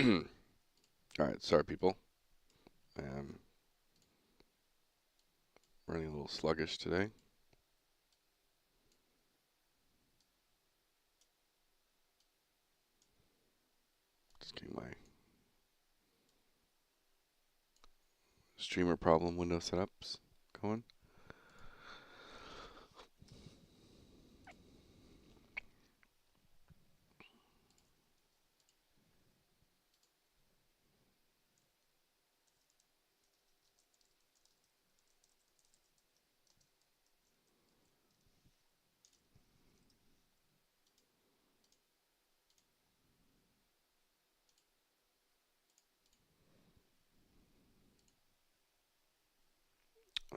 Alright, sorry people. I am running a little sluggish today. Just getting my streamer problem window setups going.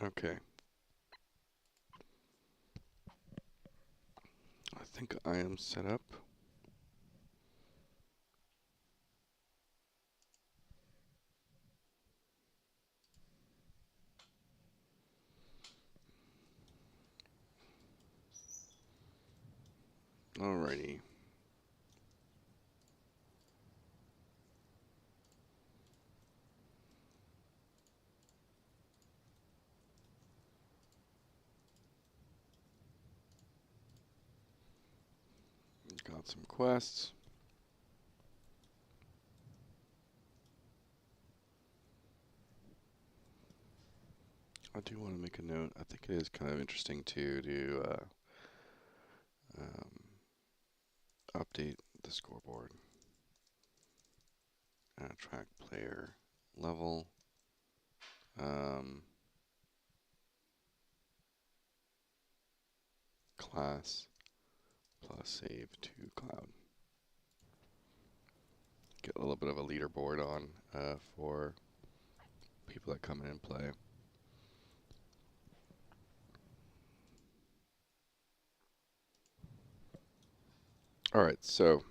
Okay. I think I am set up. Alrighty. Got some quests. I do want to make a note. I think it is kind of interesting to do update the scoreboard. Track player level. Class plus save to cloud. Get a little bit of a leaderboard on for people that come in and play. Alright, so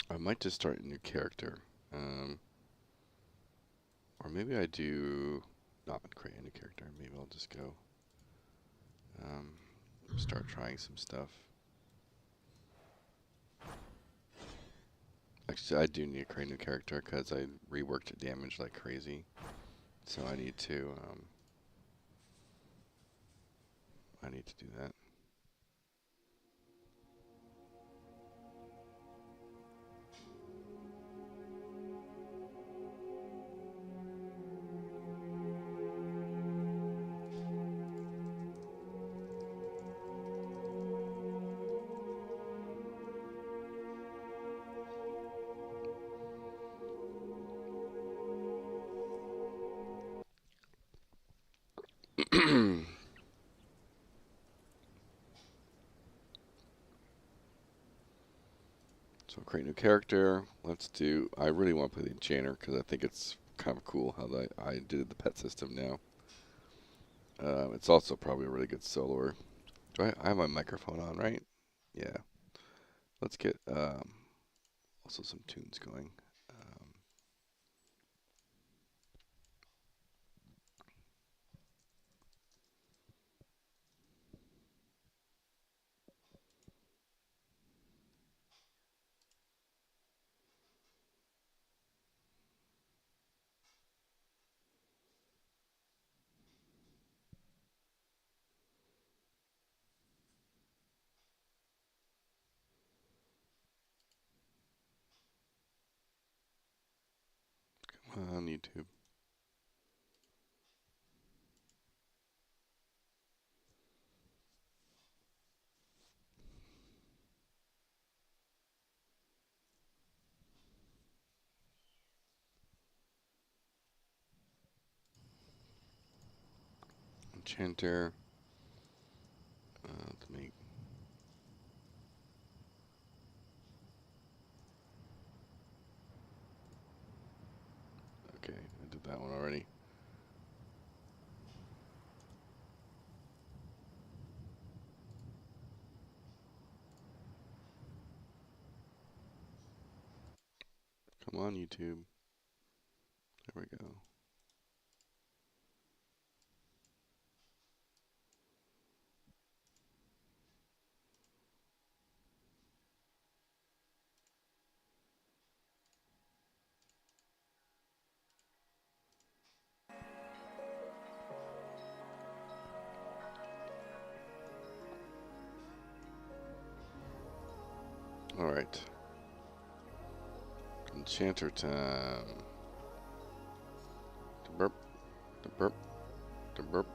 I might just start a new character. Or maybe I do not create a new character. Maybe I'll just go start trying some stuff. Actually, I do need to create a new character because I reworked damage like crazy. So I need to do that. So create a new character. Let's do. I really want to play the Enchanter because I think it's kind of cool how I did the pet system now. It's also probably a really good soloer. Do I have my microphone on, right? Yeah. Let's get also some tunes going. On YouTube. Enchanter. Let's make. Okay, I did that one already. Come on, YouTube. There we go. Alright. Enchanter time. Da burp. Da burp. Da burp.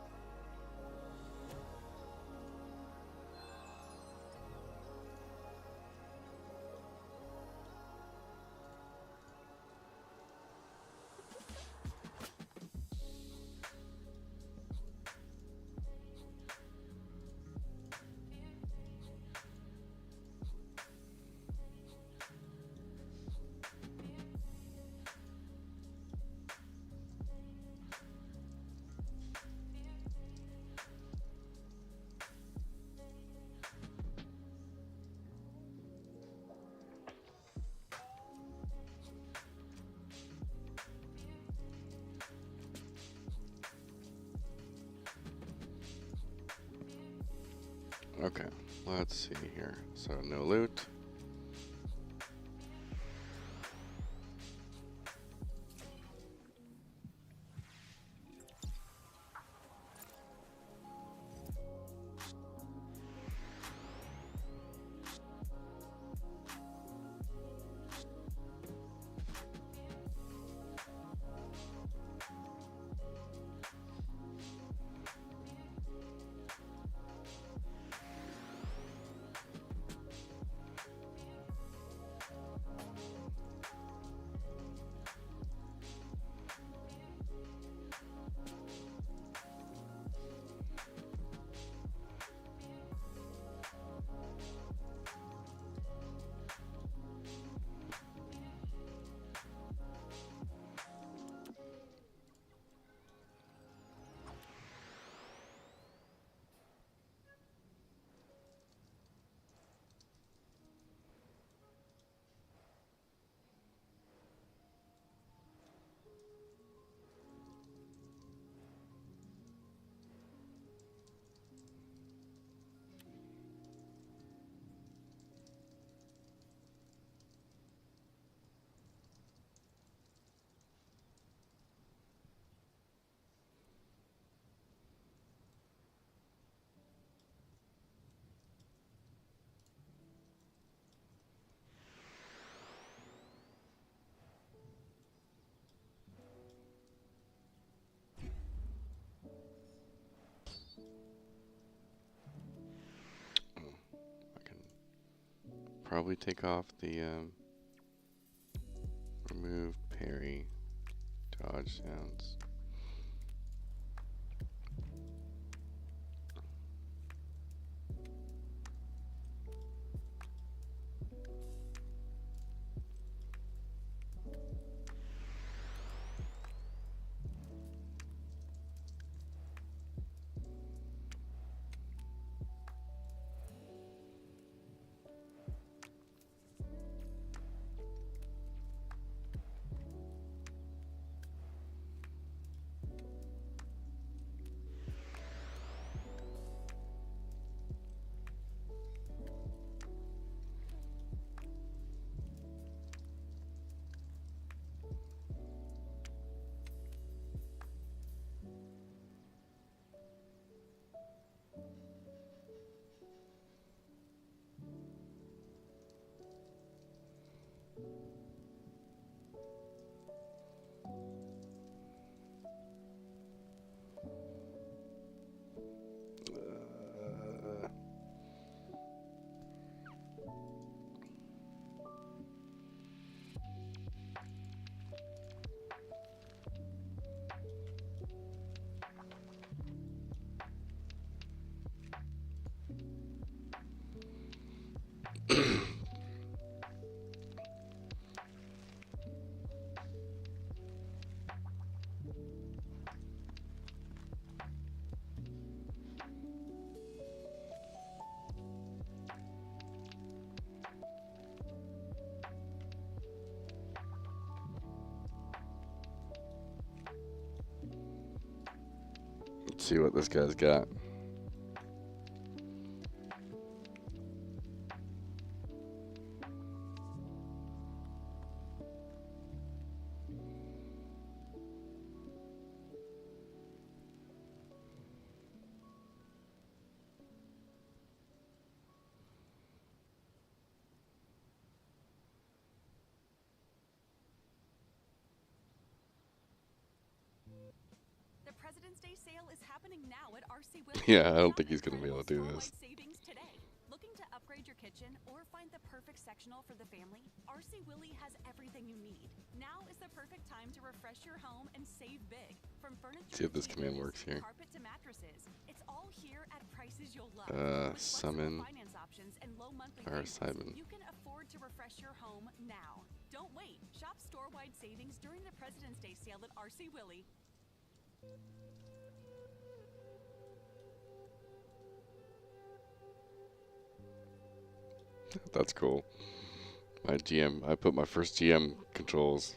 Okay, let's see here. So no loot. I can probably take off the remove parry dodge sounds. Let's see what this guy's got. President's Day sale is happening now at RC Willie. Yeah, I don't think he's gonna be able to do this. Savings today. Looking to upgrade your kitchen or find the perfect sectional for the family? RC Willie has everything you need. Now is the perfect time to refresh your home and save big. From furniture See if this to command TVs, works here. carpet to mattresses. It's all here at prices you'll love. With Summon finance options and low monthly our payments, Simon. you can afford to refresh your home now. Don't wait. Shop store-wide savings during the President's Day sale at RC Willie. That's cool. My GM, I put my first GM controls.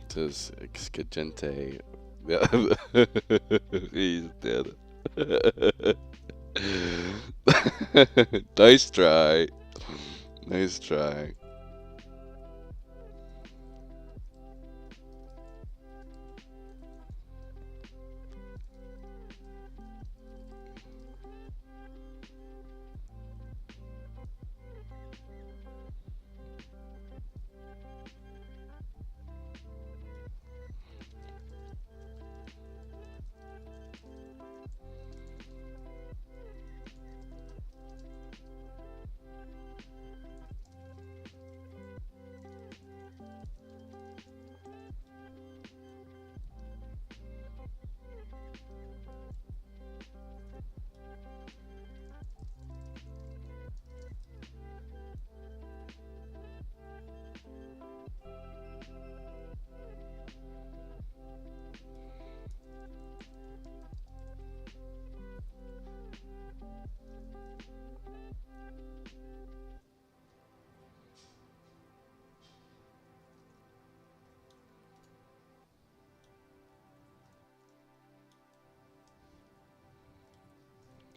Says Excagente. He's dead. Nice try. Nice try.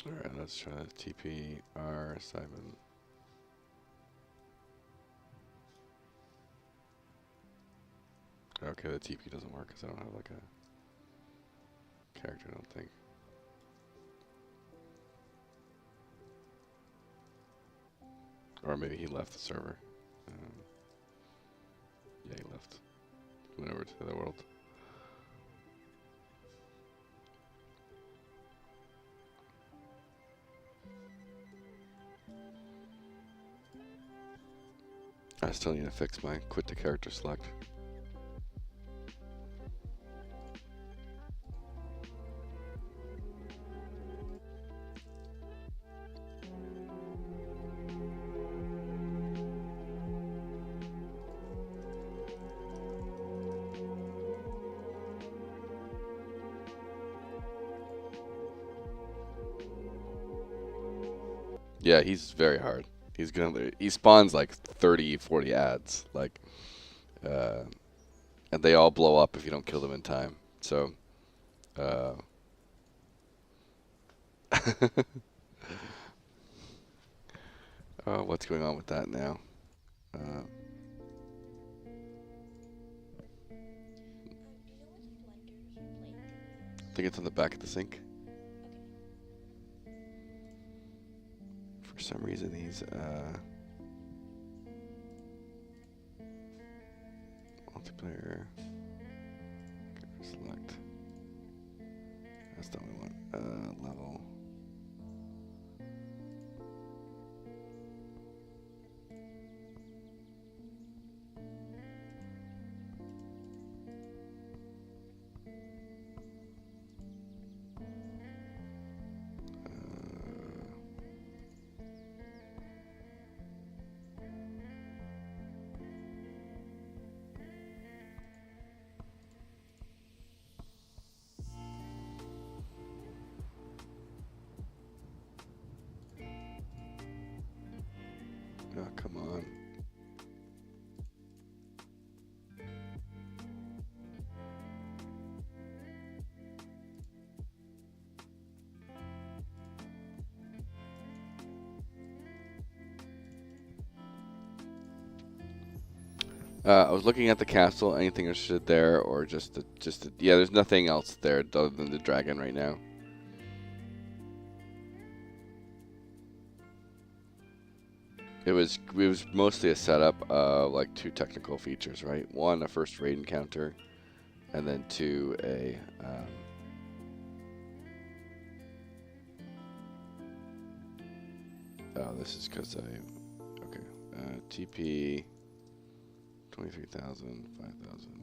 Alright, let's try TP R Simon. Okay, the TP doesn't work because I don't have like a character, I don't think. Or maybe he left the server. Yeah, he left. He went over to the world. I still need to fix my quit to character select. Yeah, he's very hard. He spawns like 30, 40 ads, like, and they all blow up if you don't kill them in time. So, what's going on with that now? I think it's on the back of the sink. For some reason, he's multiplayer. Select. That's not what we want. Level. Oh, come on. I was looking at the castle. Anything interested there, or yeah? There's nothing else there other than the dragon right now. It was mostly a setup of like 2 technical features, right? 1, a first raid encounter, and then 2, a oh, this is because TP 23,000, 5,000,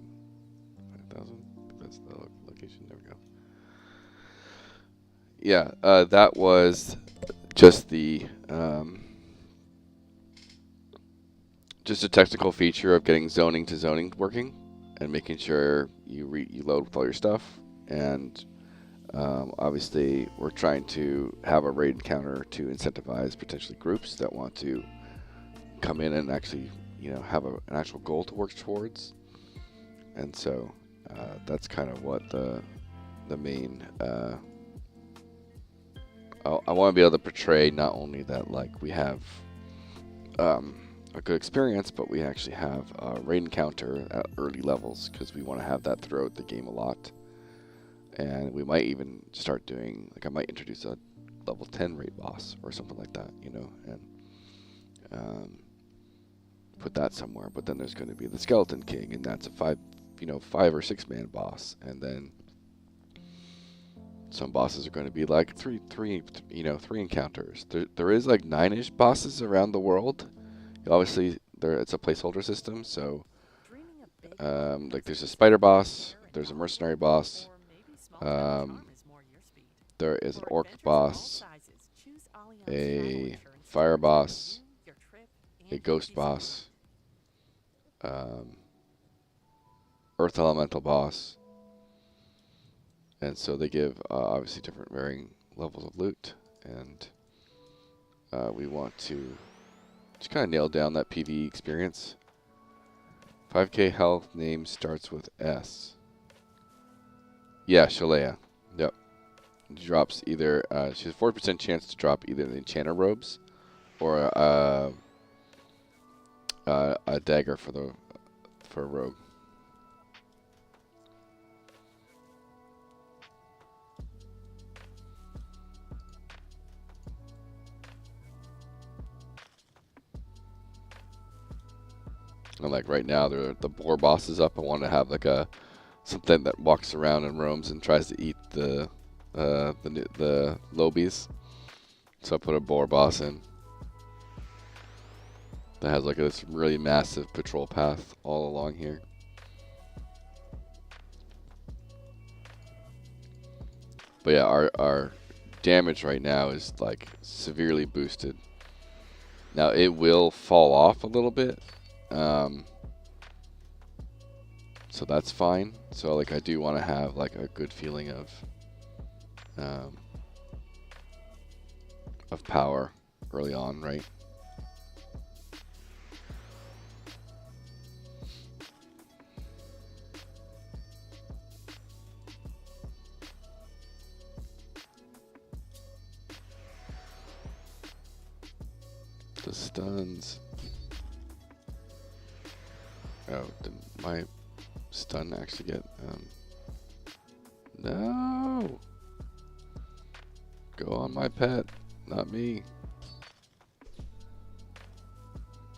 5,000. That's the location. There we go. Yeah, that was just the just a technical feature of getting zoning to zoning working and making sure you load with all your stuff. And obviously, we're trying to have a raid encounter to incentivize potentially groups that want to come in and actually, have an actual goal to work towards. And so that's kind of what the main. I want to be able to portray not only that like we have a good experience, but we actually have a raid encounter at early levels, because we want to have that throughout the game a lot. And we might even start doing, like, I might introduce a level 10 raid boss or something like that, and put that somewhere. But then there's going to be the Skeleton King, and that's a 5 or 6 man boss. And then some bosses are going to be like three encounters. There is like 9-ish bosses around the world. Obviously, it's a placeholder system, so like there's a spider boss, there's a mercenary boss, there is an orc boss, a fire boss, a ghost boss, earth elemental boss, and so they give obviously different varying levels of loot, and we want to just kind of nail down that PvE experience. 5k health, name starts with S. Yeah, Shalea. Yep. Drops either, she has a 40% chance to drop either the enchanter robes or a dagger for a rogue. And like right now, the boar boss is up. I want to have like something that walks around and roams and tries to eat the lobies. So I put a boar boss in that has like this really massive patrol path all along here. But yeah, our damage right now is like severely boosted. Now it will fall off a little bit. So that's fine. So like I do want to have like a good feeling of power early on, right? The stuns. Oh, did my stun actually get no. Go on my pet, not me.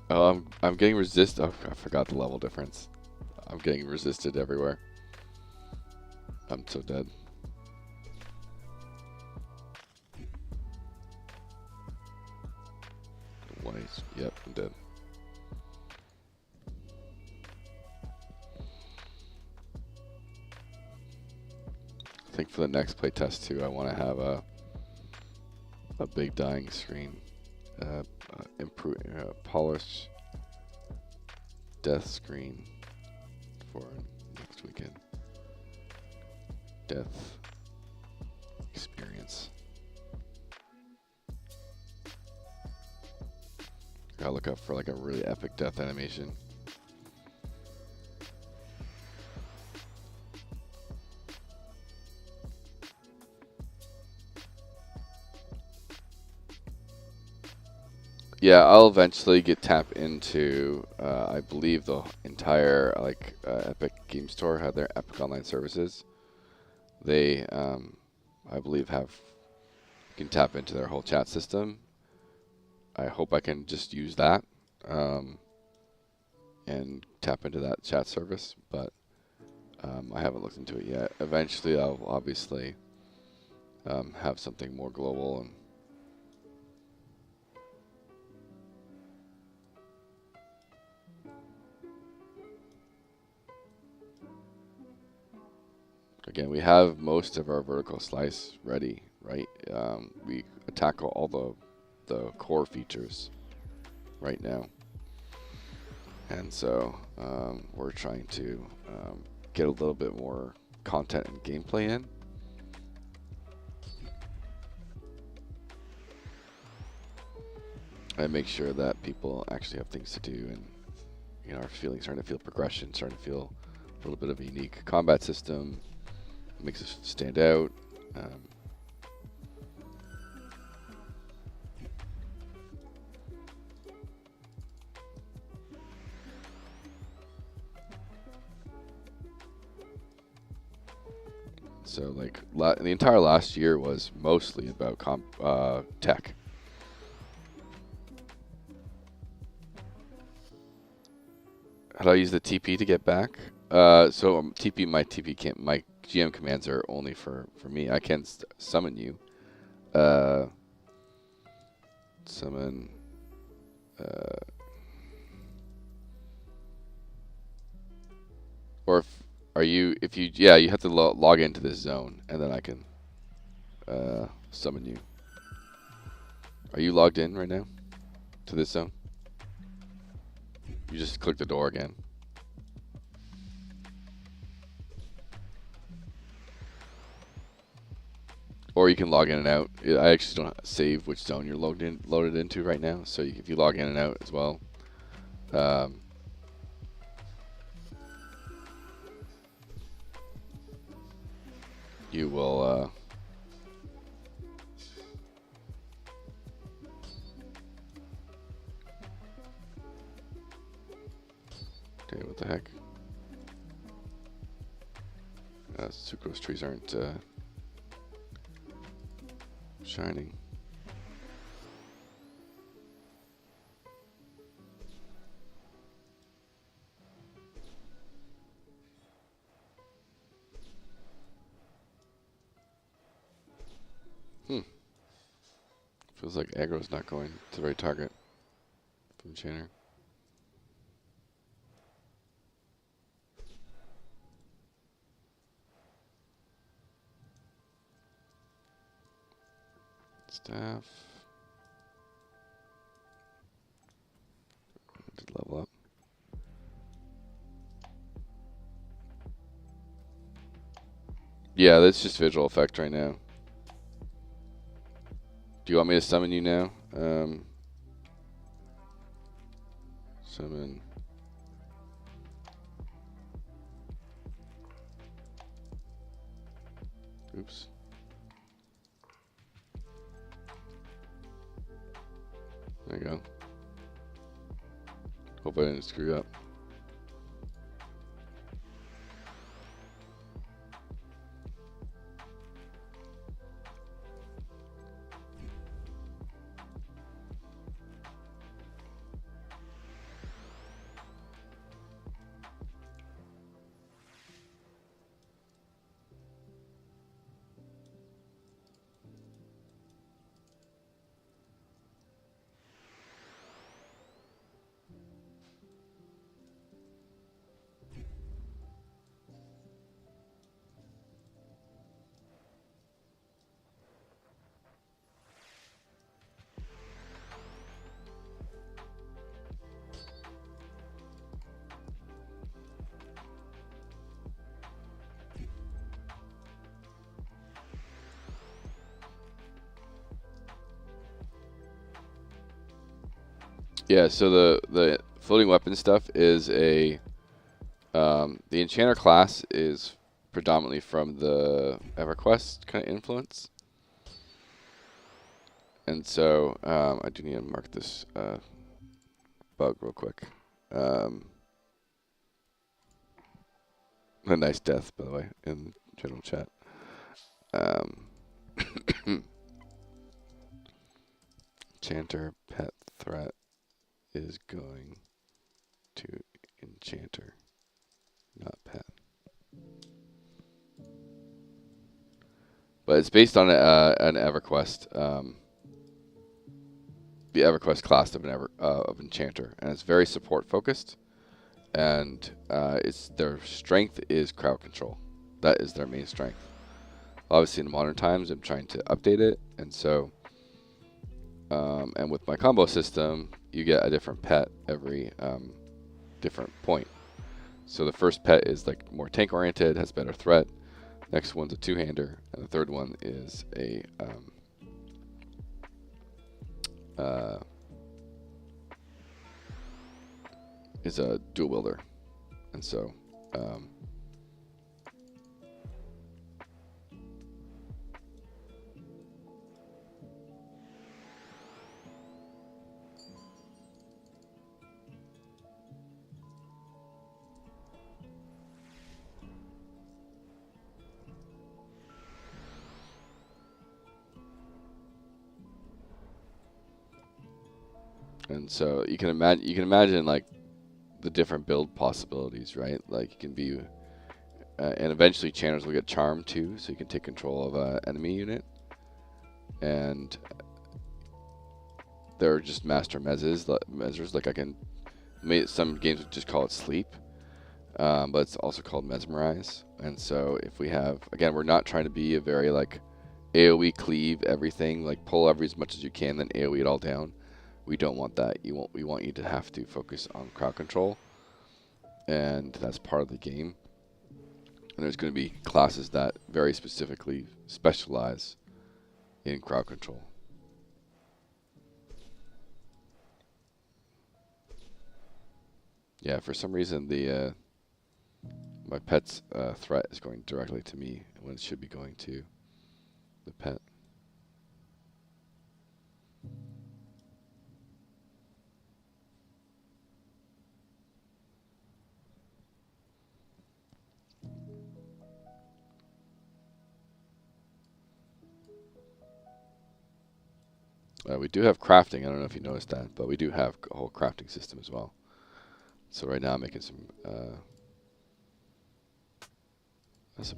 Oh, I'm getting resist. Oh, I forgot the level difference. I'm getting resisted everywhere. I'm so dead. Yep, I'm dead. I think for the next playtest too, I want to have a big dying screen, improve polish death screen for next weekend. Death experience. Got look up for like a really epic death animation. Yeah, I'll eventually get tapped into, I believe the entire Epic Game Store had their Epic Online Services. They, I believe, you can tap into their whole chat system. I hope I can just use that and tap into that chat service, but I haven't looked into it yet. Eventually, I'll obviously have something more global and. Again, we have most of our vertical slice ready, right? We tackle all the core features right now. And so we're trying to get a little bit more content and gameplay in. And make sure that people actually have things to do and are starting to feel progression, starting to feel a little bit of a unique combat system. Makes us stand out. So like the entire last year was mostly about tech. How do I use the TP to get back? So my GM commands are only for me. I can summon you. Summon. Or you have to log into this zone, and then I can summon you. Are you logged in right now to this zone? You just click the door again. Or you can log in and out. I actually don't save which zone you're loaded into right now. So if you log in and out as well, you will. Okay, what the heck? Sucrose trees aren't shining. Feels like aggro's not going to the right target from Chainer. Staff. Did level up. Yeah, that's just visual effect right now. Do you want me to summon you now? Summon. Oops. There you go. Hope I didn't screw up. Yeah, so the floating weapon stuff is a the enchanter class is predominantly from the EverQuest kind of influence, and so I do need to mark this bug real quick. A nice death, by the way, in general chat. Enchanter pet threat is going to enchanter, not pet. But it's based on an EverQuest, the EverQuest class of enchanter, and it's very support focused. And their strength is crowd control. That is their main strength. Obviously, in modern times, I'm trying to update it, and so and with my combo system, you get a different pet every different point. So the first pet is like more tank oriented, has better threat. Next one's a two-hander, and the third one is a dual wielder, and so you can imagine like the different build possibilities, right? Like you can be, and eventually channels will get charmed too, so you can take control of an enemy unit. And they're just master measures. Like I can, some games would just call it sleep, but it's also called mesmerize. And so if we have, again, we're not trying to be a very like AOE cleave everything, like pull every as much as you can, then AOE it all down. We don't want that. We want you to have to focus on crowd control, and that's part of the game. And there's going to be classes that very specifically specialize in crowd control. Yeah, for some reason the my pet's threat is going directly to me when it should be going to the pet. We do have crafting. I don't know if you noticed that, but we do have a whole crafting system as well. So right now I'm making some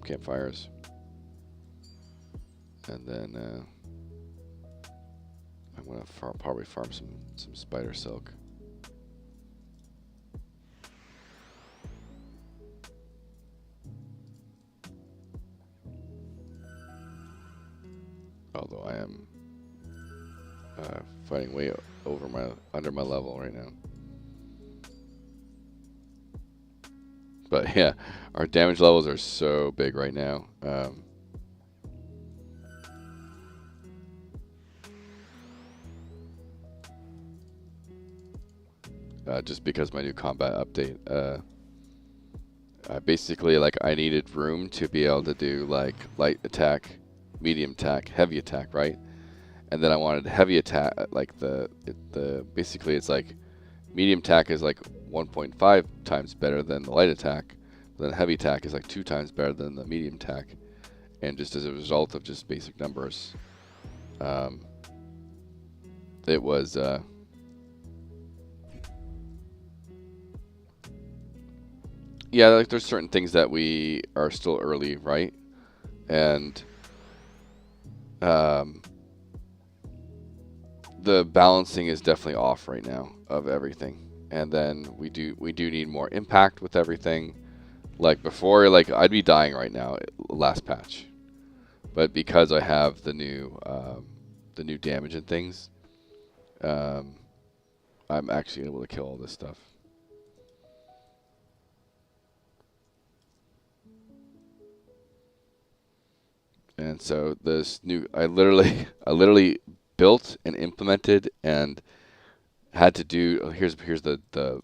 campfires, and then I'm gonna probably farm some spider silk. Although I am fighting way under my level right now. But yeah, our damage levels are so big right now. Just because my new combat update, basically like I needed room to be able to do like light attack, medium attack, heavy attack, right? And then I wanted heavy attack, like basically it's like medium attack is like 1.5 times better than the light attack, but then heavy attack is like 2 times better than the medium attack. And just as a result of just basic numbers, it was yeah, like there's certain things that we are still early, right? And the balancing is definitely off right now of everything. And then we do need more impact with everything. Like before, like I'd be dying right now last patch, but because I have the new damage and things, I'm actually able to kill all this stuff. And so this new, I literally built and implemented and had to do. Oh, here's the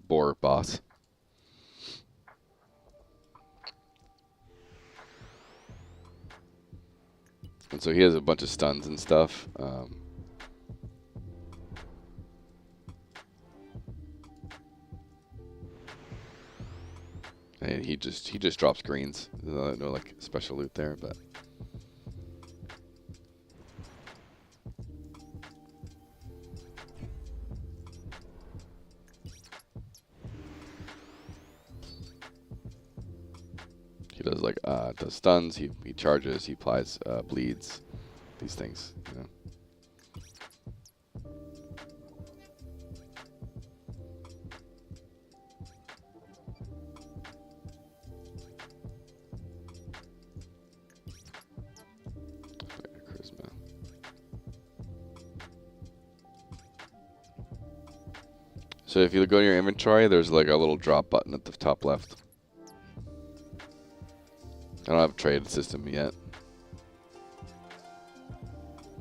boar boss. And so he has a bunch of stuns and stuff. And he just drops greens. No like special loot there, but he does like does stuns. He charges. He applies bleeds. These things, you know. Charisma. So if you go to your inventory, there's like a little drop button at the top left. I don't have a trade system yet.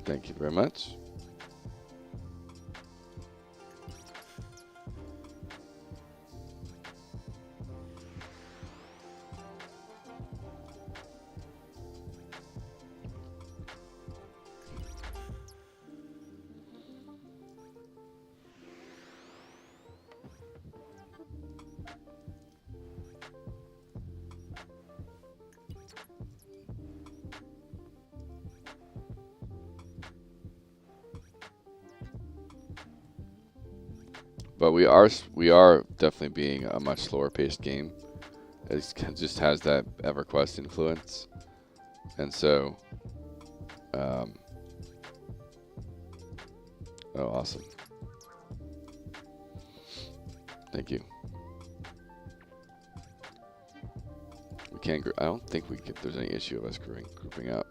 Thank you very much. But we are definitely being a much slower paced game. It just has that EverQuest influence, and so, oh, awesome! Thank you. We can't. I don't think there's any issue of us grouping up.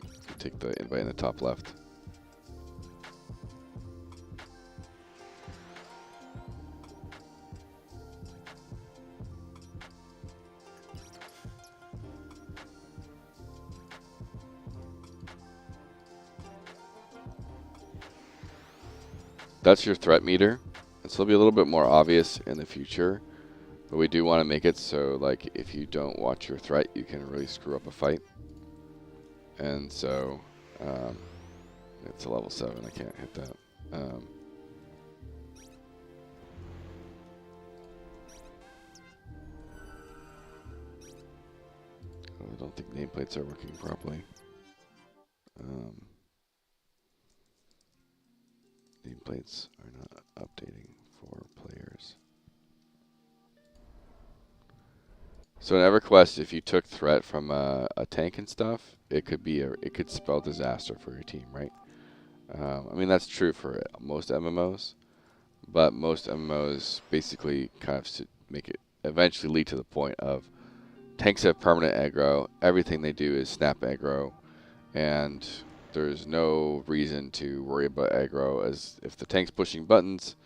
You take the invite in the top left. That's your threat meter. This will be a little bit more obvious in the future, but we do want to make it so, like, if you don't watch your threat, you can really screw up a fight. And so, it's a level 7. I can't hit that. I don't think nameplates are working properly. Nameplates are not updating for players. So in EverQuest, if you took threat from a tank and stuff, it could spell disaster for your team, right? I mean, that's true for most MMOs, but most MMOs basically kind of make it eventually lead to the point of tanks have permanent aggro. Everything they do is snap aggro, and there's no reason to worry about aggro, as if the tank's pushing buttons,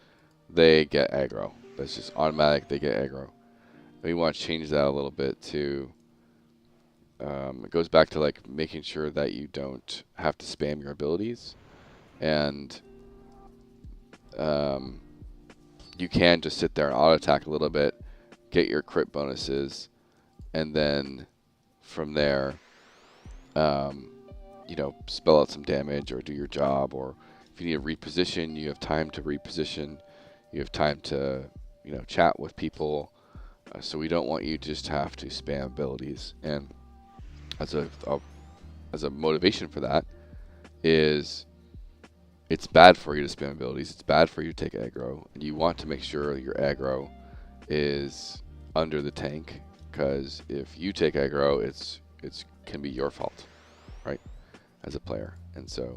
they get aggro. That's just automatic, they get aggro. We want to change that a little bit to, it goes back to like making sure that you don't have to spam your abilities, and you can just sit there and auto attack a little bit, get your crit bonuses, and then from there, you know, spell out some damage or do your job. Or if you need to reposition, you have time to reposition. You have time to, you know, chat with people. So we don't want you just to have to spam abilities. And as a motivation for that is, it's bad for you to spam abilities. It's bad for you to take aggro. And you want to make sure your aggro is under the tank, because if you take aggro, it can be your fault, right, as a player. And so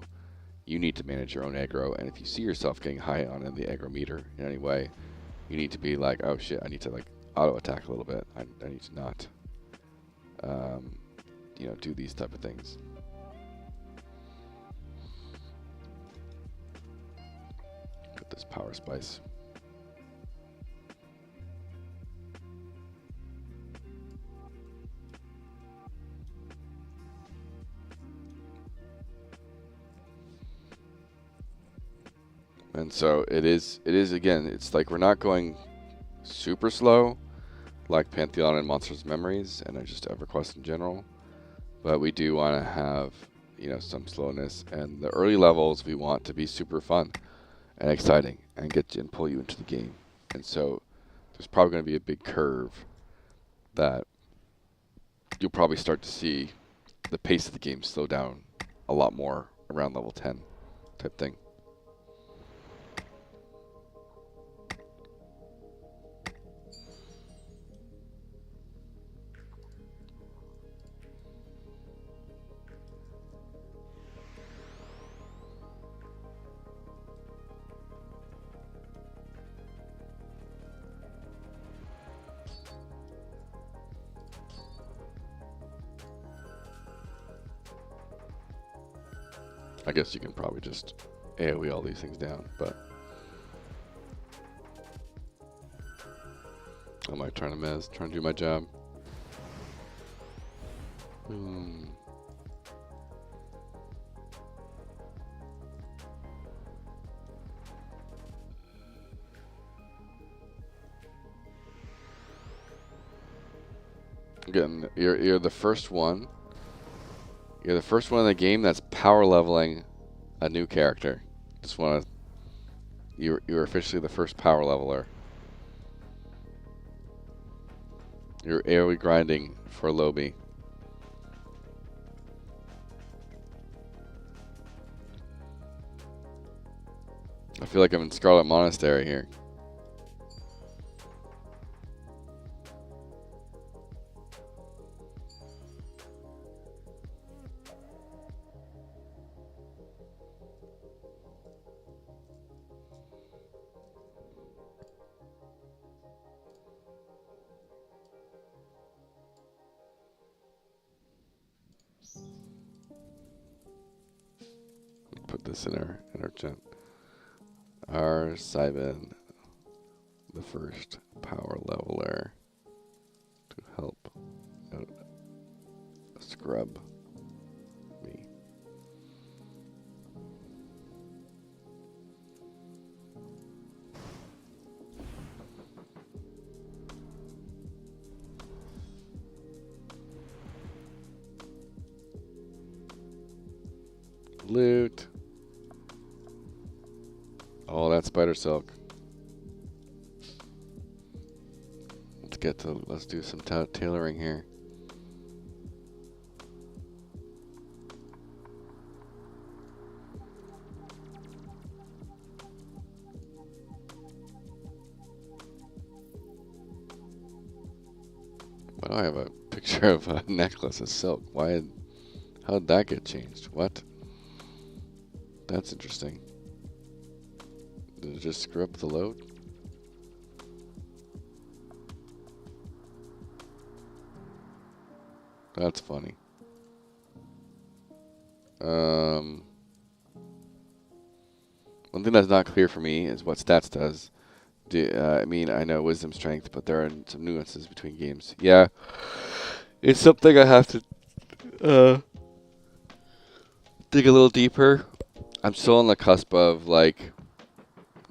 you need to manage your own aggro. And if you see yourself getting high on the aggro meter in any way, you need to be like, oh shit, I need to like auto attack a little bit. I need to not, you know, do these type of things. Put this power spice. And so it is again, it's like we're not going super slow like Pantheon and Monsters Memories and just EverQuest in general, but we do want to have, you know, some slowness, and the early levels we want to be super fun and exciting and get you and pull you into the game. And so there's probably going to be a big curve that you'll probably start to see the pace of the game slow down a lot more around level 10 type thing. I guess you can probably just AoE all these things down, but I might try to do my job. Again, you're the first one. You're the first one in the game that's power leveling a new character. Just want to. You're officially the first power leveler. You're AoE grinding for Lobby. I feel like I'm in Scarlet Monastery here. Put this in our chat. Our Simon, the first power leveler, to help out scrub me. Loot. Oh, that's spider silk. Let's do some tailoring here. Why do I have a picture of a necklace of silk? How'd that get changed? What? That's interesting. Did it just screw up the load? That's funny. One thing that's not clear for me is what stats does. I mean, I know wisdom strength, but there are some nuances between games. Yeah, it's something I have to dig a little deeper. I'm still on the cusp of, like,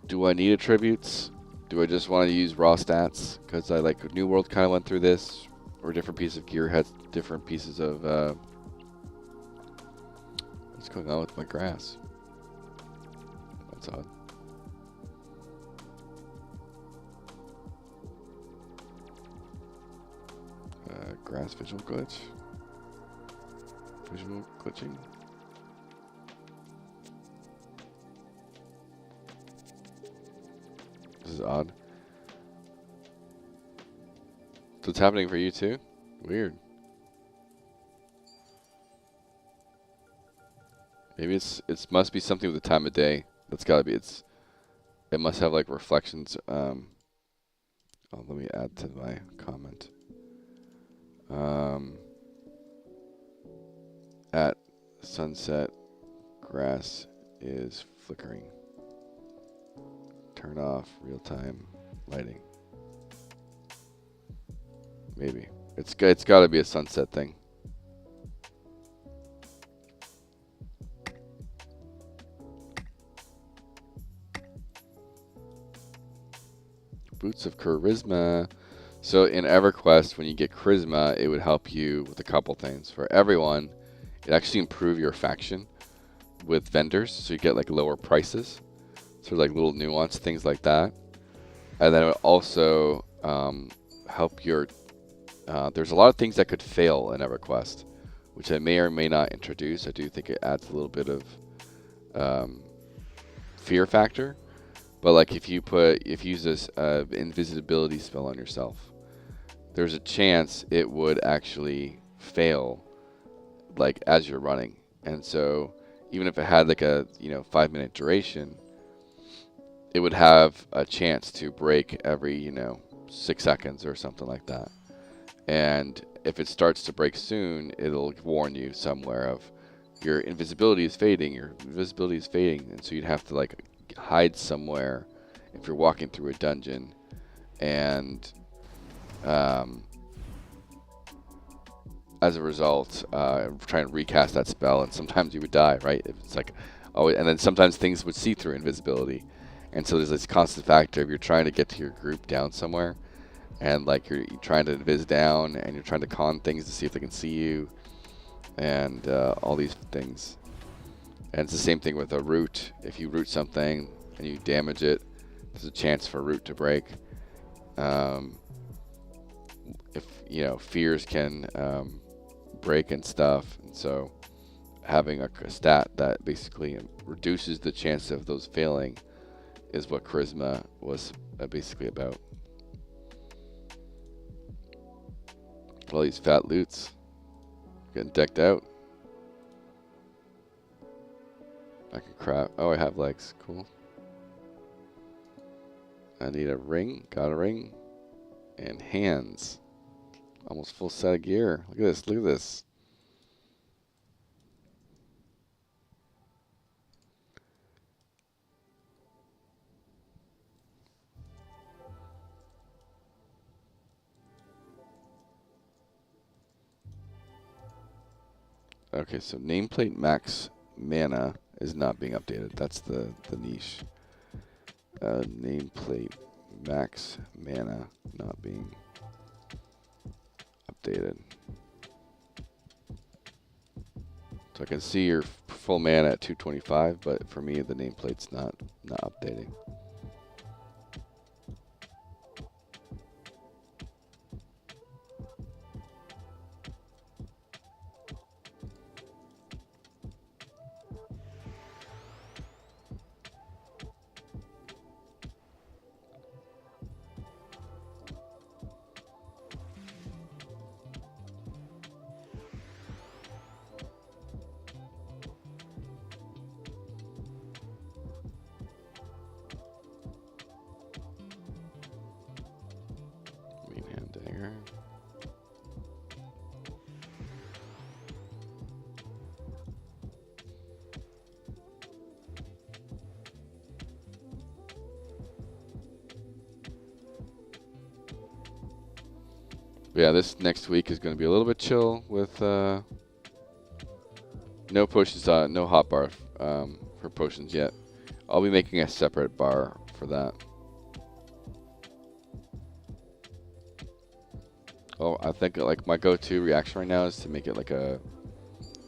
do I need attributes? Do I just want to use raw stats? Because I like New World kind of went through this, or different piece of gear has different pieces of. What's going on with my grass? That's odd. Grass visual glitch. Visual glitching. This is odd. So it's happening for you too? Weird. Maybe it must be something with the time of day. That's gotta be it must have like reflections. Oh, let me add to my comment. At sunset, grass is flickering. Turn off real-time lighting. Maybe it's got to be a sunset thing. boots of charisma. So in EverQuest, when you get charisma, it would help you with a couple things. For everyone, it actually improve your faction with vendors, so you get like lower prices. So like little nuanced things like that. And then it would also help your... there's a lot of things that could fail in EverQuest, which I may or may not introduce. I do think it adds a little bit of fear factor. But like if you use this invisibility spell on yourself, there's a chance it would actually fail like as you're running. And so even if it had like a 5-minute duration, it would have a chance to break every 6 seconds or something like that. And if it starts to break soon, it'll warn you somewhere of your invisibility is fading, and so you'd have to like hide somewhere if you're walking through a dungeon, and as a result, try and recast that spell, and sometimes you would die, right? It's like, oh, and then sometimes things would see through invisibility, and so there's this constant factor if you're trying to get to your group down somewhere, and like you're trying to invis down, and you're trying to con things to see if they can see you, and all these things. And it's the same thing with a root. If you root something and you damage it, there's a chance for a root to break. If fears can break and stuff, and so having a stat that basically reduces the chance of those failing is what charisma was basically about. All these fat loots getting decked out. I can crap. Oh, I have legs. Cool. I need a ring. Got a ring. And hands. Almost full set of gear. Look at this. Look at this. Okay, so nameplate max mana is not being updated. That's the niche. Nameplate max mana not being updated. So I can see your full mana at 225, but for me the nameplate's not updating. Dagger. Yeah, this next week is going to be a little bit chill with no potions, no hot bar for potions yet. I'll be making a separate bar for that. Oh, I think like my go-to reaction right now is to make it like a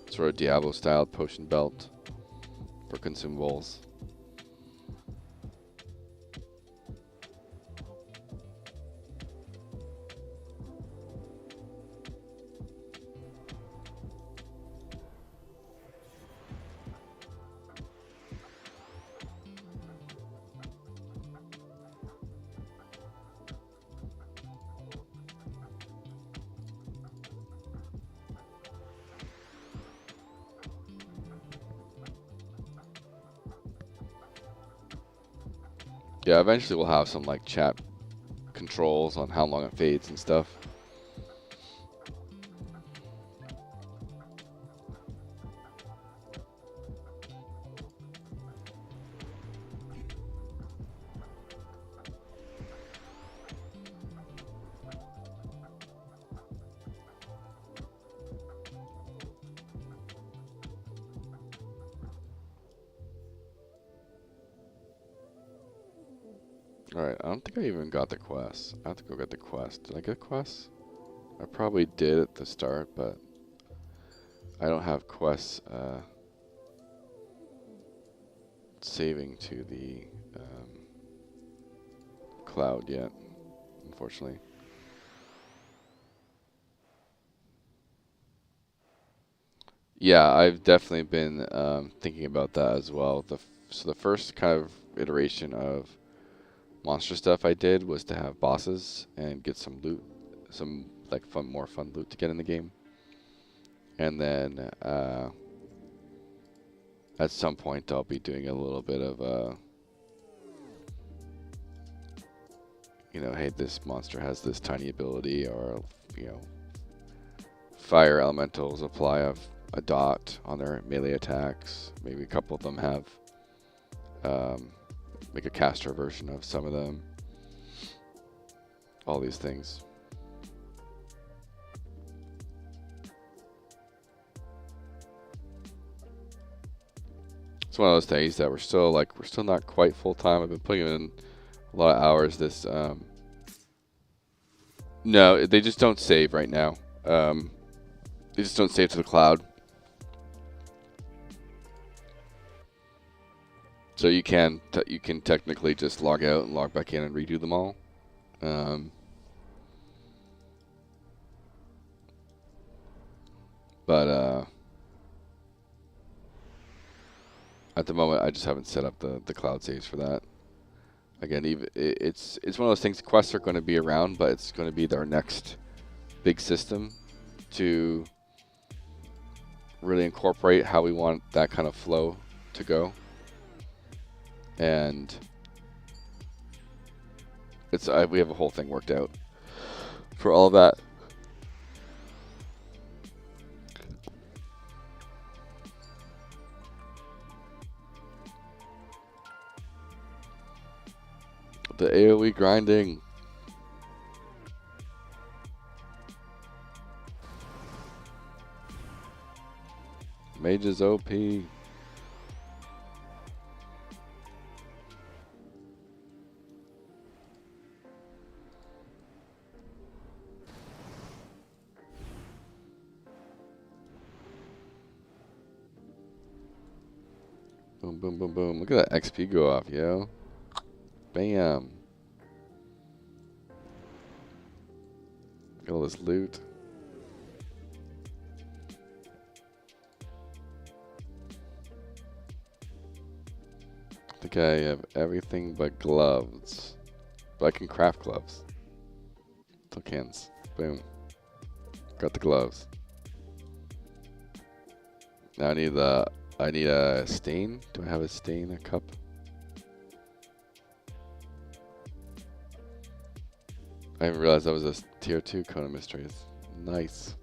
sort of Diablo-style potion belt for consumables. Yeah, eventually we'll have some like chat controls on how long it fades and stuff. Alright, I don't think I even got the quest. I have to go get the quest. Did I get quests? I probably did at the start, but I don't have quests saving to the cloud yet, unfortunately. Yeah, I've definitely been thinking about that as well. So the first kind of iteration of monster stuff I did was to have bosses and get some loot, some like more fun loot to get in the game. And then at some point I'll be doing a little bit of you know, hey, this monster has this tiny ability, or you know, fire elementals apply a dot on their melee attacks. Maybe a couple of them have make a caster version of some of them. All these things. It's one of those things that we're still not quite full time. I've been putting in a lot of hours this no, they just don't save right now. They just don't save to the cloud. So you can technically just log out and log back in and redo them all. But at the moment, I just haven't set up the cloud saves for that. Again, it's one of those things. Quests are going to be around, but it's going to be our next big system to really incorporate how we want that kind of flow to go. And it's we have a whole thing worked out for all of that. The AoE grinding. Mage is OP. Boom, boom, boom, boom. Look at that XP go off, yo. Bam. Got all this loot. I think I have everything but gloves. But I can craft gloves. Tokens. Boom. Got the gloves. Now I need a stain. Do I have a stain, a cup? I didn't realize that was a tier 2 Cone of Mysteries. Nice.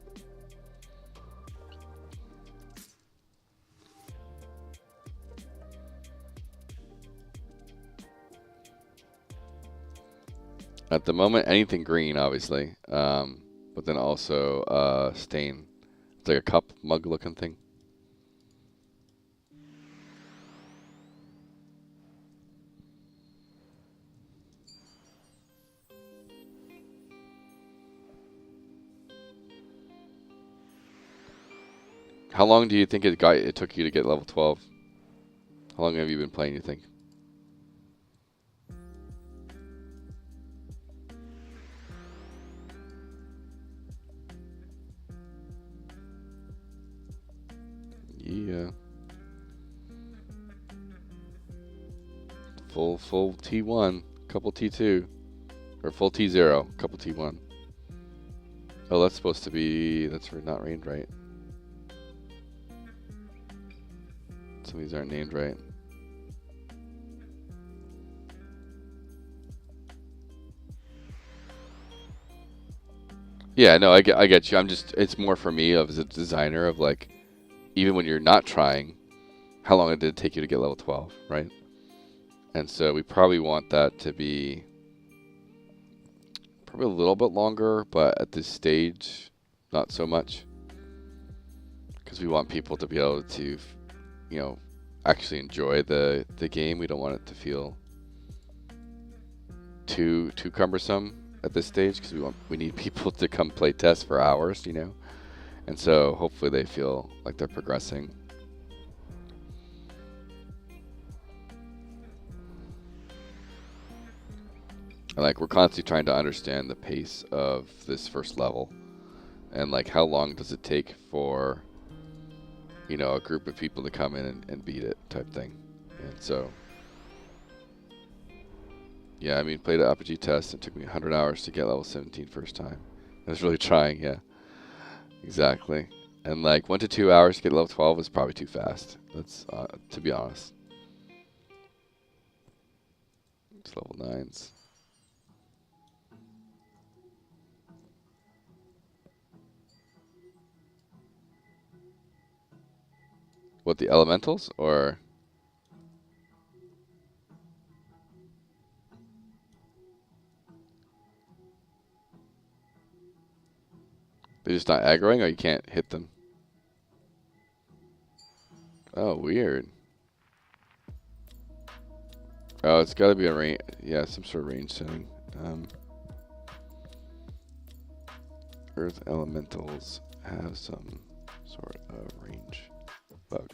At the moment, anything green, obviously. But then also stain. It's like a cup, mug looking thing. How long do you think it took you to get level 12? How long have you been playing, you think? Yeah. Full T1, couple T2. Or full T0, couple T1. Oh, that's supposed to be... That's not named right. Some of these aren't named right. Yeah, no, I get you. It's more for me as a designer of like, even when you're not trying, how long did it take you to get level 12, right? And so we probably want that to be probably a little bit longer, but at this stage, not so much. Because we want people to be able to, you know, actually enjoy the game. We don't want it to feel too cumbersome at this stage, because we need people to come play test for hours, you know. And so hopefully they feel like they're progressing. And like we're constantly trying to understand the pace of this first level, and like how long does it take for, you know, a group of people to come in and beat it type thing. And so yeah, I mean, played an RPG test. It took me 100 hours to get level 17 first time. I was really trying, yeah. Exactly. And like 1 to 2 hours to get level 12 was probably too fast. That's to be honest. It's level 9s. What, the elementals or? They're just not aggroing, or you can't hit them? Oh, weird. Oh, it's got to be a range. Yeah, some sort of range setting. Earth elementals have some sort of range bug.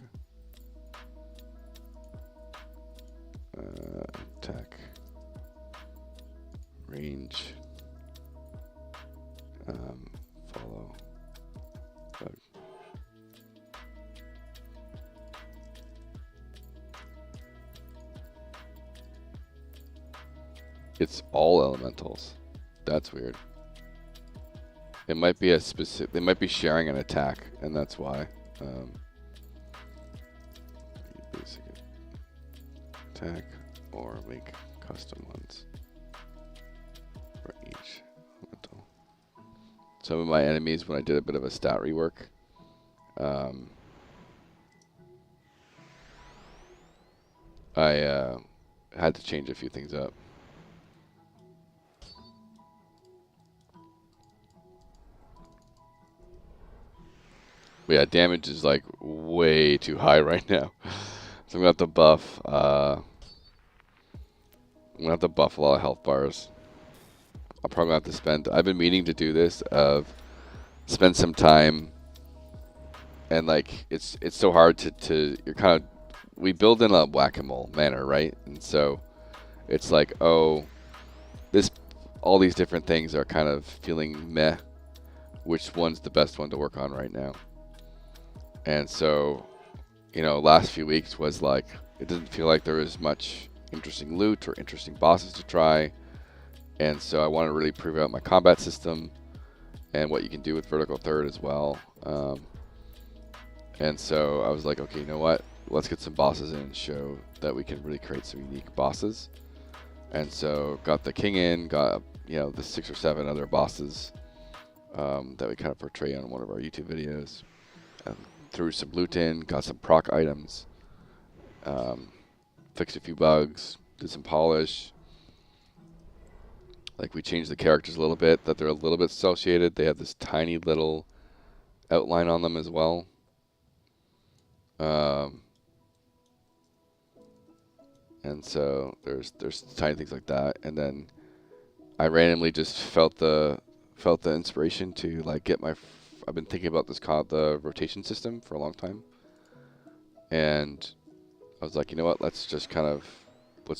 Attack range. Follow bug. It's all elementals. That's weird. It might be a specific. They might be sharing an attack, and that's why. Basic attack, or make custom ones for each elemental. Some of my enemies, when I did a bit of a stat rework, I had to change a few things up. But yeah, damage is like way too high right now. So I'm gonna have to buff. I'm gonna have to buff a lot of health bars. I'll probably have to spend. I've been meaning to do this. Spend some time. And like it's so hard to you're kind of, we build in a whack-a-mole manner, right? And so it's like, oh, all these different things are kind of feeling meh. Which one's the best one to work on right now? And so, you know, last few weeks was like, it didn't feel like there was much interesting loot or interesting bosses to try. And so I want to really prove out my combat system and what you can do with vertical third as well. And so I was like, okay, you know what? Let's get some bosses in and show that we can really create some unique bosses. And so got the king in, got, you know, the 6 or 7 other bosses that we kind of portray on one of our YouTube videos. Threw some loot in, got some proc items, fixed a few bugs, did some polish. Like we changed the characters a little bit, that they're a little bit associated. They have this tiny little outline on them as well. And so there's tiny things like that. And then I randomly just felt the inspiration to like get my. I've been thinking about this called the rotation system for a long time, and I was like, you know what? Let's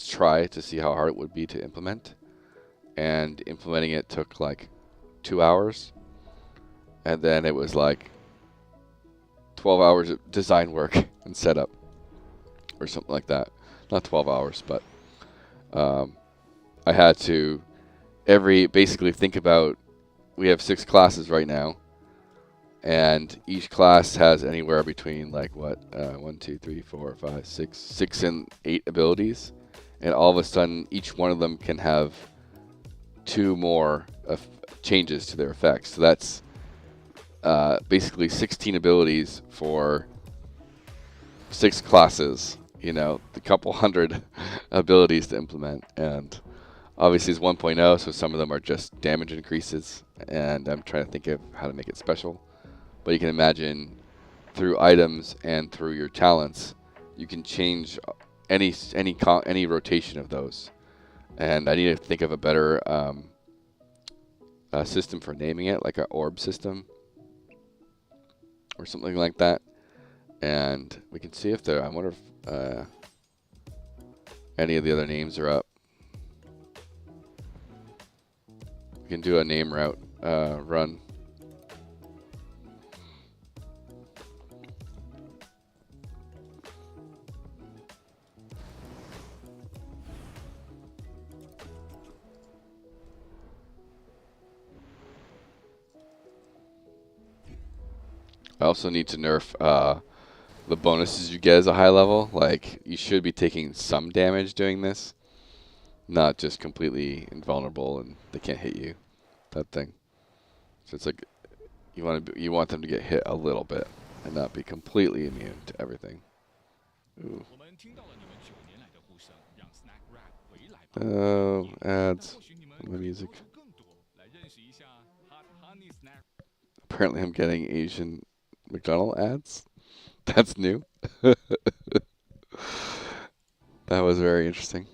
try to see how hard it would be to implement. And implementing it took like 2 hours, and then it was like 12 hours of design work and setup, or something like that. Not 12 hours, but I had to basically think about. We have 6 classes right now. And each class has anywhere between like 1, 2, 3, 4, 5, 6 and 8 abilities, and all of a sudden each one of them can have 2 more changes to their effects. So that's basically 16 abilities for 6 classes. You know, a couple hundred abilities to implement, and obviously it's 1.0, so some of them are just damage increases, and I'm trying to think of how to make it special. But you can imagine through items and through your talents, you can change any rotation of those. And I need to think of a better system for naming it, like an orb system or something like that. And we can see if there, I wonder if any of the other names are up. We can do a name route run. I also need to nerf the bonuses you get as a high level. Like, you should be taking some damage doing this, not just completely invulnerable and they can't hit you. That thing. So it's like you want them to get hit a little bit and not be completely immune to everything. Ooh. Oh, ads. My music. Apparently I'm getting Asian McDonald ads. That's new. That was very interesting.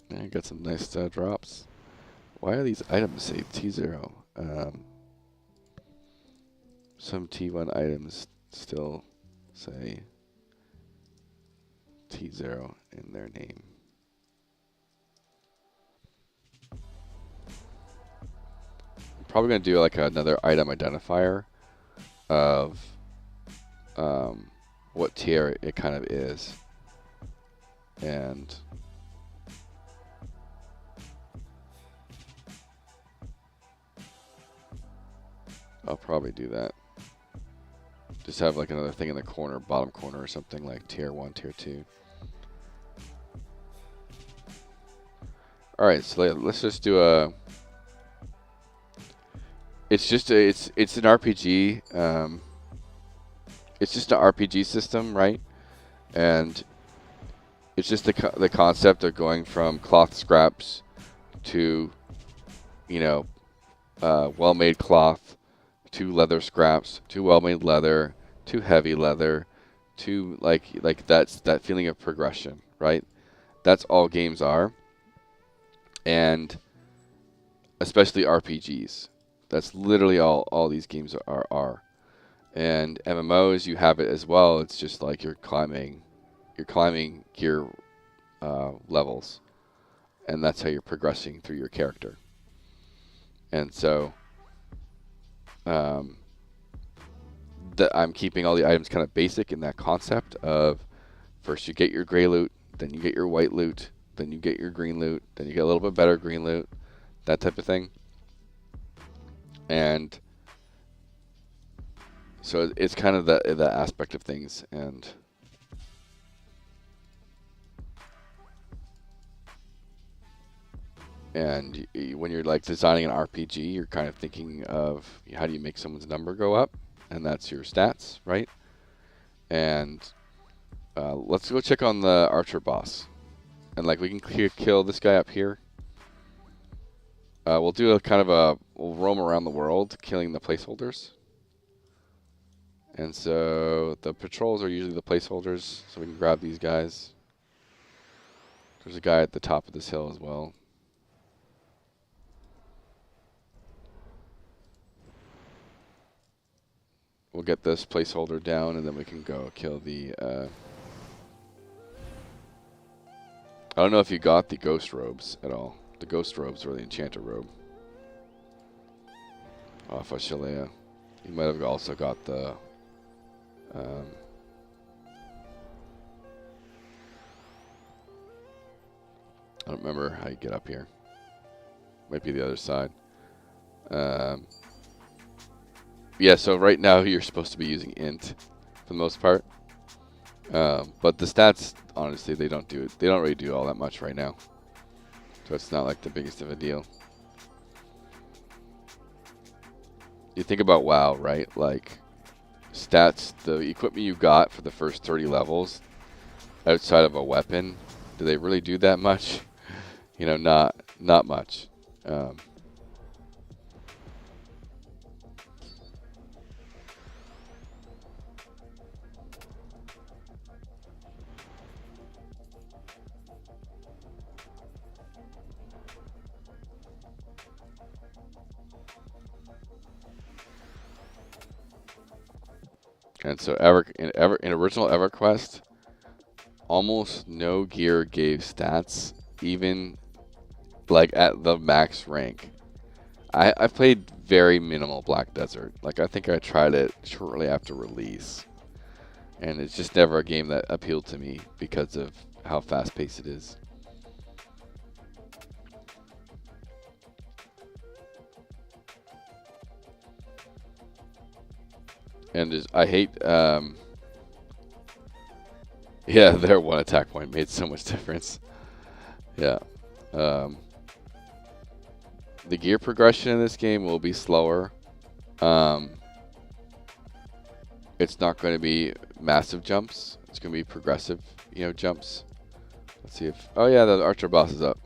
Yeah, got some nice drops. Why are these items saved T0? Some T1 items still say T0 in their name. I'm probably going to do like another item identifier of what tier it kind of is. And I'll probably do that. Just have like another thing in the corner, bottom corner or something, like tier 1, tier 2. Alright, so let's just do a... It's just it's an RPG. It's just an RPG system, right? And it's just the concept of going from cloth scraps to, you know, well-made cloth, to leather scraps, to well-made leather, to heavy leather, to like that's that feeling of progression, right? That's all games are, and especially RPGs. That's literally all these games are. And MMOs, you have it as well. It's just like you're climbing gear levels, and that's how you're progressing through your character. And so, I'm keeping all the items kind of basic in that concept of first you get your gray loot, then you get your white loot, then you get your green loot, then you get a little bit better green loot, that type of thing. And so it's kind of that aspect of things. And when you're like designing an RPG, you're kind of thinking of how do you make someone's number go up, and that's your stats, right? And let's go check on the archer boss, and like we can kill this guy up here. We'll do we'll roam around the world killing the placeholders. And so the patrols are usually the placeholders, so we can grab these guys. There's a guy at the top of this hill as well. We'll get this placeholder down, and then we can go kill the... I don't know if you got the ghost robes at all. The ghost robes or the enchanter robe. Off of Shalea. You might have also got the... I don't remember how you get up here. Might be the other side. Yeah, so right now you're supposed to be using int for the most part. But the stats, honestly, they don't really do all that much right now. So it's not like the biggest of a deal. You think about WoW, right? Like stats, the equipment you got for the first 30 levels outside of a weapon, do they really do that much? You know, not much. And so in original EverQuest, almost no gear gave stats, even like at the max rank. I played very minimal Black Desert. Like I think I tried it shortly after release, and it's just never a game that appealed to me because of how fast paced it is. And just, I hate, yeah, their one attack point made so much difference. Yeah. The gear progression in this game will be slower. It's not going to be massive jumps. It's going to be progressive, jumps. Let's see if, oh yeah, the archer boss is up.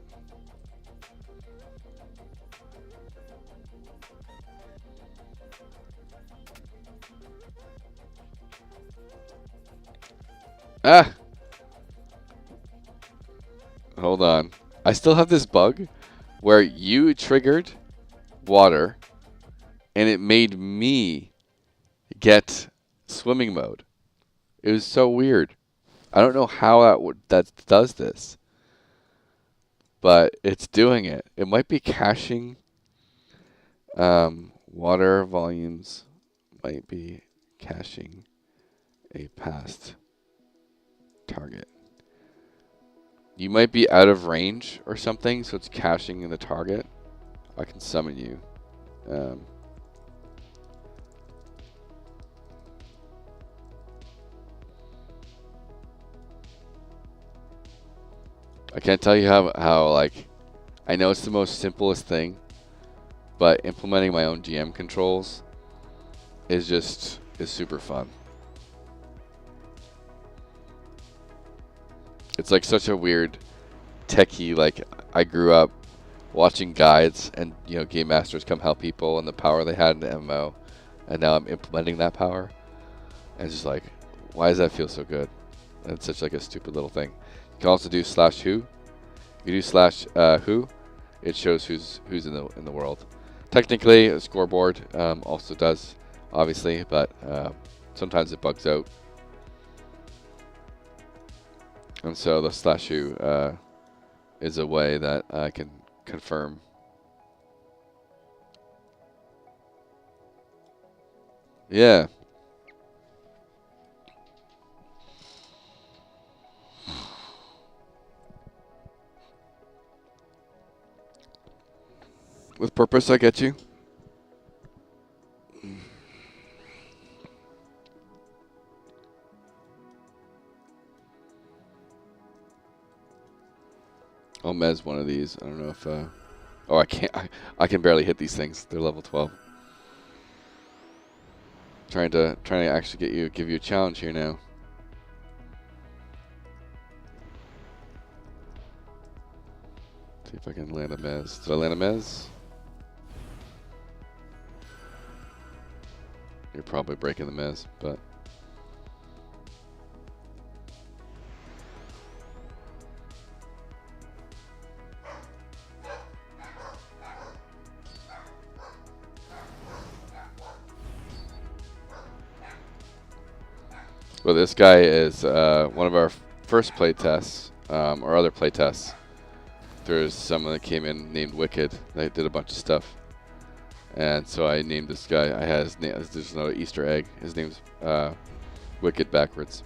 Ah! Hold on. I still have this bug where you triggered water and it made me get swimming mode. It was so weird. I don't know how that does this, but it's doing it. It might be caching. Water volumes might be caching a past target. You might be out of range or something, so it's caching in the target. I can summon you. I can't tell you how like, I know it's the most simplest thing, but implementing my own GM controls is super fun. It's like such a weird techie, like I grew up watching guides and game masters come help people and the power they had in the MMO, and now I'm implementing that power, and it's just like, why does that feel so good? And it's such like a stupid little thing. You can also do /who. If you do /who, it shows who's in the world. Technically, a scoreboard also does, obviously, but sometimes it bugs out. And so the /who is a way that I can confirm. Yeah. With purpose, I get you. I'll mez one of these. I don't know if... oh, I can't. I can barely hit these things. They're level 12. Trying to actually give you a challenge here now. See if I can land a mez. Did I land a mez? You're probably breaking the mez, but... Well, this guy is one of our first playtests, or other playtests. There's someone that came in named Wicked. They did a bunch of stuff. And so I named this guy. I had his name. There's another Easter egg. His name's Wicked backwards.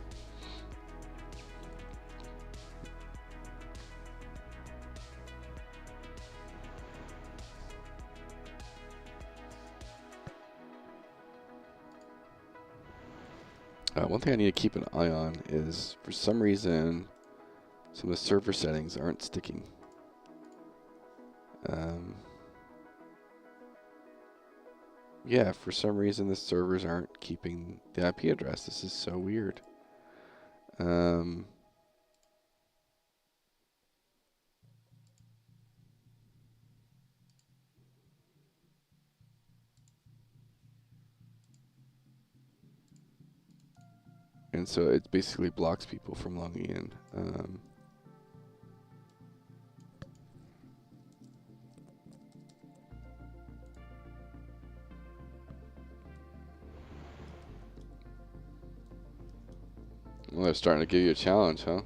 One thing I need to keep an eye on is, for some reason, some of the server settings aren't sticking. Yeah, for some reason the servers aren't keeping the IP address. This is so weird. And so it basically blocks people from logging in. they're starting to give you a challenge, huh?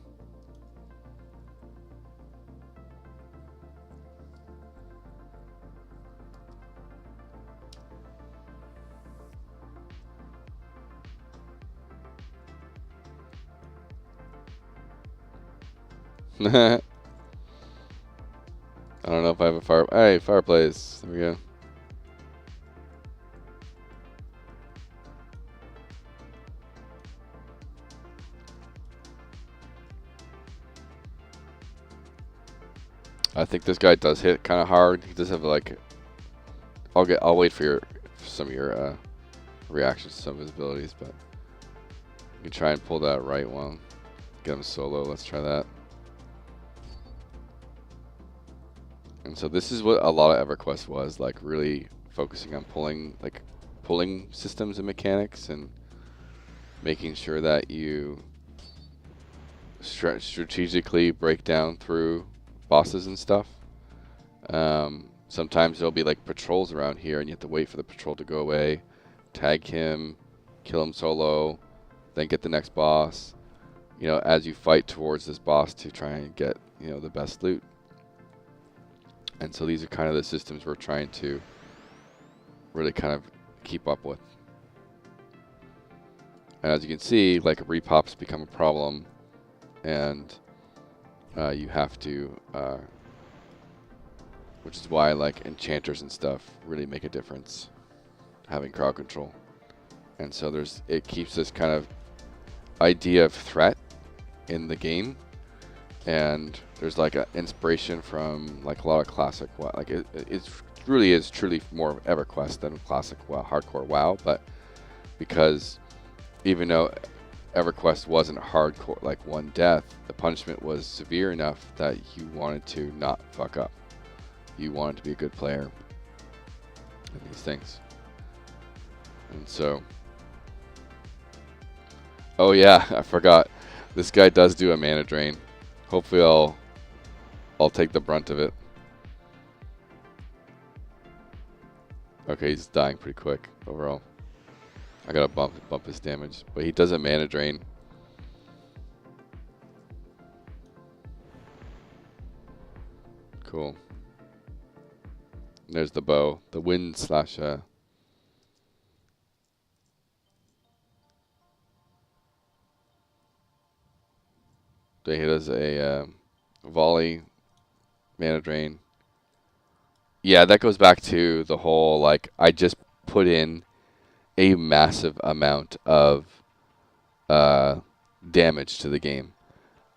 I don't know if I have a fire. Hey, fireplace. There we go. I think this guy does hit kind of hard. He does have like. I'll wait for some of your reactions to some of his abilities, but you can try and pull that right one. Get him solo. Let's try that. And so this is what a lot of EverQuest was, like really focusing on pulling systems and mechanics and making sure that you strategically break down through bosses and stuff. Sometimes there'll be like patrols around here and you have to wait for the patrol to go away, tag him, kill him solo, then get the next boss, you know, as you fight towards this boss to try and get, you know, the best loot. And so these are kind of the systems we're trying to really kind of keep up with. And as you can see, like repops become a problem, and you have to, which is why like enchanters and stuff really make a difference, having crowd control. And so it keeps this kind of idea of threat in the game. And there's like an inspiration from like a lot of classic WoW. Like it really is truly more of EverQuest than classic WoW, hardcore WoW. But because even though EverQuest wasn't hardcore, like one death, the punishment was severe enough that you wanted to not fuck up. You wanted to be a good player in these things. And so, oh yeah, I forgot. This guy does do a mana drain. Hopefully I'll take the brunt of it. Okay, he's dying pretty quick overall. I gotta bump his damage, but he does a mana drain. Cool. There's the bow, the wind slash. He does a volley, mana drain. Yeah, that goes back to the whole, like, I just put in a massive amount of damage to the game.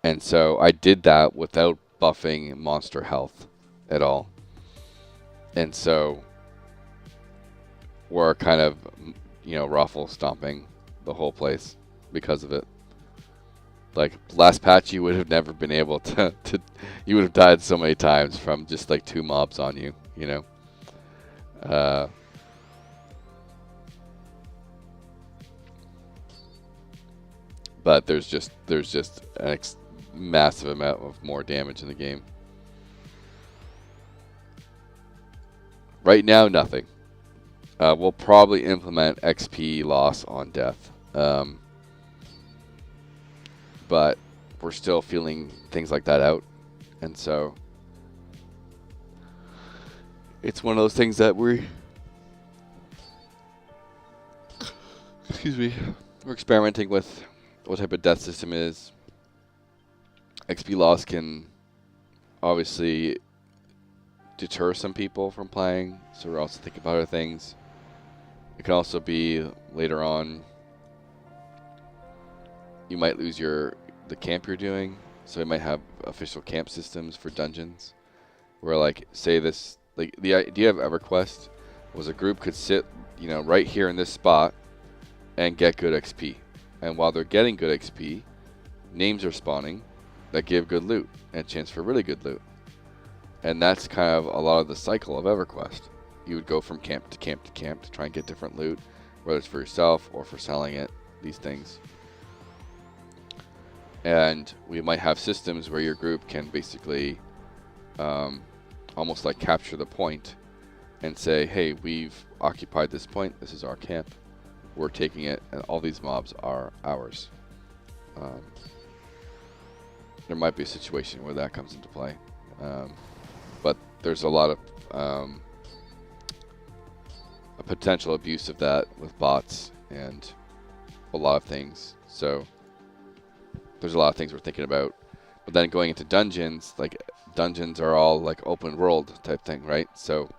And so I did that without buffing monster health at all. And so we're kind of, you know, ruffle stomping the whole place because of it. Like, last patch, you would have never been able to you would have died so many times from just like 2 mobs on you, you know. But there's just a massive amount of more damage in the game. Right now, nothing. We'll probably implement XP loss on death. But we're still feeling things like that out. And so it's one of those things that we're experimenting with what type of death system is. XP loss can obviously deter some people from playing, so we're also thinking about other things. It can also be later on you might lose the camp you're doing, so we might have official camp systems for dungeons, where like say this, like the idea of EverQuest was a group could sit, you know, right here in this spot and get good XP, and while they're getting good XP, names are spawning that give good loot and a chance for really good loot. And that's kind of a lot of the cycle of EverQuest. You would go from camp to camp to camp to try and get different loot, whether it's for yourself or for selling it, these things. And we might have systems where your group can basically almost like capture the point and say, hey, we've occupied this point, this is our camp, we're taking it, and all these mobs are ours. there might be a situation where that comes into play. But there's a lot of a potential abuse of that with bots and a lot of things. So there's a lot of things we're thinking about. But then going into dungeons, like dungeons are all like open world type thing, right? So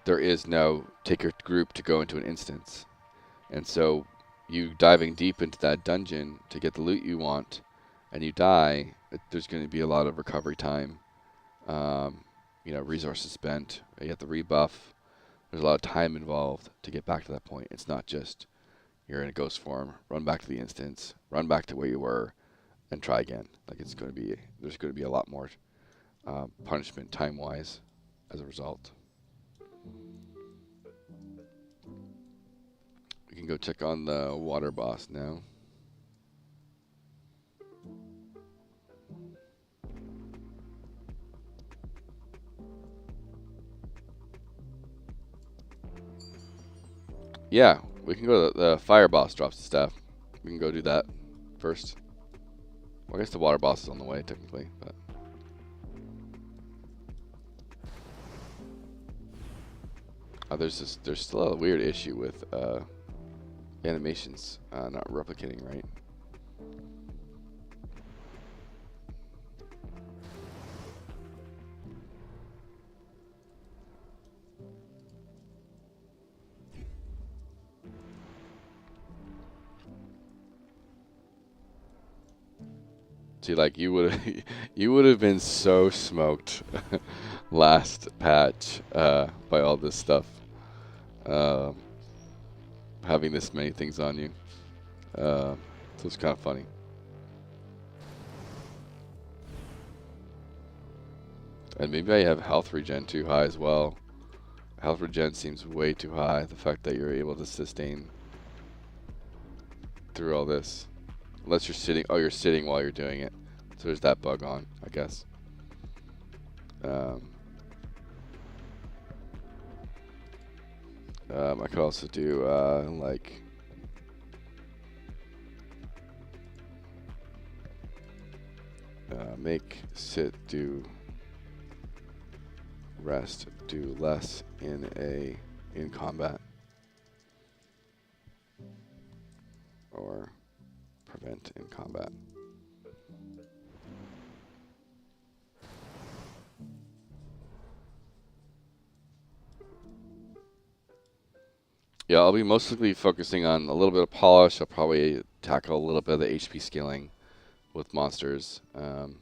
there is no take your group to go into an instance. And so you diving deep into that dungeon to get the loot you want and you die, there's going to be a lot of recovery time, resources spent. You have to rebuff. There's a lot of time involved to get back to that point. It's not just you're in a ghost form, run back to the instance, run back to where you were, and try again. Like there's going to be a lot more punishment time-wise as a result. We can go check on the water boss now. Yeah, we can go to the fire boss drops the staff. We can go do that first. Well, I guess the water boss is on the way technically, but there's still a weird issue with animations not replicating right. See, like you would have been so smoked last patch by all this stuff, having this many things on you. So it's kind of funny. And maybe I have health regen too high as well. Health regen seems way too high. The fact that you're able to sustain through all this. Unless you're sitting. Oh, you're sitting while you're doing it. So there's that bug on, I guess. I could also do like make sit do rest do less in combat, or prevent in combat. Yeah, I'll be mostly focusing on a little bit of polish. I'll probably tackle a little bit of the HP scaling with monsters. I'm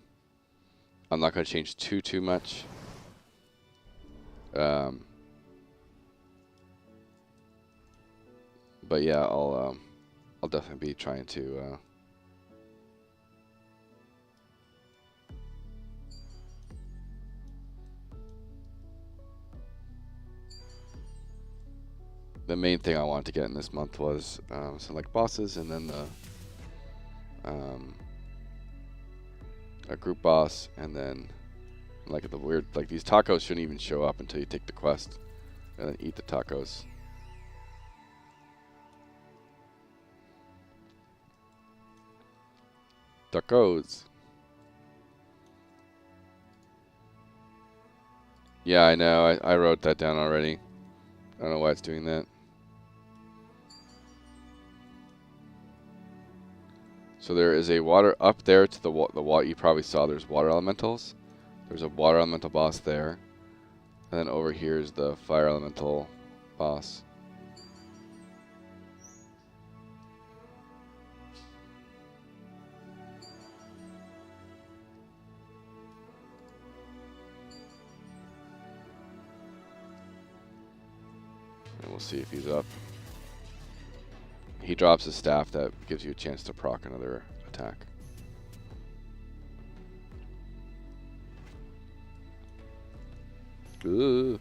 not going to change too much. But yeah, I'll definitely be trying to the main thing I wanted to get in this month was select bosses, and then a group boss, and then like the weird, like these tacos shouldn't even show up until you take the quest and then eat the tacos. Tacos. Yeah, I know. I wrote that down already. I don't know why it's doing that. So there is a water up there to the water. You probably saw there's water elementals. There's a water elemental boss there. And then over here is the fire elemental boss. And we'll see if he's up. He drops a staff that gives you a chance to proc another attack. Ooh.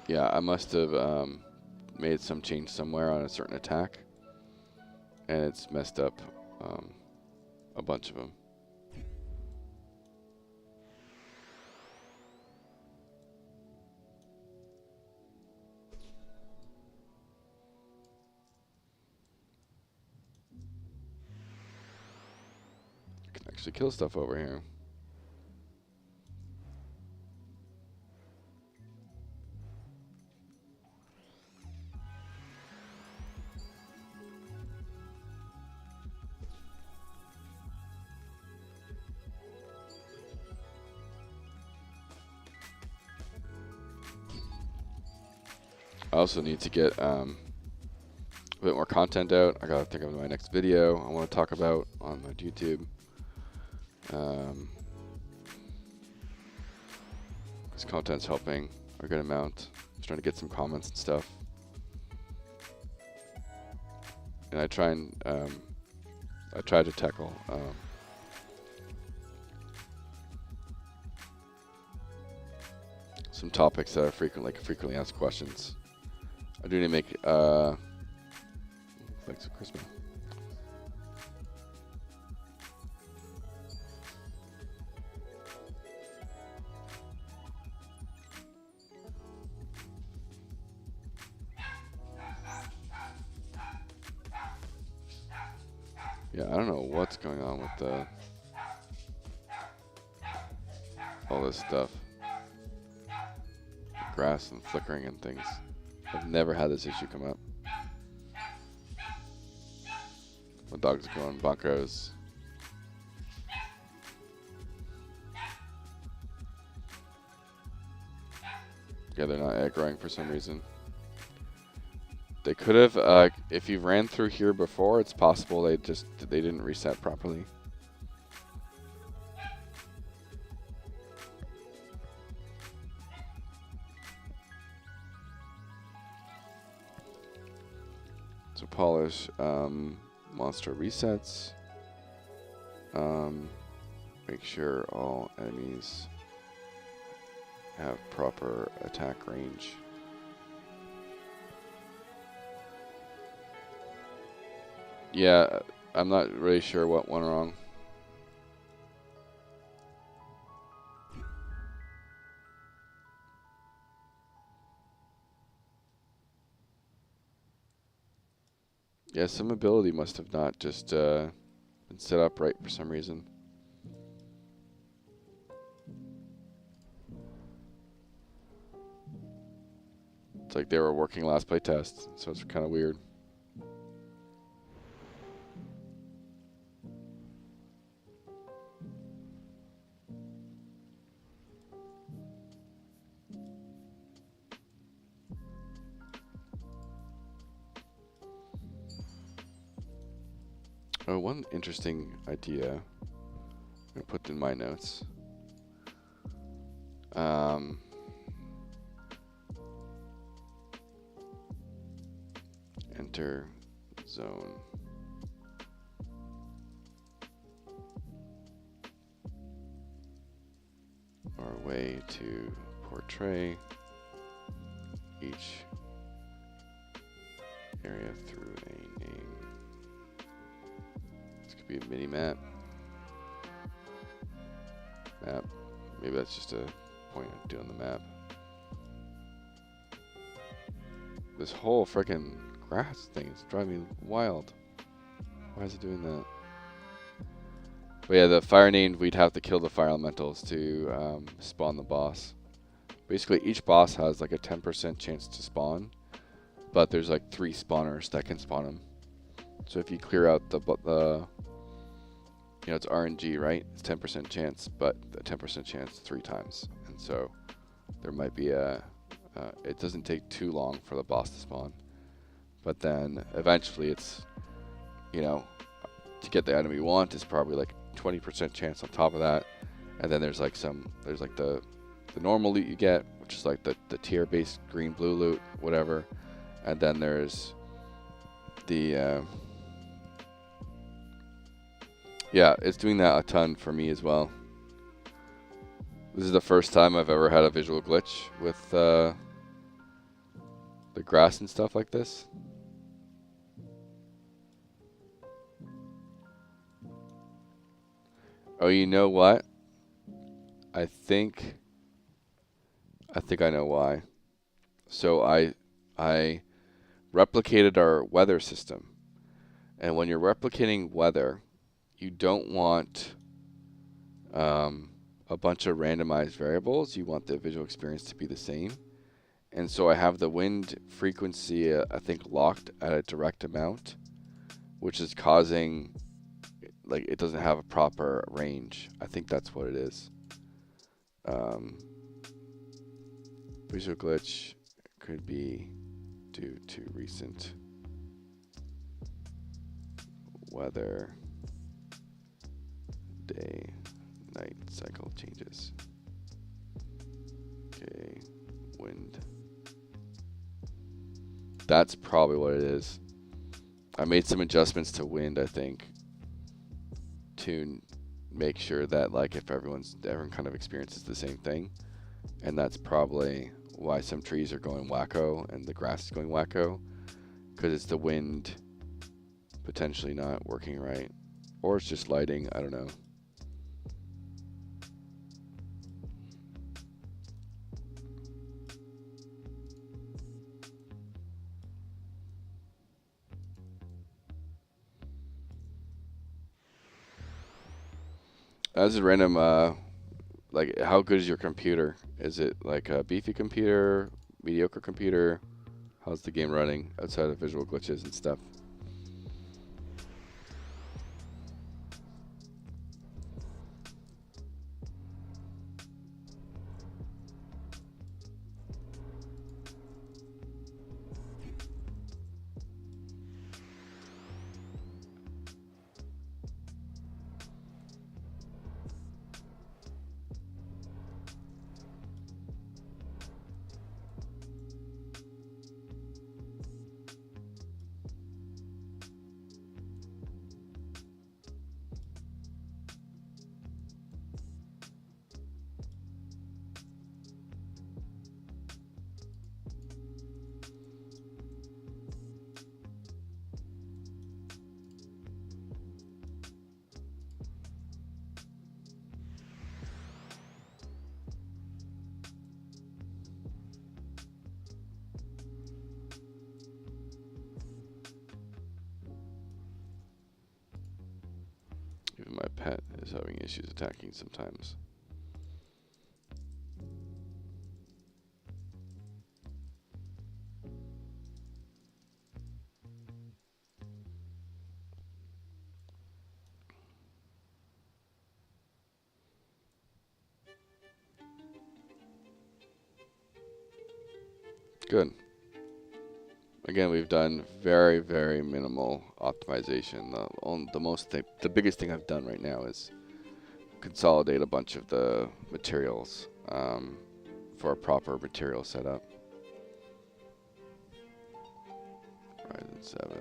Yeah, I must have made some change somewhere on a certain attack, and it's messed up a bunch of them. You can actually kill stuff over here. I also need to get a bit more content out. I gotta think of my next video I want to talk about on my YouTube. This content's helping a good amount. Just trying to get some comments and stuff. And I try to tackle some topics that are frequently asked questions. I do need to make thanks for Christmas. Yeah, I don't know what's going on with all this stuff. Grass and flickering and things. I've never had this issue come up. My dog's going bonkers. Yeah, they're not aggroing for some reason. They could have, if you ran through here before, it's possible they didn't reset properly. So polish, monster resets. Make sure all enemies have proper attack range. Yeah, I'm not really sure what went wrong. Yeah, some ability must have not just been set up right for some reason. It's like they were working last playtest, so it's kind of weird. Oh, one interesting idea I put in my notes. Enter zone. Or a way to portray each area through a name. This could be a mini map. Maybe that's just a point of doing the map. This whole freaking grass thing is driving me wild. Why is it doing that? But yeah, the fire named, we'd have to kill the fire elementals to spawn the boss. Basically, each boss has like a 10% chance to spawn, but there's like 3 spawners that can spawn them. So if you clear out the you know, it's RNG, right? It's 10% chance, but a 10% chance 3 times. And so there might be a, it doesn't take too long for the boss to spawn. But then eventually it's, you know, to get the item you want is probably like 20% chance on top of that. And then there's like the normal loot you get, which is like the tier based green blue loot, whatever. And then there's the, yeah, it's doing that a ton for me as well. This is the first time I've ever had a visual glitch with the grass and stuff like this. Oh, you know what? I think I know why. So I replicated our weather system. And when you're replicating weather, you don't want a bunch of randomized variables. You want the visual experience to be the same. And so I have the wind frequency, I think, locked at a direct amount, which is causing, like, it doesn't have a proper range. I think that's what it is. Visual glitch could be due to recent weather day-night cycle changes. Okay, wind. That's probably what it is. I made some adjustments to wind, I think, to make sure that, like, if everyone kind of experiences the same thing, and that's probably why some trees are going wacko and the grass is going wacko, because it's the wind potentially not working right, or it's just lighting. I don't know. As a random, like, how good is your computer? Is it like a beefy computer, mediocre computer? How's the game running outside of visual glitches and stuff? Even my pet is having issues attacking sometimes. Good. Again, we've done very, very minimal optimization. The biggest thing I've done right now is consolidate a bunch of the materials for a proper material setup. Ryzen 7.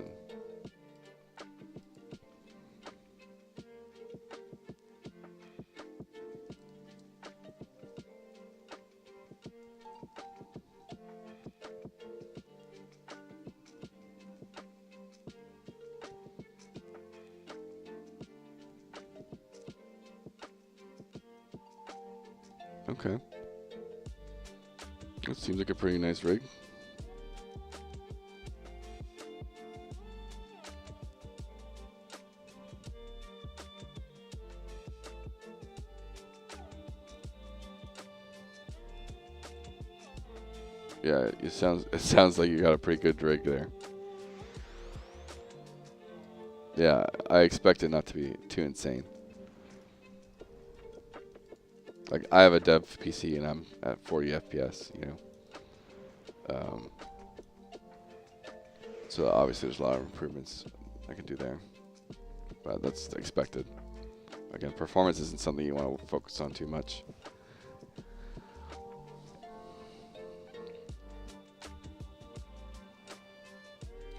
Okay. That seems like a pretty nice rig. Yeah, it sounds like you got a pretty good rig there. Yeah, I expect it not to be too insane. Like, I have a dev PC and I'm at 40 FPS, you know. So obviously there's a lot of improvements I can do there. But that's expected. Again, performance isn't something you want to focus on too much.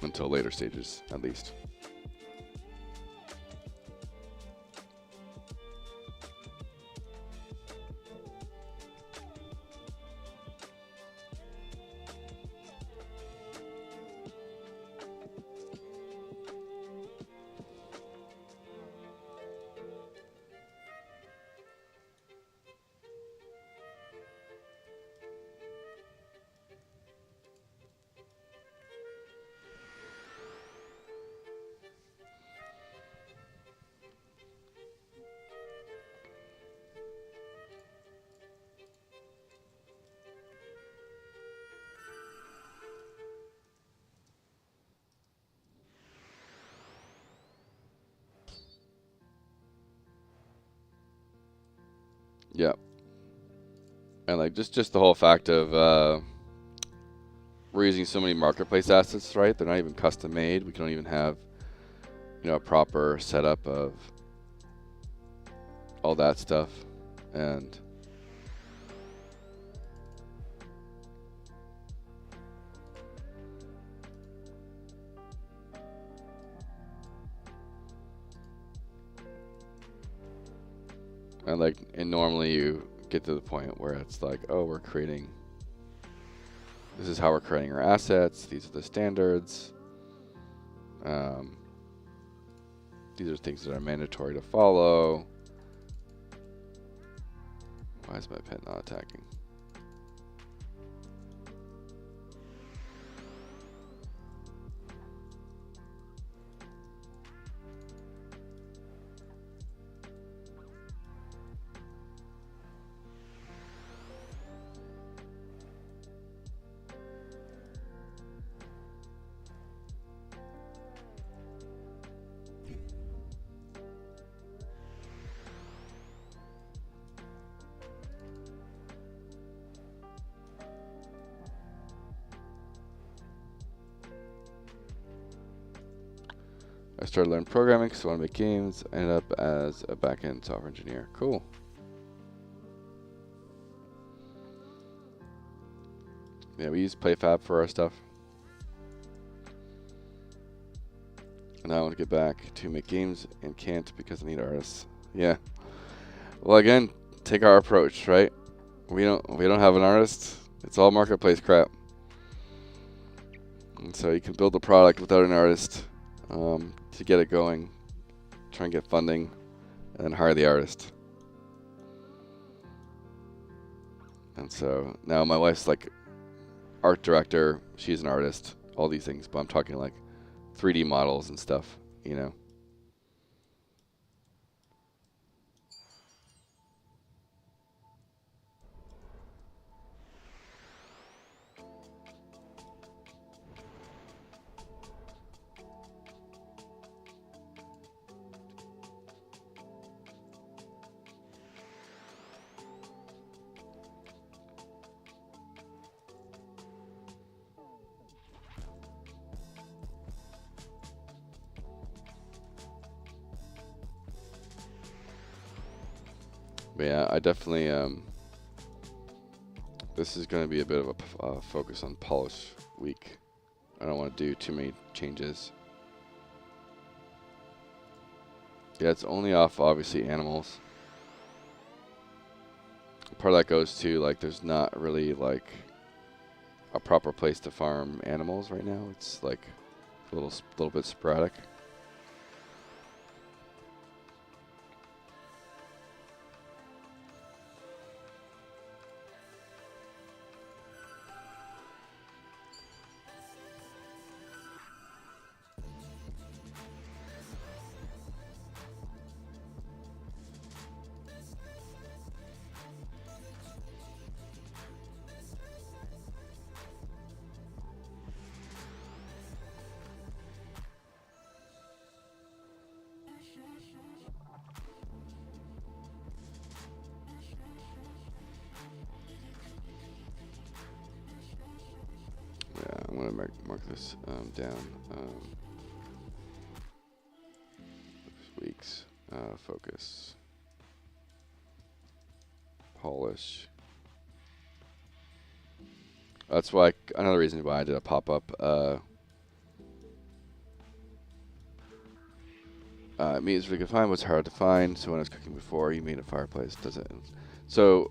Until later stages, at least. Yeah. And like just the whole fact of we're using so many marketplace assets, right? They're not even custom made. We don't even have, you know, a proper setup of all that stuff. And normally you get to the point where it's like, oh, this is how we're creating our assets. These are the standards. These are things that are mandatory to follow. Why is my pet not attacking? I started learning programming because I want to make games. I ended up as a back-end software engineer. Cool. Yeah, we use PlayFab for our stuff. And now I want to get back to make games and can't because I need artists. Yeah. Well, again, take our approach, right? We don't have an artist. It's all marketplace crap. And so you can build a product without an artist to get it going. Try and get funding, and then hire the artist. And so now my wife's like art director. She's an artist. All these things, but I'm talking like 3D models and stuff, you know. But yeah, I definitely, this is going to be a bit of a focus on polish week. I don't want to do too many changes. Yeah, it's only off, obviously, animals. Part of that goes to, like, there's not really, like, a proper place to farm animals right now. It's, like, a little bit sporadic. Yeah, I'm going to mark this down. This week's focus. Polish. That's why, another reason why I did a pop-up. Meat is really good to find. What's hard to find? So when I was cooking before, you made a fireplace. Does it? So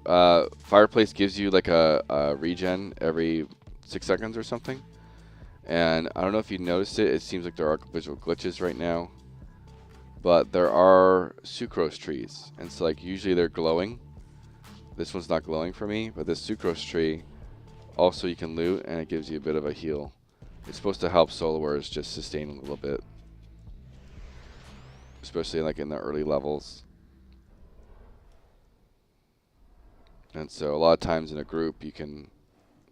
fireplace gives you like a regen every 6 seconds or something. And I don't know if you noticed it. It seems like there are visual glitches right now. But there are sucrose trees, and so like usually they're glowing. This one's not glowing for me, but this sucrose tree also you can loot, and it gives you a bit of a heal. It's supposed to help soloers just sustain a little bit, especially like in the early levels. And so a lot of times in a group,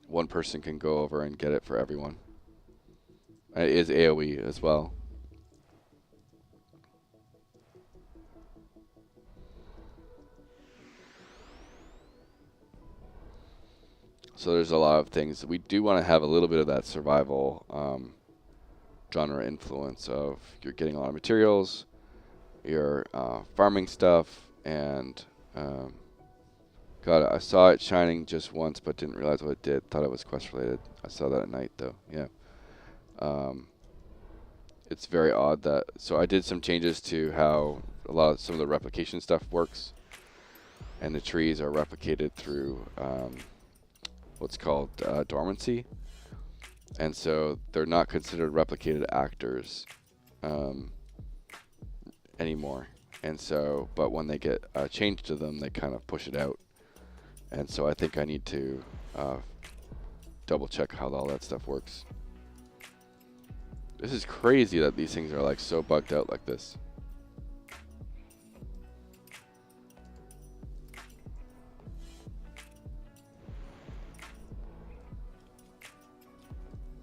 one person can go over and get it for everyone. It is AoE as well. So there's a lot of things. We do want to have a little bit of that survival genre influence of you're getting a lot of materials, you're farming stuff, and God, I saw it shining just once, but didn't realize what it did. Thought it was quest related. I saw that at night though. Yeah. It's very odd that. So I did some changes to how some of the replication stuff works, and the trees are replicated through what's called dormancy, and so they're not considered replicated actors anymore. And so, but when they get changed to them, they kind of push it out. And so I think I need to double check how all that stuff works. This is crazy that these things are like so bugged out like this.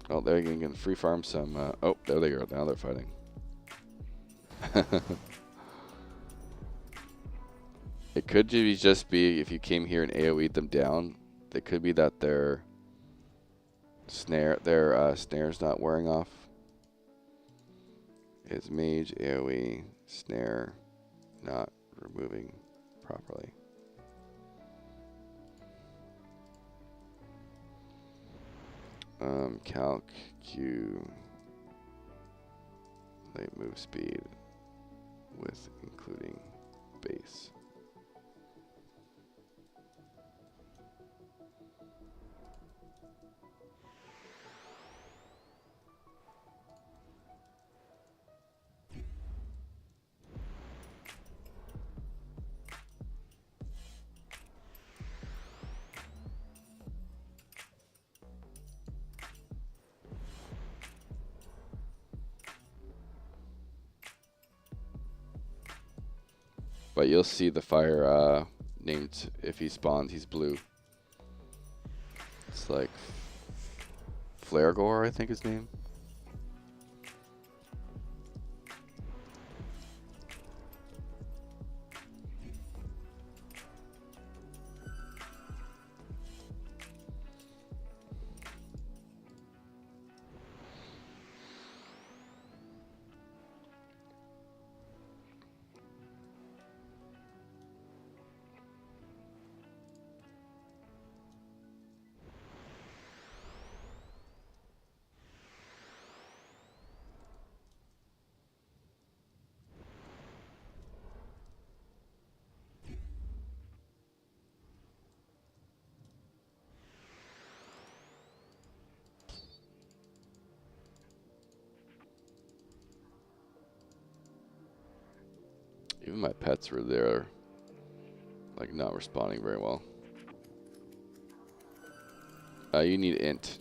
Oh, they're going to free farm some. Oh, there they go. Now they're fighting. It could just be if you came here and AoE'd them down. It could be that their snare's not wearing off. Is mage AoE snare not removing properly? Calc Q late move speed with including base. But you'll see the fire named, if he spawns, he's blue. It's like Flaregore, I think his name. Even my pets were there, like not responding very well. You need int.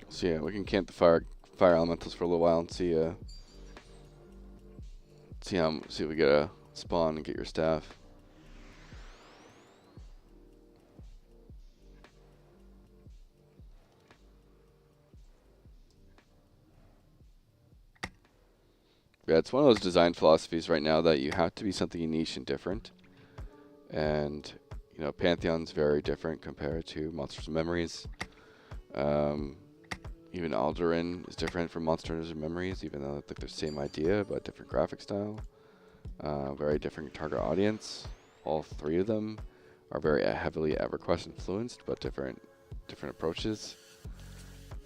So yeah, we can camp the fire elementals for a little while and see if we get a spawn and get your staff. Yeah, it's one of those design philosophies right now that you have to be something niche and different. And you know, Pantheon's very different compared to Monsters and Memories. Even Aldurin is different from Monsters and Memories, even though they're the same idea but different graphic style. Very different target audience. All three of them are very heavily EverQuest influenced, but different approaches.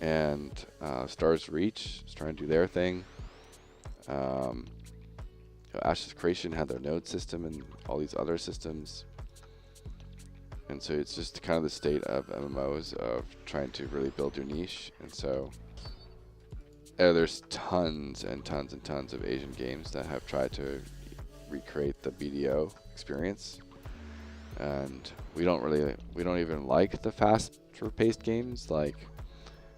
And Stars Reach is trying to do their thing. Ashes Creation had their node system and all these other systems. And so it's just kind of the state of MMOs of trying to really build your niche. And so there's tons and tons and tons of Asian games that have tried to recreate the BDO experience. And we don't even like the faster paced games. Like,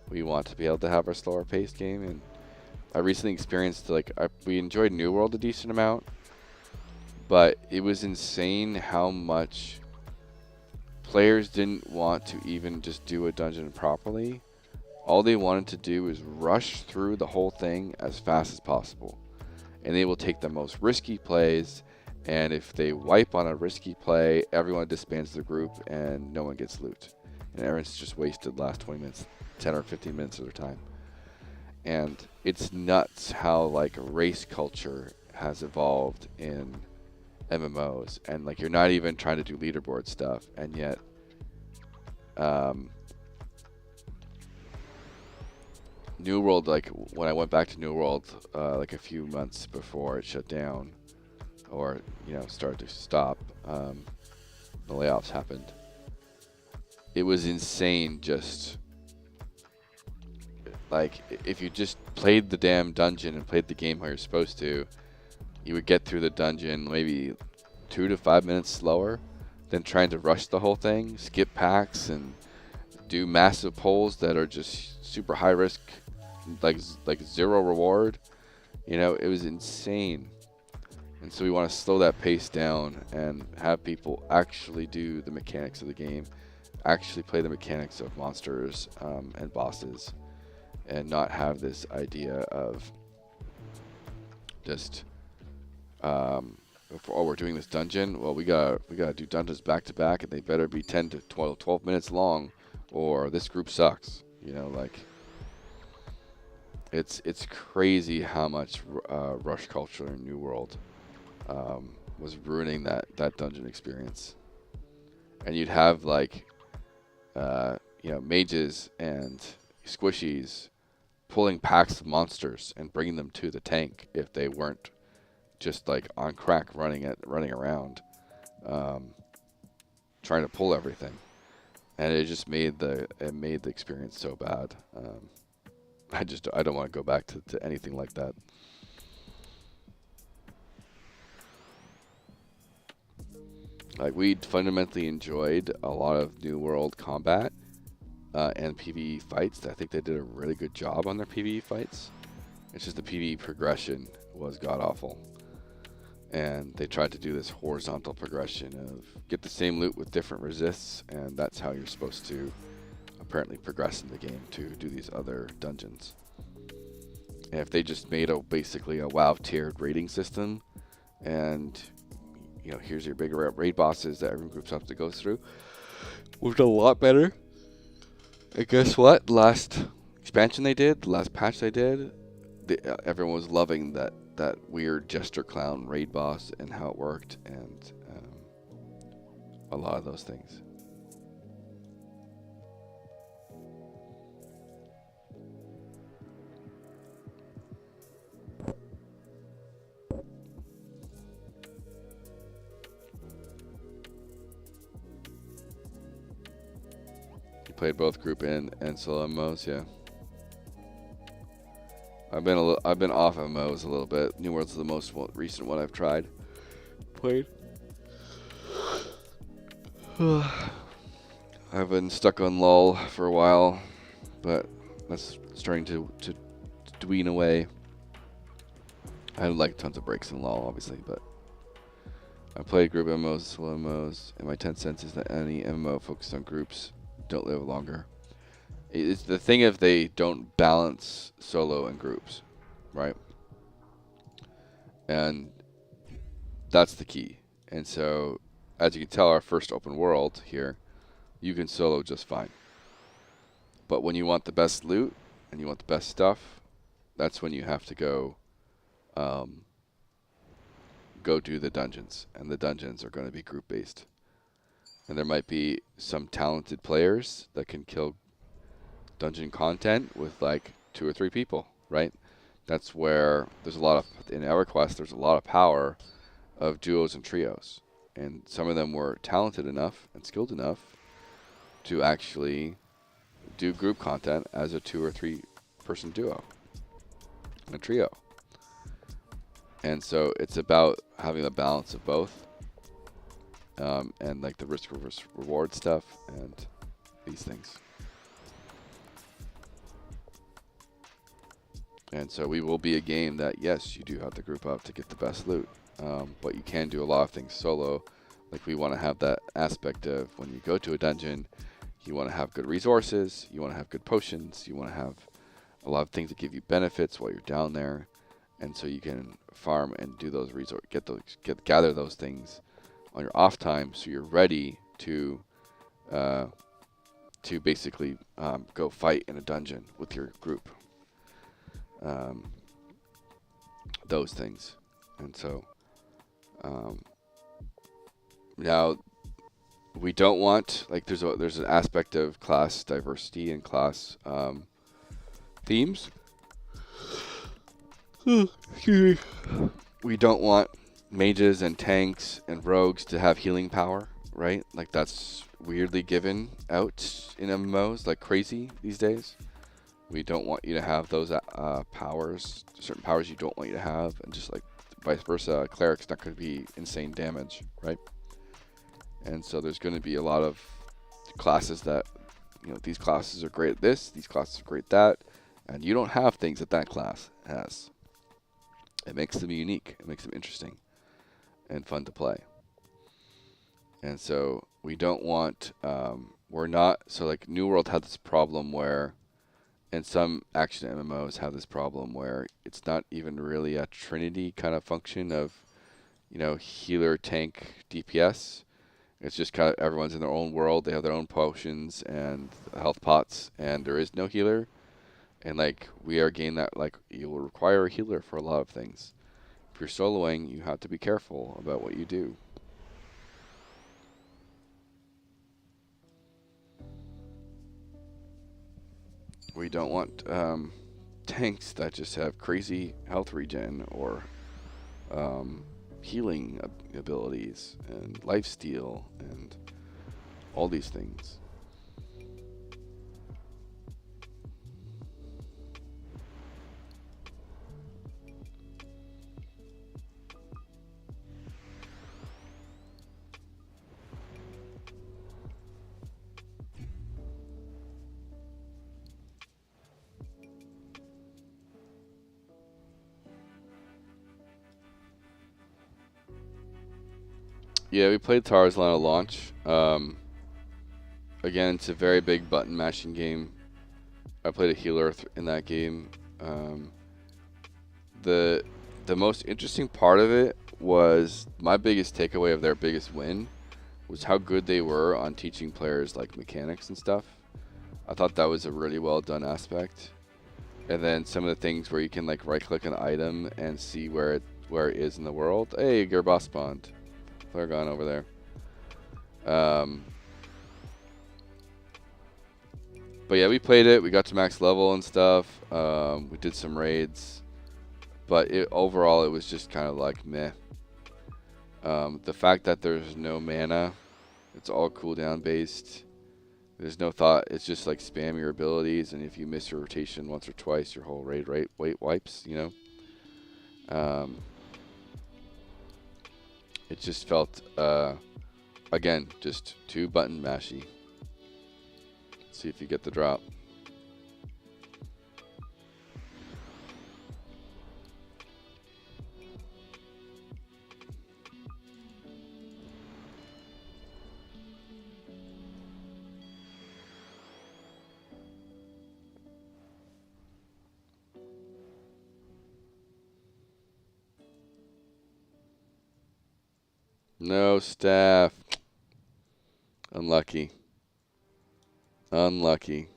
we want to be able to have our slower paced game. And I recently experienced, like, we enjoyed New World a decent amount, but it was insane how much players didn't want to even just do a dungeon properly. All they wanted to do is rush through the whole thing as fast as possible. And they will take the most risky plays, and if they wipe on a risky play, everyone disbands the group and no one gets loot. And everyone's just wasted the last 20 minutes, 10 or 15 minutes of their time. And it's nuts how, like, race culture has evolved in MMOs, and like, you're not even trying to do leaderboard stuff, and yet New World, like, when I went back to New World like a few months before it shut down, or, you know, started to stop, the layoffs happened, it was insane. Just like, if you just played the damn dungeon and played the game how you're supposed to, you would get through the dungeon maybe 2 to 5 minutes slower than trying to rush the whole thing, skip packs, and do massive pulls that are just super high risk, like zero reward. You know, it was insane. And so we want to slow that pace down and have people actually do the mechanics of the game, actually play the mechanics of monsters and bosses, and not have this idea of just oh, we're doing this dungeon, well, we gotta do dungeons back to back, and they better be 10 to 12 minutes long, or this group sucks. You know, like, it's crazy how much rush culture in New World was ruining that dungeon experience. And you'd have, like, you know, mages and squishies pulling packs of monsters and bringing them to the tank if they weren't just, like, on crack running around trying to pull everything. And it just made the experience so bad. I don't want to go back to anything like that. Like, we fundamentally enjoyed a lot of New World combat and PvE fights. I think they did a really good job on their PvE fights. It's just the PvE progression was god-awful. And they tried to do this horizontal progression of get the same loot with different resists, and that's how you're supposed to apparently progress in the game, to do these other dungeons. And if they just made basically a WoW tiered rating system, and, you know, here's your big raid bosses that every group's have to go through, would a lot better. And guess what? The last expansion they did, the last patch they did, everyone was loving that weird Jester Clown raid boss and how it worked, and a lot of those things. You played both group and solo MMOs, yeah. I've been off MMOs a little bit. New World's the most recent one I've played. I've been stuck on LOL for a while, but that's starting to dween away. I had, like, tons of breaks in LOL, obviously, but I played group MMOs, solo MMOs, and my 10 cents is that any MMO focused on groups don't live longer. It's the thing if they don't balance solo and groups, right? And that's the key. And so as you can tell, our first open world here, you can solo just fine. But when you want the best loot and you want the best stuff, that's when you have to go do the dungeons. And the dungeons are going to be group based. And there might be some talented players that can kill dungeon content with like 2 or 3 people, right? That's where there's a lot of, in EverQuest, there's a lot of power of duos and trios. And some of them were talented enough and skilled enough to actually do group content as a 2 or 3 person duo, a trio. And so it's about having the balance of both, and like the risk versus reward stuff and these things. And so we will be a game that, yes, you do have to group up to get the best loot, but you can do a lot of things solo. Like we want to have that aspect of when you go to a dungeon, you want to have good resources, you want to have good potions, you want to have a lot of things that give you benefits while you're down there, and so you can farm and do those gather those things on your off time, so you're ready to basically go fight in a dungeon with your group. Those things, and so now we don't want, like, there's an aspect of class diversity and class themes. Excuse me. We don't want mages and tanks and rogues to have healing power, right? Like that's weirdly given out in MMOs like crazy these days. We don't want you to have those powers, certain powers you don't want you to have, and just like vice versa, a cleric's not going to be insane damage, right? And so there's going to be a lot of classes that, you know, these classes are great at this, these classes are great at that, and you don't have things that that class has. It makes them unique. It makes them interesting and fun to play. And so we don't want, we're not, so like New World had this problem where, and some action MMOs have this problem where it's not even really a trinity kind of function of, you know, healer, tank, DPS. It's just kind of everyone's in their own world. They have their own potions and health pots, and there is no healer. And like we are a game that like you will require a healer for a lot of things. If you're soloing, you have to be careful about what you do. We don't want tanks that just have crazy health regen or healing abilities and lifesteal and all these things. Yeah, we played Tarzan at launch. Again, it's a very big button mashing game. I played a healer in that game. The most interesting part of it was my biggest takeaway of their biggest win was how good they were on teaching players like mechanics and stuff. I thought that was a really well done aspect. And then some of the things where you can like right click an item and see where it is in the world. Hey, your boss spawned. Player gone over there. But yeah, we played it. We got to max level and stuff. We did some raids. But overall, it was just kind of like meh. The fact that there's no mana, it's all cooldown based. There's no thought. It's just like spam your abilities, and if you miss your rotation once or twice, your whole raid wipes, you know. It just felt, again, just too button mashy. Let's see if you get the drop. No staff. Unlucky. Unlucky.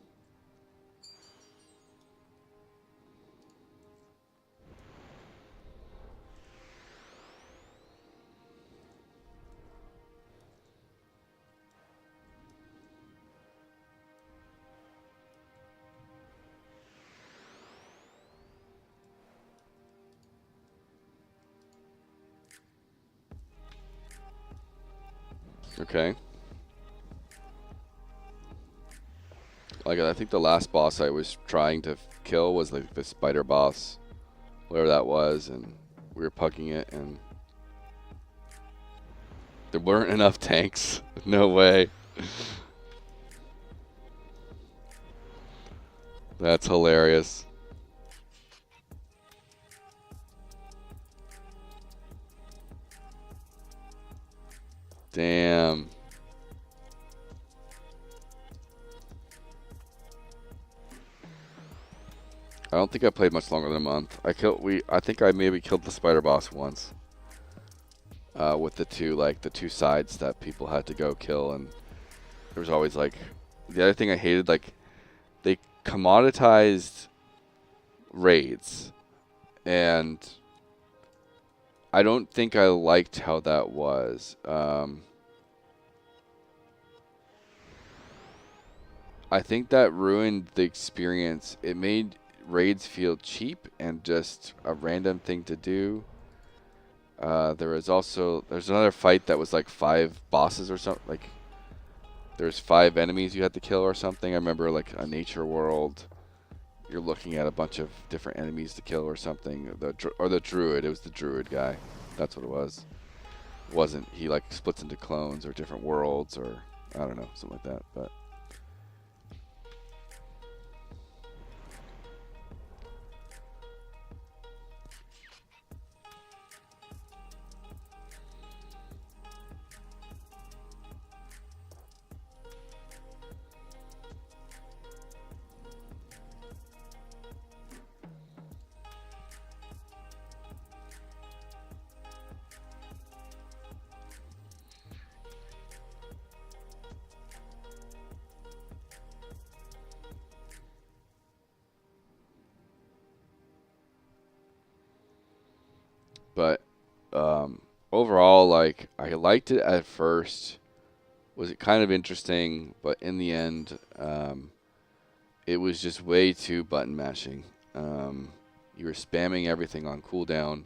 Okay. Like, I think the last boss I was trying to kill was like the spider boss, whatever that was, and we were pugging it, and there weren't enough tanks. No way. That's hilarious. Damn. I don't think I played much longer than a month. I think I maybe killed the spider boss once. With the two sides that people had to go kill, and there was always like the other thing I hated, like they commoditized raids, and I don't think I liked how that was. I think that ruined the experience. It made raids feel cheap and just a random thing to do. There's another fight that was like 5 bosses or something. Like there's 5 enemies you had to kill or something. I remember like a nature world. You're looking at a bunch of different enemies to kill or something. The druid. It was the druid guy. That's what it was. It wasn't he like splits into clones or different worlds or I don't know, something like that. But overall, like I liked it at first. Was it kind of interesting, but in the end, it was just way too button mashing. You were spamming everything on cooldown,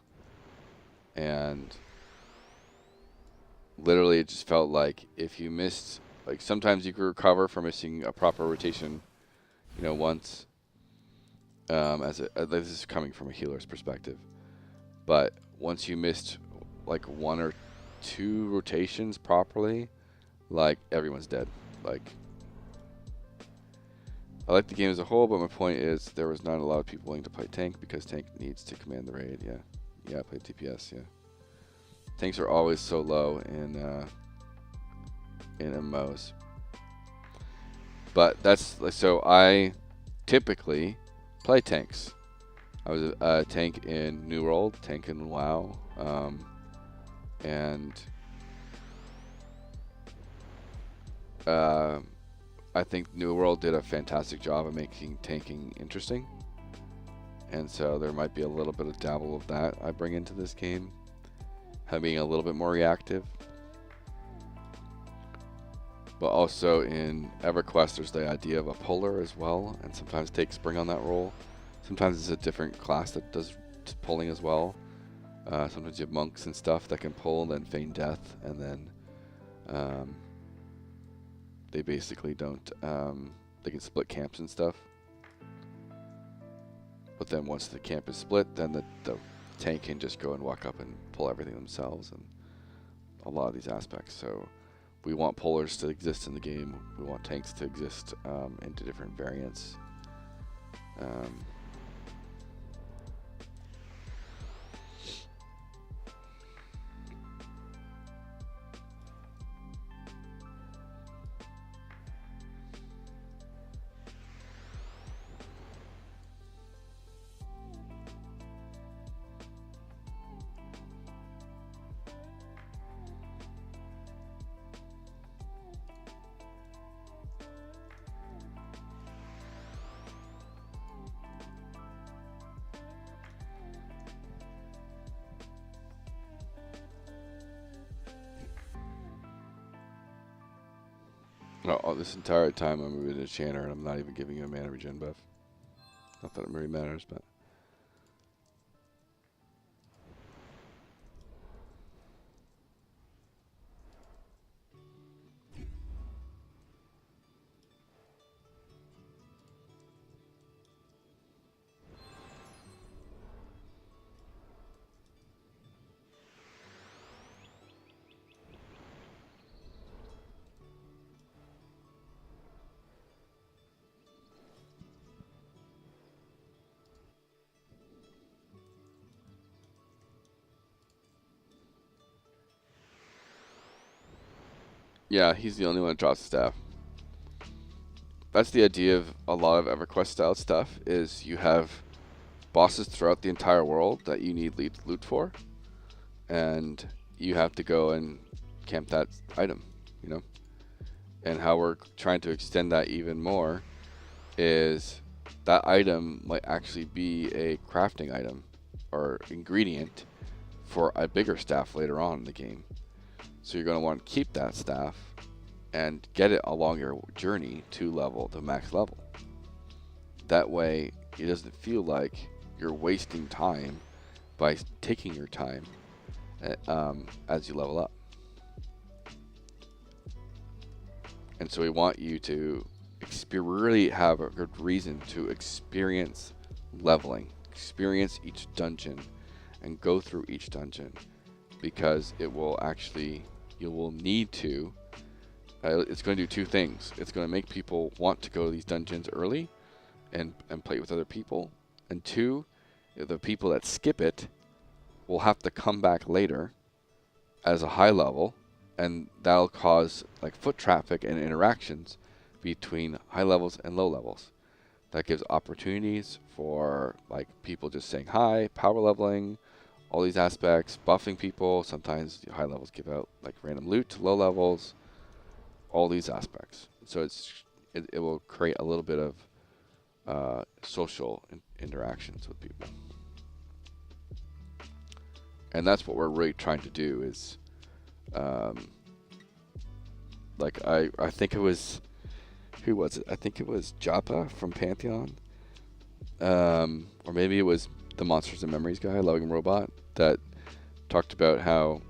and literally it just felt like if you missed, like sometimes you could recover for missing a proper rotation, once. This is coming from a healer's perspective, but once you missed like 1 or 2 rotations properly, like everyone's dead. Like I like the game as a whole, but my point is there was not a lot of people willing to play tank because tank needs to command the raid. Yeah, I played DPS. Yeah, tanks are always so low in MMOs. But that's so I typically play tanks. I was a tank in New World, tank in WoW, and I think New World did a fantastic job of making tanking interesting. And so there might be a little bit of dabble of that I bring into this game, being a little bit more reactive. But also in EverQuest, there's the idea of a puller as well, and sometimes takes bring on that role. Sometimes it's a different class that does pulling as well. Sometimes you have monks and stuff that can pull and then feign death, and then they basically don't. They can split camps and stuff. But then once the camp is split, then the tank can just go and walk up and pull everything themselves, and a lot of these aspects. So we want pullers to exist in the game. We want tanks to exist into different variants. No, this entire time I'm moving to Enchanter, and I'm not even giving you a mana regen buff. Not that it really matters, but. Yeah, he's the only one that drops the staff. That's the idea of a lot of EverQuest style stuff, is you have bosses throughout the entire world that you need loot for, and you have to go and camp that item, you know? And how we're trying to extend that even more is that item might actually be a crafting item or ingredient for a bigger staff later on in the game. So you're going to want to keep that staff and get it along your journey to the max level. That way it doesn't feel like you're wasting time by taking your time as you level up. And so we want you to really have a good reason to experience leveling, experience each dungeon, and go through each dungeon, because it will actually, you will need to, it's going to do two things. It's going to make people want to go to these dungeons early and play with other people. And two, the people that skip it will have to come back later as a high level, and that'll cause like foot traffic and interactions between high levels and low levels. That gives opportunities for like people just saying hi, power leveling, all these aspects, buffing people. Sometimes the high levels give out like random loot to low levels, all these aspects. So it will create a little bit of social interactions with people. And that's what we're really trying to do is, like I think it was, who was it? I think it was Joppa from Pantheon, or maybe it was the Monsters and Memories guy, Loving Robot, that talked about how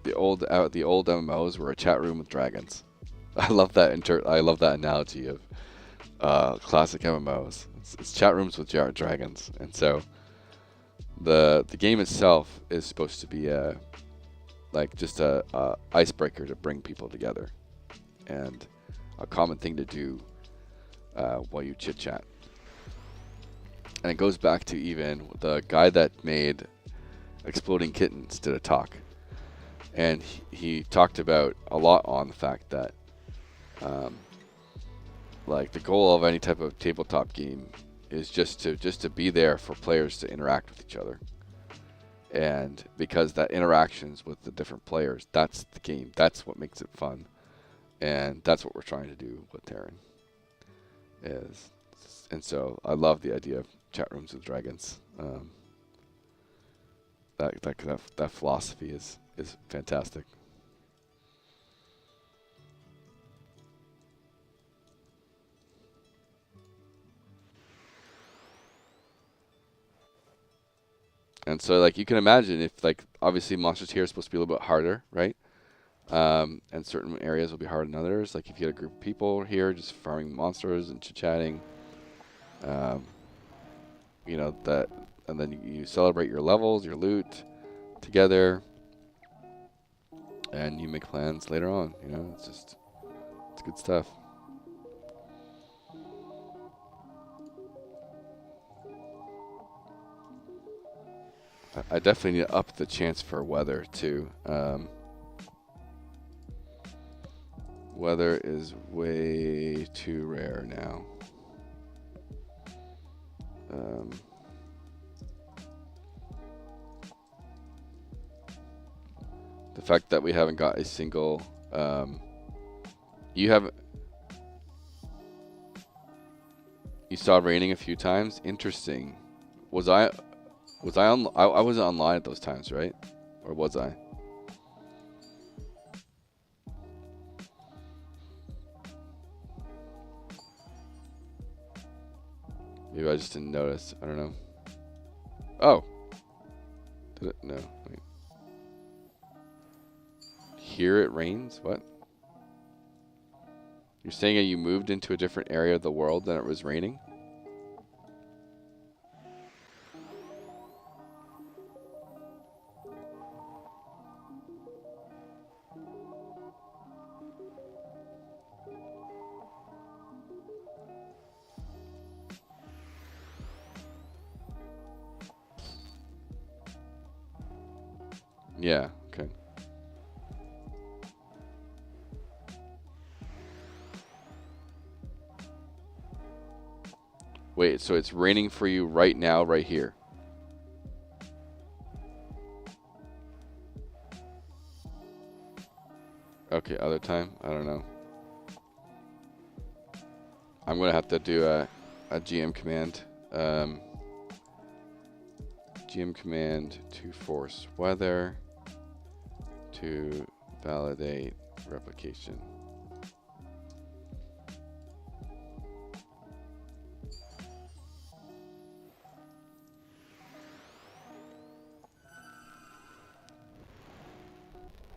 the old MMOs were a chat room with dragons. I love that I love that analogy of classic MMOs. It's chat rooms with dragons, and so the game itself is supposed to be like just a icebreaker to bring people together, and a common thing to do while you chit chat. And it goes back to even the guy that made Exploding Kittens did a talk, and he talked about a lot on the fact that like the goal of any type of tabletop game is just to be there for players to interact with each other. And because that interactions with the different players, that's the game. That's what makes it fun. And that's what we're trying to do with Tearyn. And so I love the idea of chat rooms with dragons. That philosophy is fantastic. And so, like, you can imagine if, like, obviously monsters here is supposed to be a little bit harder, right? And certain areas will be harder than others. Like, if you had a group of people here just farming monsters and chit-chatting, you know, that, and then you celebrate your levels, your loot together, and you make plans later on, you know, it's good stuff. I definitely need to up the chance for weather too. Weather is way too rare now. The fact that we haven't got a single, you saw raining a few times. Interesting. I wasn't online at those times, right? Or was I? Maybe I just didn't notice. I don't know. Oh. Did it? No. Wait. Here it rains? What? You're saying that you moved into a different area of the world than it was raining? Yeah, okay. Wait, so it's raining for you right now, right here? Okay, other time? I don't know. I'm going to have to do a GM command. GM command to force weather to validate replication.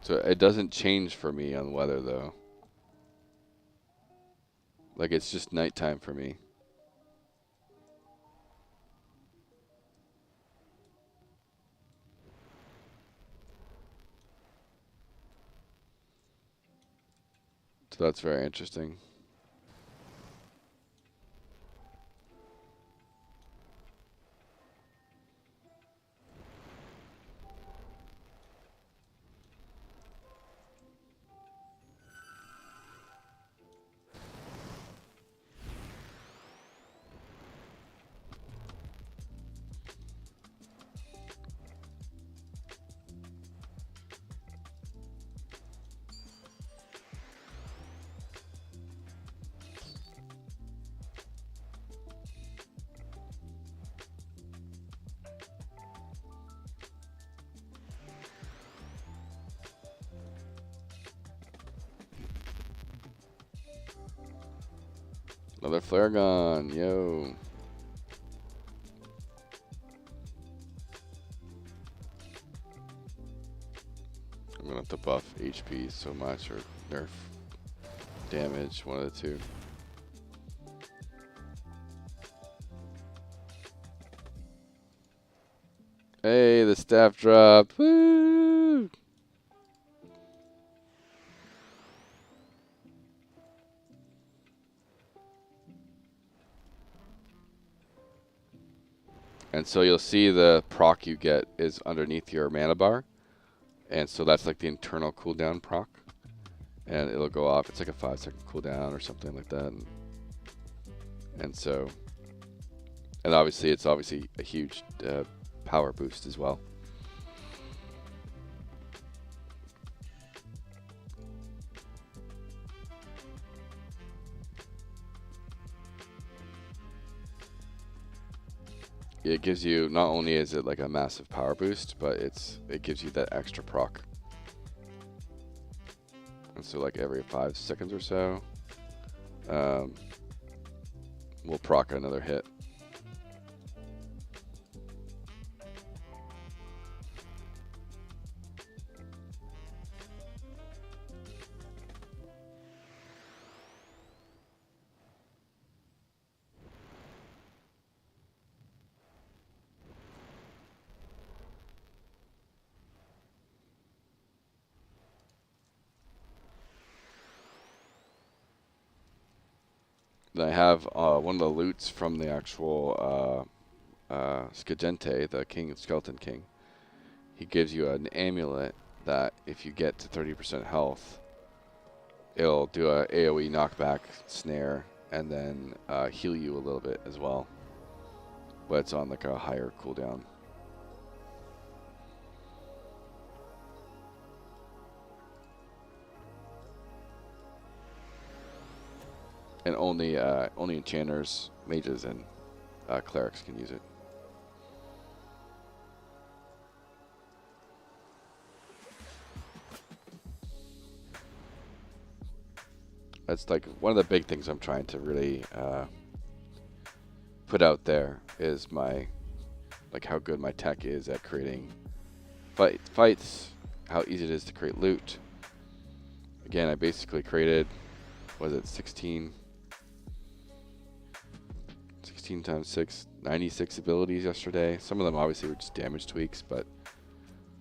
So it doesn't change for me on weather though. Like it's just nighttime for me. So that's very interesting. Another flare gun, yo. I'm gonna have to buff HP so much or nerf damage, one of the two. Hey, the staff drop. Woo! And so you'll see the proc you get is underneath your mana bar. And so that's like the internal cooldown proc. And it'll go off. It's like a 5-second cooldown or something like that. And so, and obviously it's obviously a huge power boost as well. It gives you, not only is it like a massive power boost, but it gives you that extra proc. And so like every 5 seconds or so, we'll proc another hit. Then I have one of the loots from the actual Skagente, the King, Skeleton King. He gives you an amulet that if you get to 30% health, it'll do a AoE knockback snare and then heal you a little bit as well. But it's on like a higher cooldown. And only enchanters, mages, and clerics can use it. That's like one of the big things I'm trying to really put out there is my, like, how good my tech is at creating fights, how easy it is to create loot. Again, I basically created, was it 16 times 6, 96 abilities yesterday. Some of them obviously were just damage tweaks, but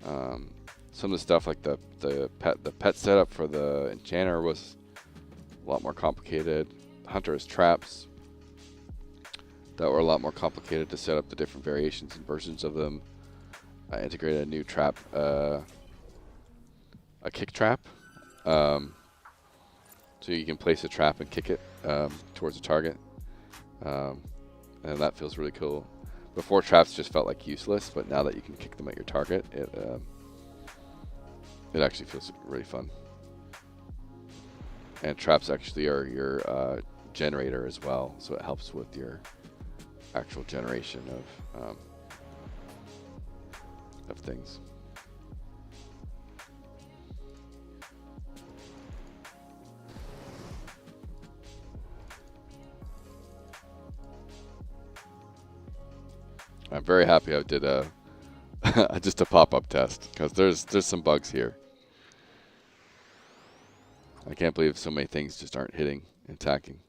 some of the stuff like the pet setup for the enchanter was a lot more complicated. Hunter's traps that were a lot more complicated to set up the different variations and versions of them. I integrated a new trap, a kick trap. So you can place a trap and kick it towards a target. And that feels really cool. Before, traps just felt like useless, but now that you can kick them at your target, it actually feels really fun. And traps actually are your generator as well, so it helps with your actual generation of things. I'm very happy I did just a pop-up test, because there's some bugs here. I can't believe so many things just aren't hitting and attacking.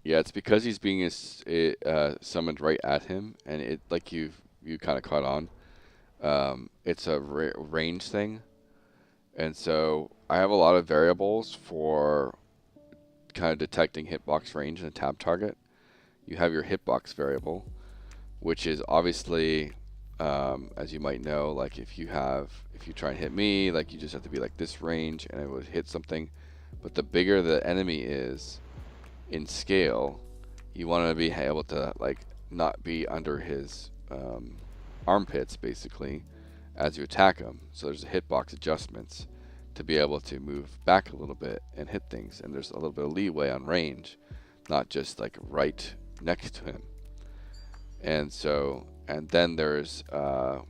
Yeah, it's because he's being summoned right at him, and it, like you kind of caught on. It's a range thing, and so I have a lot of variables for kind of detecting hitbox range and a tab target. You have your hitbox variable, which is obviously, as you might know, like if you try and hit me, like you just have to be like this range, and it would hit something. But the bigger the enemy is in scale, you want to be able to like not be under his armpits basically as you attack him. So there's hitbox adjustments to be able to move back a little bit and hit things, and there's a little bit of leeway on range, not just like right next to him. And so, and then there's the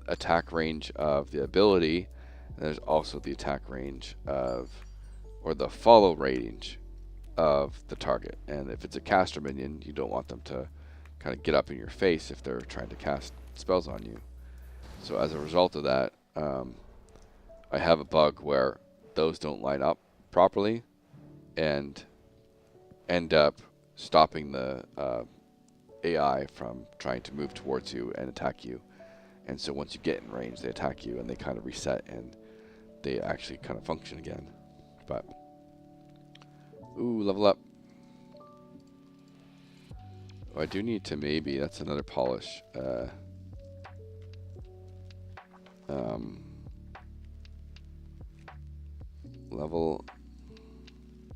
attack range of the ability, and there's also the attack range of, or the follow range of the target. And if it's a caster minion, you don't want them to kind of get up in your face if they're trying to cast spells on you. So as a result of that, I have a bug where those don't line up properly and end up stopping the AI from trying to move towards you and attack you. And so once you get in range, they attack you and they kind of reset and they actually kind of function again. But ooh, level up. Oh, I do need to maybe, that's another polish. Level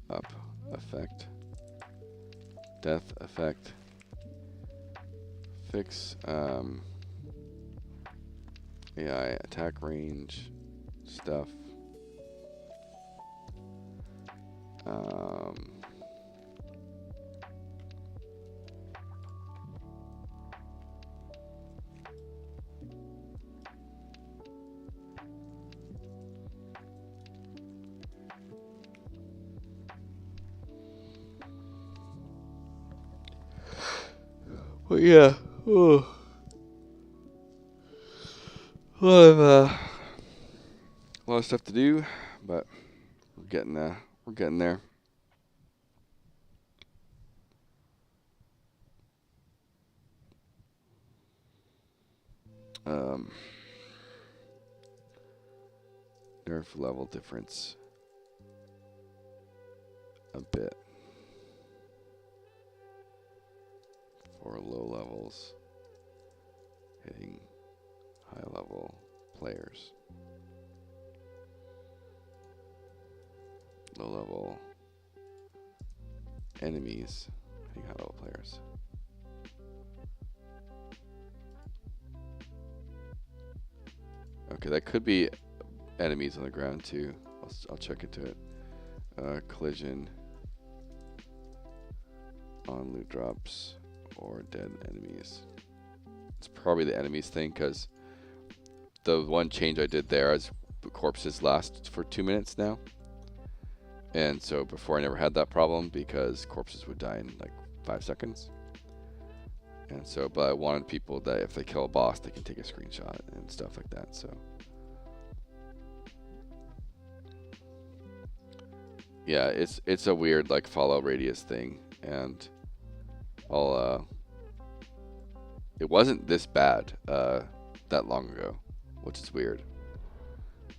up effect. Death effect. Fix AI attack range stuff. Well, yeah. Oh. A lot of stuff to do, but we're getting there. Nerf level difference a bit for low levels hitting high level players. Low level enemies. Hang high level players. Okay, that could be enemies on the ground too. I'll check into it. Collision on loot drops or dead enemies. It's probably the enemies thing, because the one change I did there is corpses last for 2 minutes now. And so before I never had that problem because corpses would die in like 5 seconds. And so, but I wanted people that if they kill a boss, they can take a screenshot and stuff like that. So, yeah, it's a weird like follow radius thing, and it wasn't this bad that long ago, which is weird.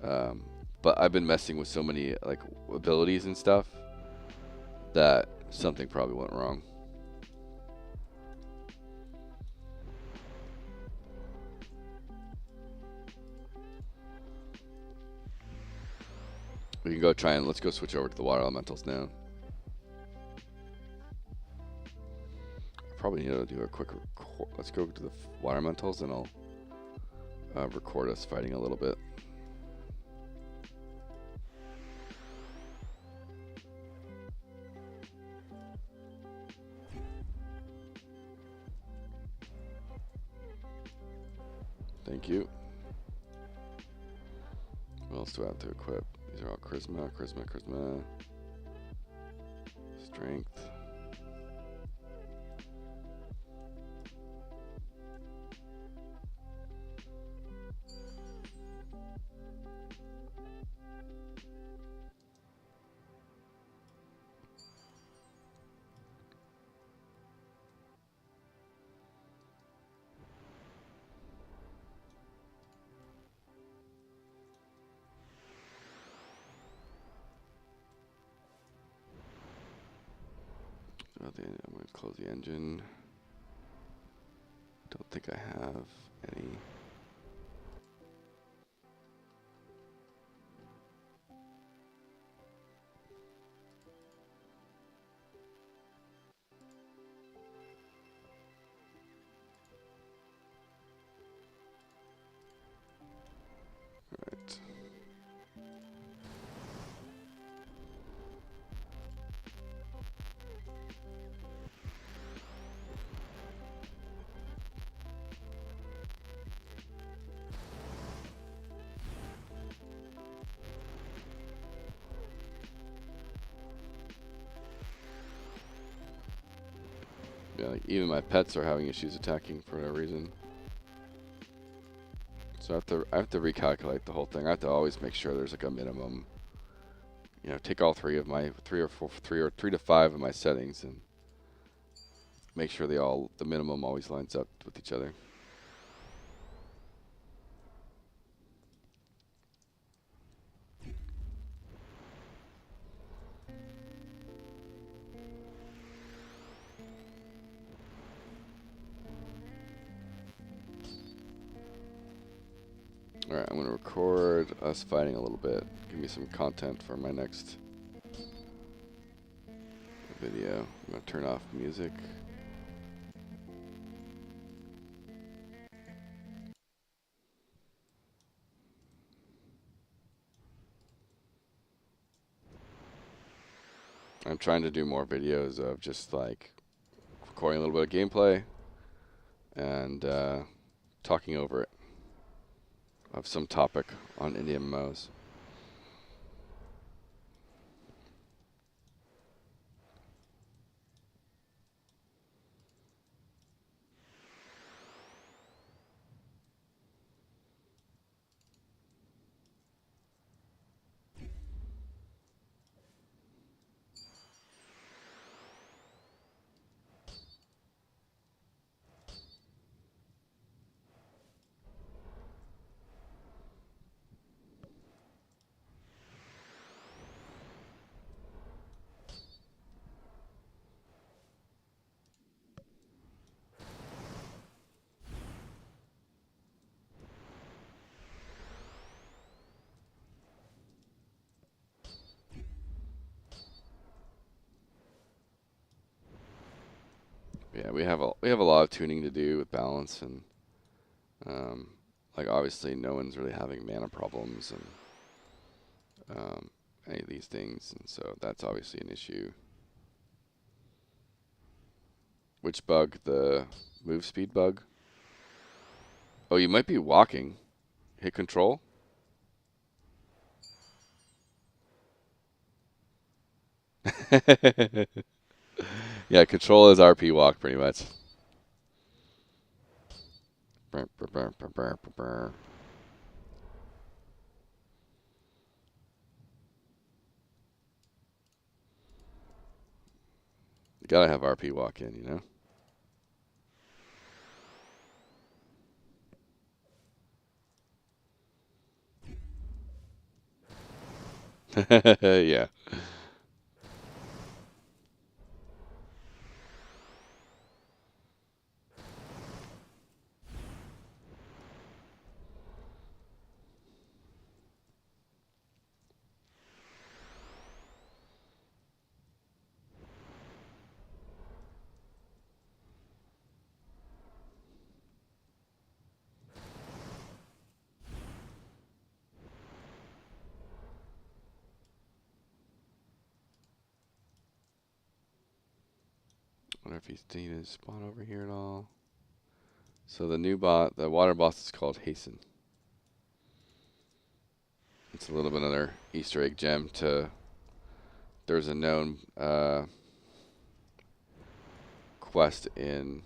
But I've been messing with so many like abilities and stuff that something probably went wrong. We can go try and let's go switch over to the water elementals now. Probably need to do a quick let's go to the water elementals and I'll record us fighting a little bit. Thank you. What else do I have to equip? These are all charisma, charisma, charisma. Strength. I'm going to close the engine. Don't think I have any. Right. Yeah, like even my pets are having issues attacking for no reason. So I have to recalculate the whole thing. I have to always make sure there's like a minimum. You know, take all three to five of my settings and make sure the minimum always lines up with each other. Alright, I'm going to record us fighting a little bit. Give me some content for my next video. I'm going to turn off music. I'm trying to do more videos of just like recording a little bit of gameplay and talking over it of some topic on Indie MMOs. we have a lot of tuning to do with balance, and like obviously no one's really having mana problems and any of these things, and so that's obviously an issue. Which bug? The move speed bug? Oh, you might be walking. Hit control. Yeah, control is RP walk pretty much. You gotta have RP walk in, you know? Yeah. Wonder if he's needed to spawn over here at all. So the new bot, the water boss is called Hasten. It's a little bit another Easter egg gem to. There's a known quest in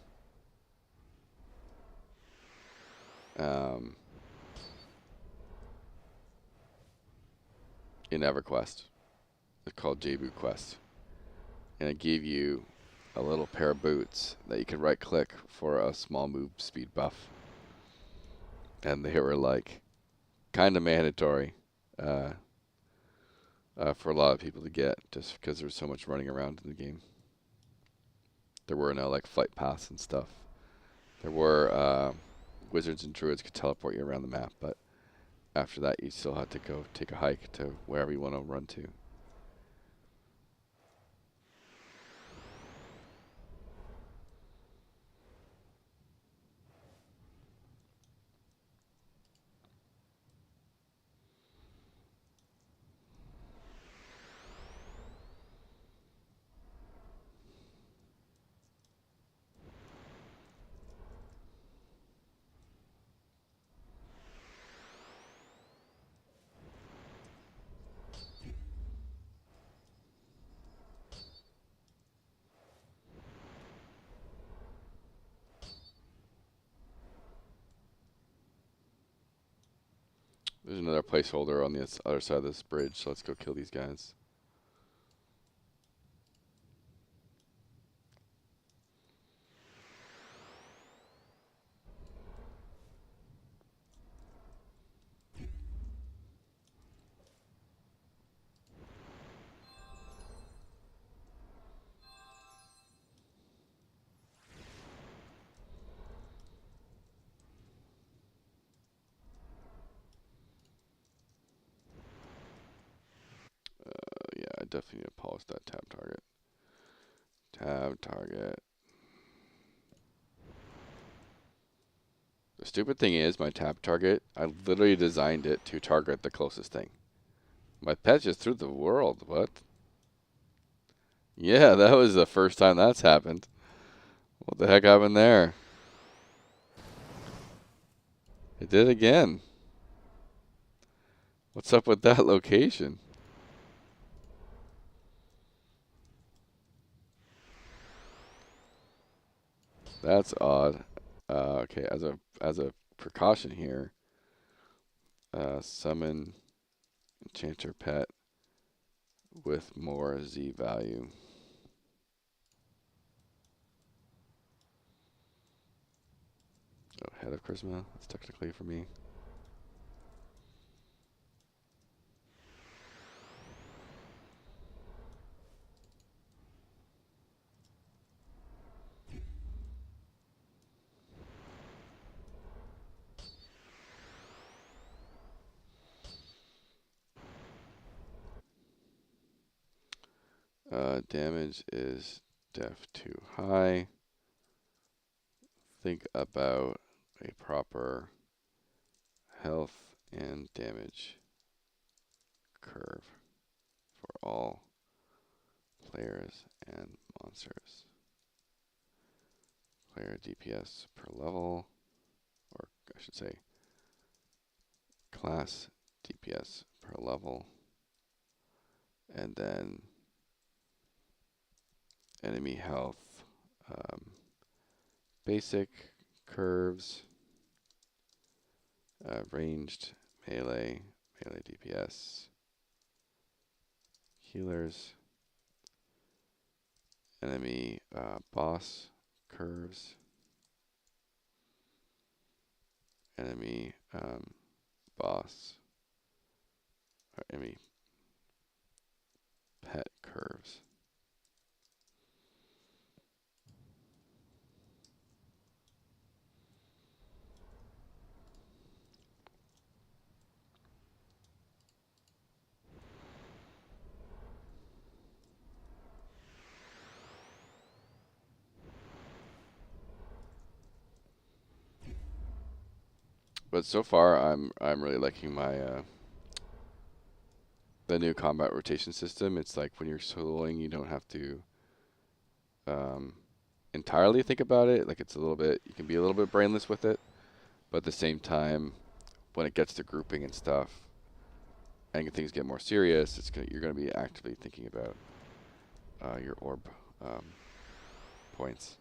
EverQuest. It's called JBoot Quest, and it gave you a little pair of boots that you could right click for a small move speed buff, and they were like kind of mandatory for a lot of people to get, just because there was so much running around in the game. There were no like flight paths and stuff. There were wizards and druids could teleport you around the map, but after that you still had to go take a hike to wherever you want to run to. There's another placeholder on the other side of this bridge, so let's go kill these guys. Yeah, I definitely need to polish that tab target. Tab target. The stupid thing is, my tab target, I literally designed it to target the closest thing. My pet just threw the world. What? Yeah, that was the first time that's happened. What the heck happened there? It did again. What's up with that location? That's odd. Okay, as a precaution here, summon enchanter pet with more Z value. Oh, head of charisma. That's technically for me. Damage is def too high. think about a proper health and damage curve for all players and monsters. Player DPS per level, or I should say class DPS per level, and then enemy health, basic curves, ranged melee DPS, healers, enemy boss curves, enemy boss, or enemy pet curves. But so far, I'm really liking my the new combat rotation system. It's like when you're soloing, you don't have to entirely think about it. Like it's a little bit, you can be a little bit brainless with it, but at the same time, when it gets to grouping and stuff, and things get more serious, you're gonna be actively thinking about your orb points.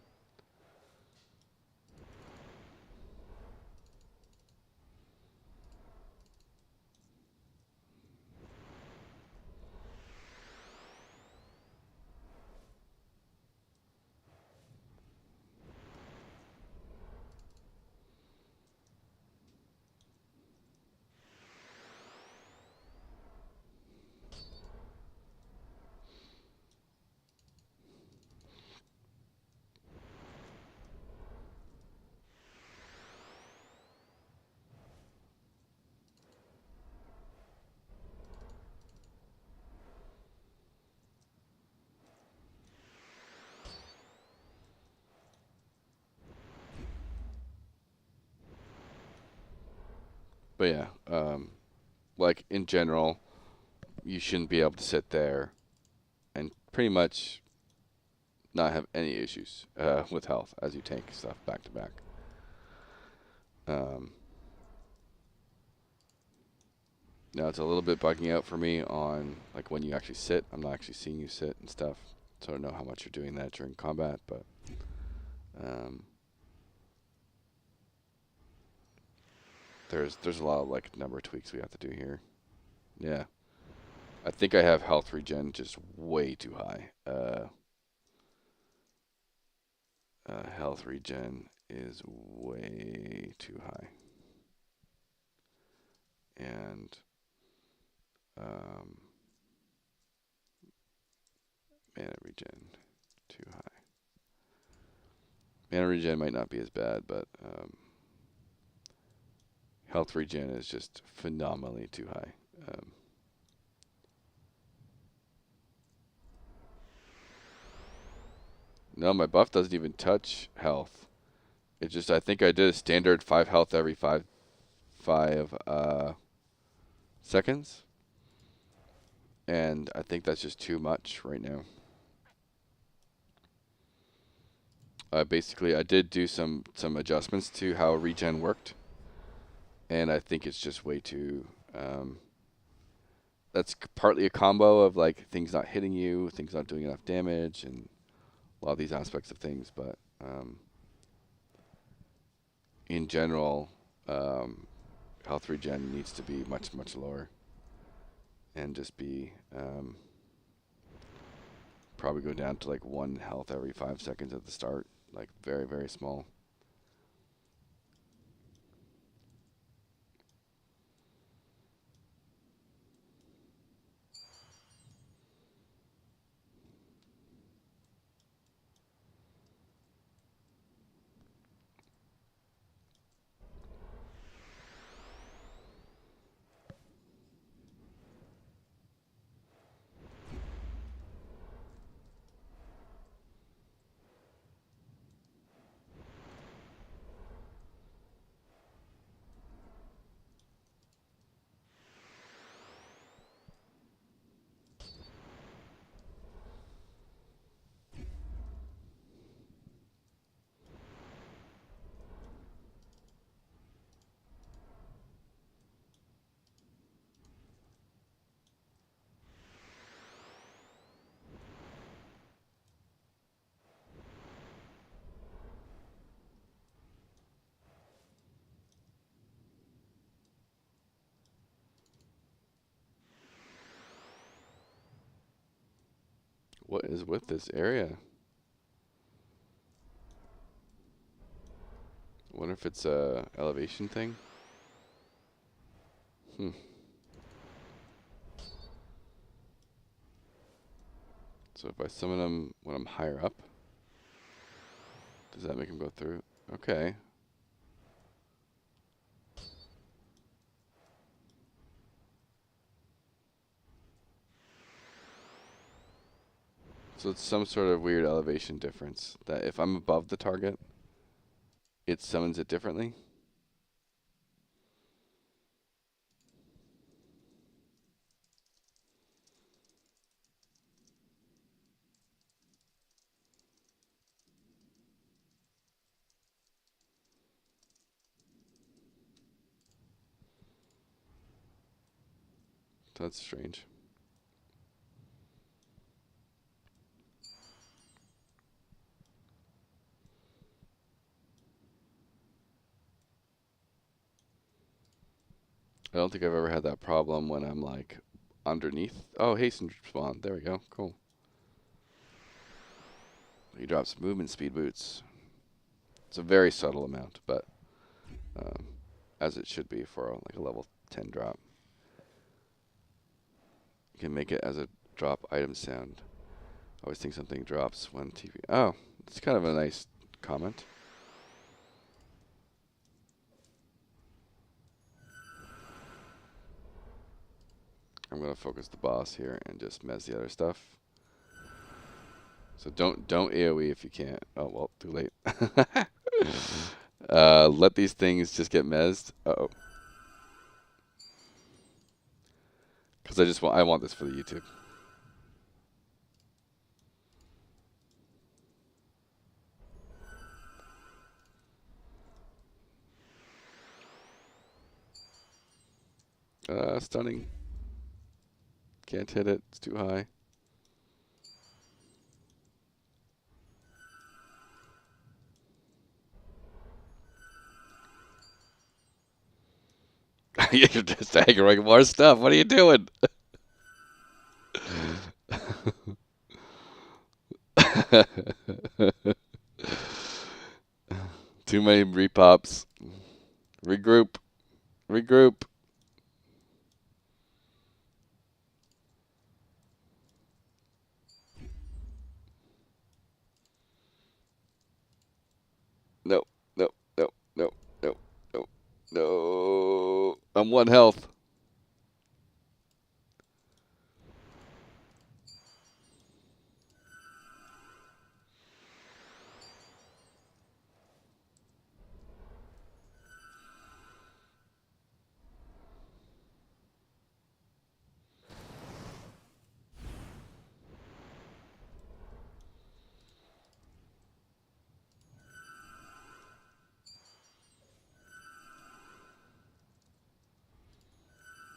But yeah, like in general, you shouldn't be able to sit there and pretty much not have any issues with health as you tank stuff back to back. Now it's a little bit bugging out for me on like when you actually sit. I'm not actually seeing you sit and stuff, so I don't know how much you're doing that during combat, but there's a lot of like number of tweaks we have to do here. Yeah, I think I have health regen just way too high. Health regen is way too high, and mana regen too high. Mana regen might not be as bad, but health regen is just phenomenally too high. No, my buff doesn't even touch health. It just, I think I did a standard 5 health every 5 seconds. And I think that's just too much right now. Basically, I did do some adjustments to how regen worked. And I think it's just way too... that's partly a combo of like things not hitting you, things not doing enough damage, and a lot of these aspects of things. But in general, health regen needs to be much, much lower. And just be... probably go down to like 1 health every 5 seconds at the start. Like very, very small. What is with this area? Wonder if it's a elevation thing. So if I summon them when I'm higher up, does that make them go through? Okay. So it's some sort of weird elevation difference that if I'm above the target, it summons it differently. That's strange. I don't think I've ever had that problem when I'm like underneath. Oh, hasten spawn. There we go. Cool. He drops movement speed boots. It's a very subtle amount, but as it should be for like a level 10 drop. You can make it as a drop item sound. I always think something drops when TV. Oh, it's kind of a nice comment. I'm gonna focus the boss here and just mess the other stuff. So don't AoE if you can't. Oh well, too late. Let these things just get mezzed. Uh-oh. Because I want this for the YouTube. Stunning. Can't hit it. It's too high. You're just aggroing more stuff. What are you doing? Too many repops. Regroup. Regroup. No, no, no, no, no, no, no. I'm 1 health.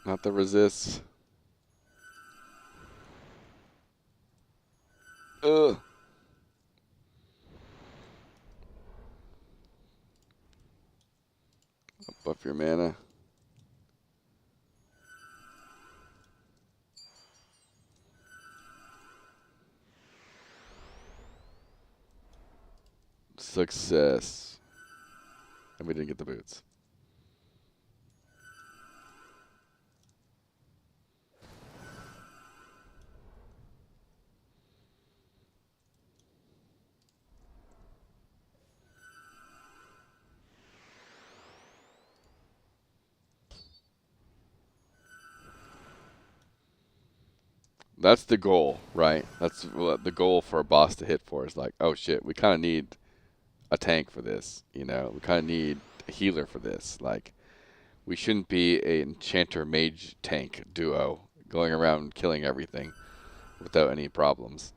Not the resists. Ugh. Buff your mana. Success. And we didn't get the boots. That's the goal, right? That's what the goal for a boss to hit for is like, oh shit, we kind of need a tank for this, you know? We kind of need a healer for this. Like, we shouldn't be an enchanter mage tank duo going around killing everything without any problems.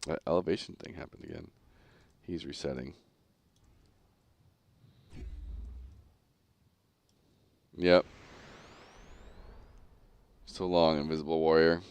That elevation thing happened again. He's resetting. Yep. So long, Invisible Warrior.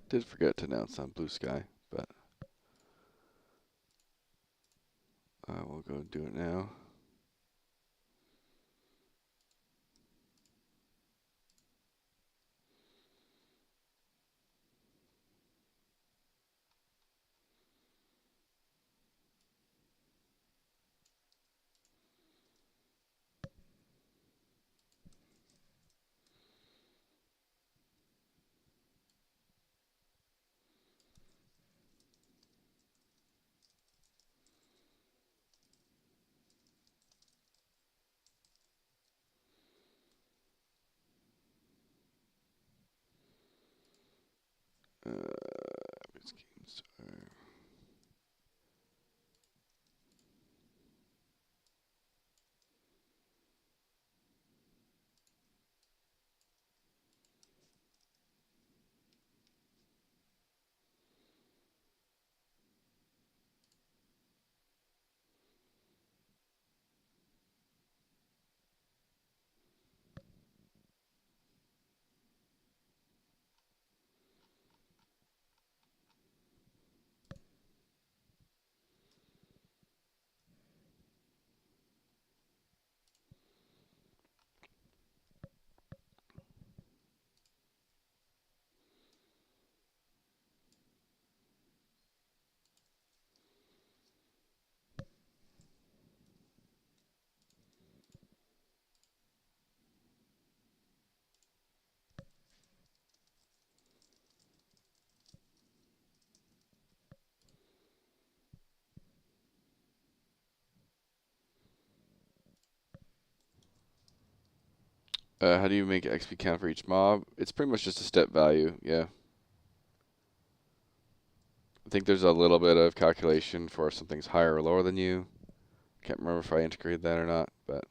Did forget to announce on Blue Sky, but I will go do it now. It's GameStar. How do you make XP count for each mob? It's pretty much just a step value, yeah. I think there's a little bit of calculation for if something's higher or lower than you. Can't remember if I integrated that or not, but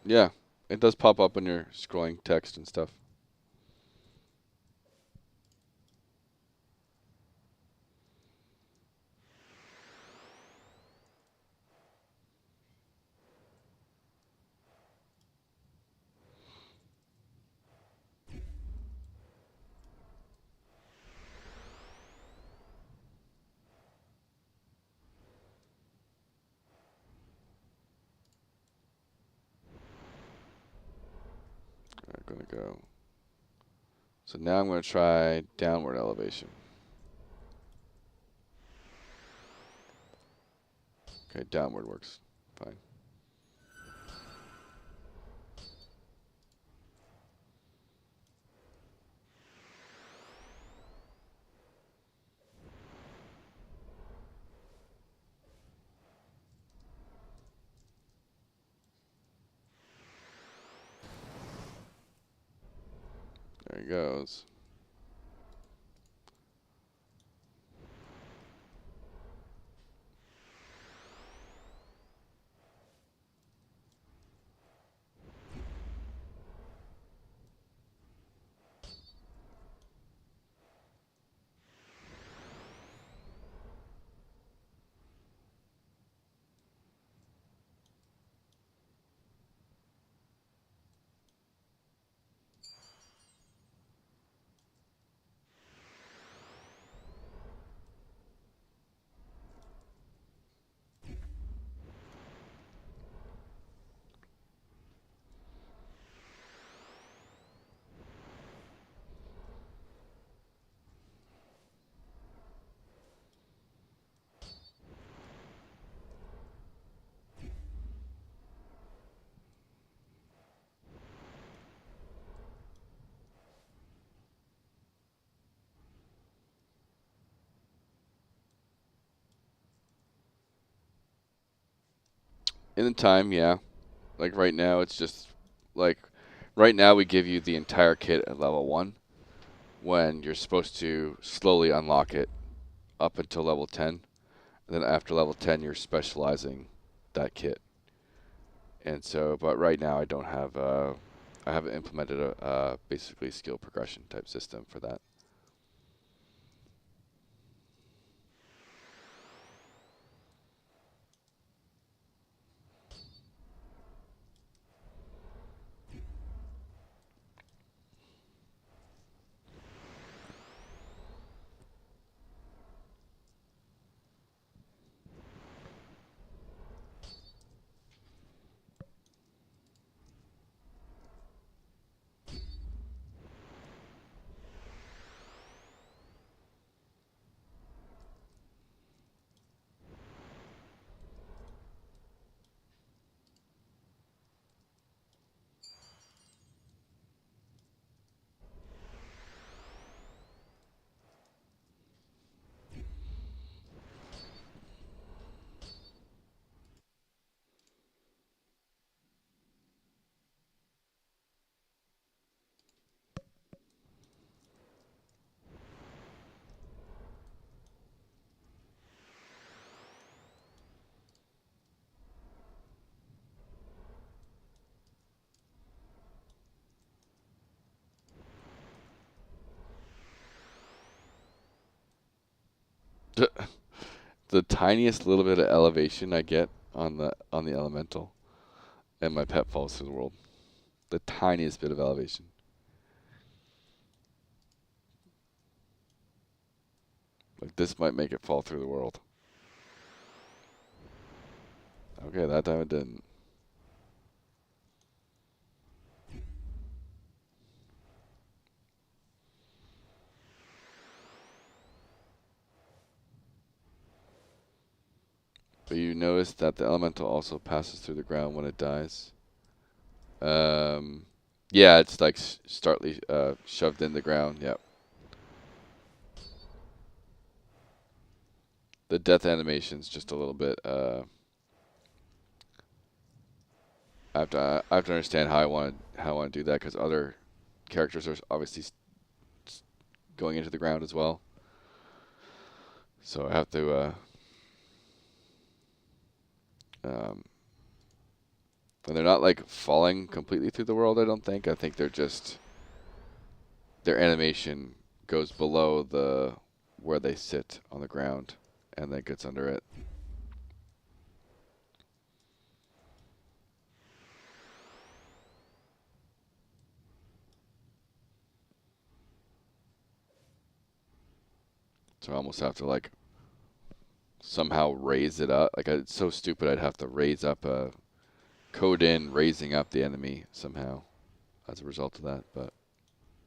yeah, it does pop up when you're scrolling text and stuff. I'm gonna go. So now I'm gonna try downward elevation. Okay, downward works fine. There he goes. In the time, yeah. Like right now, it's just like right now we give you the entire kit at level 1 when you're supposed to slowly unlock it up until level 10. And then after level 10, you're specializing that kit. And so, but right now I don't have, I haven't implemented a basically skill progression type system for that. The tiniest little bit of elevation I get on the elemental, and my pet falls through the world. The tiniest bit of elevation. Like this might make it fall through the world. Okay, that time it didn't. But you notice that the elemental also passes through the ground when it dies. Yeah, it's like shoved in the ground. Yep. The death animation's just a little bit. I have to understand how I want to do that because other characters are obviously going into the ground as well. So I have to. And they're not like falling completely through the world. I don't think. I think they're just their animation goes below the where they sit on the ground, and then gets under it. So I almost have to like somehow raise it up. Like it's so stupid. I'd have to raise up code in raising up the enemy somehow as a result of that. But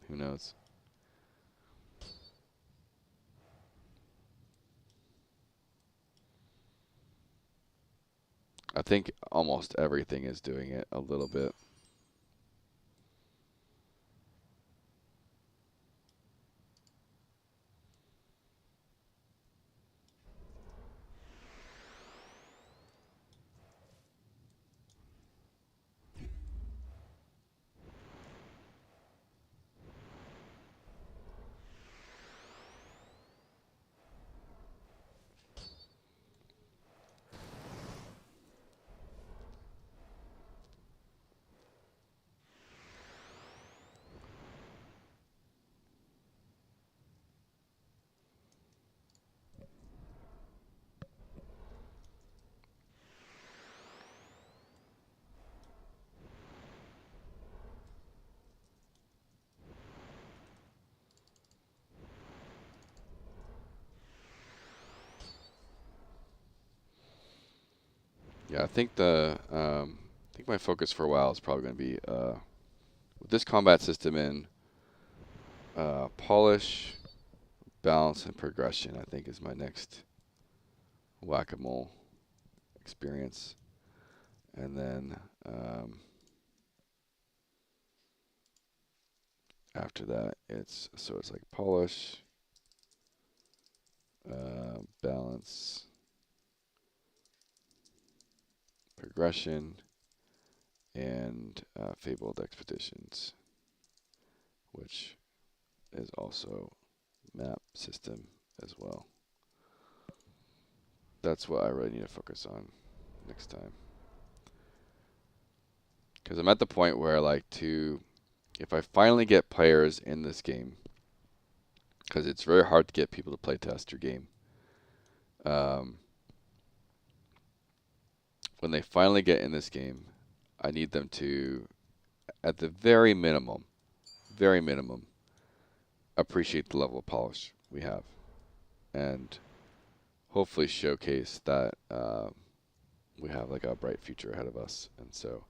who knows? I think almost everything is doing it a little bit. Yeah, I think my focus for a while is probably going to be with this combat system in polish, balance, and progression. I think is my next whack-a-mole experience, and then after that, it's like polish, balance, Aggression, and Fabled Expeditions, which is also map system as well. That's what I really need to focus on next time. Because I'm at the point where if I finally get players in this game, because it's very hard to get people to play test your game. When they finally get in this game, I need them to, at the very minimum, appreciate the level of polish we have, and hopefully showcase that we have like a bright future ahead of us. And so,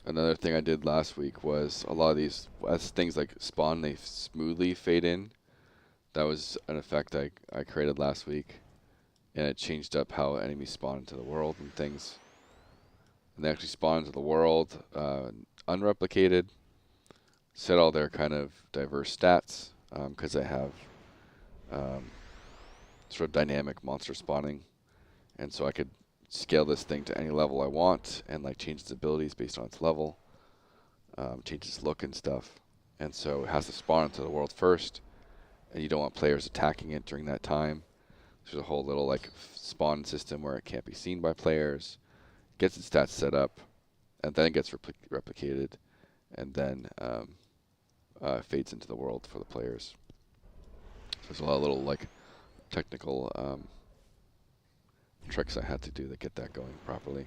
another thing I did last week was a lot of these, as things like spawn, they smoothly fade in. That was an effect I created last week, and it changed up how enemies spawn into the world and things. And they actually spawn into the world unreplicated, set all their kind of diverse stats, because I have sort of dynamic monster spawning, and so I could scale this thing to any level I want and like change its abilities based on its level, change its look and stuff. And so it has to spawn into the world first, and you don't want players attacking it during that time. There's a whole little like spawn system where it can't be seen by players, gets its stats set up, and then it gets replicated, and then fades into the world for the players. So there's a lot of little like technical tricks I had to do to get that going properly.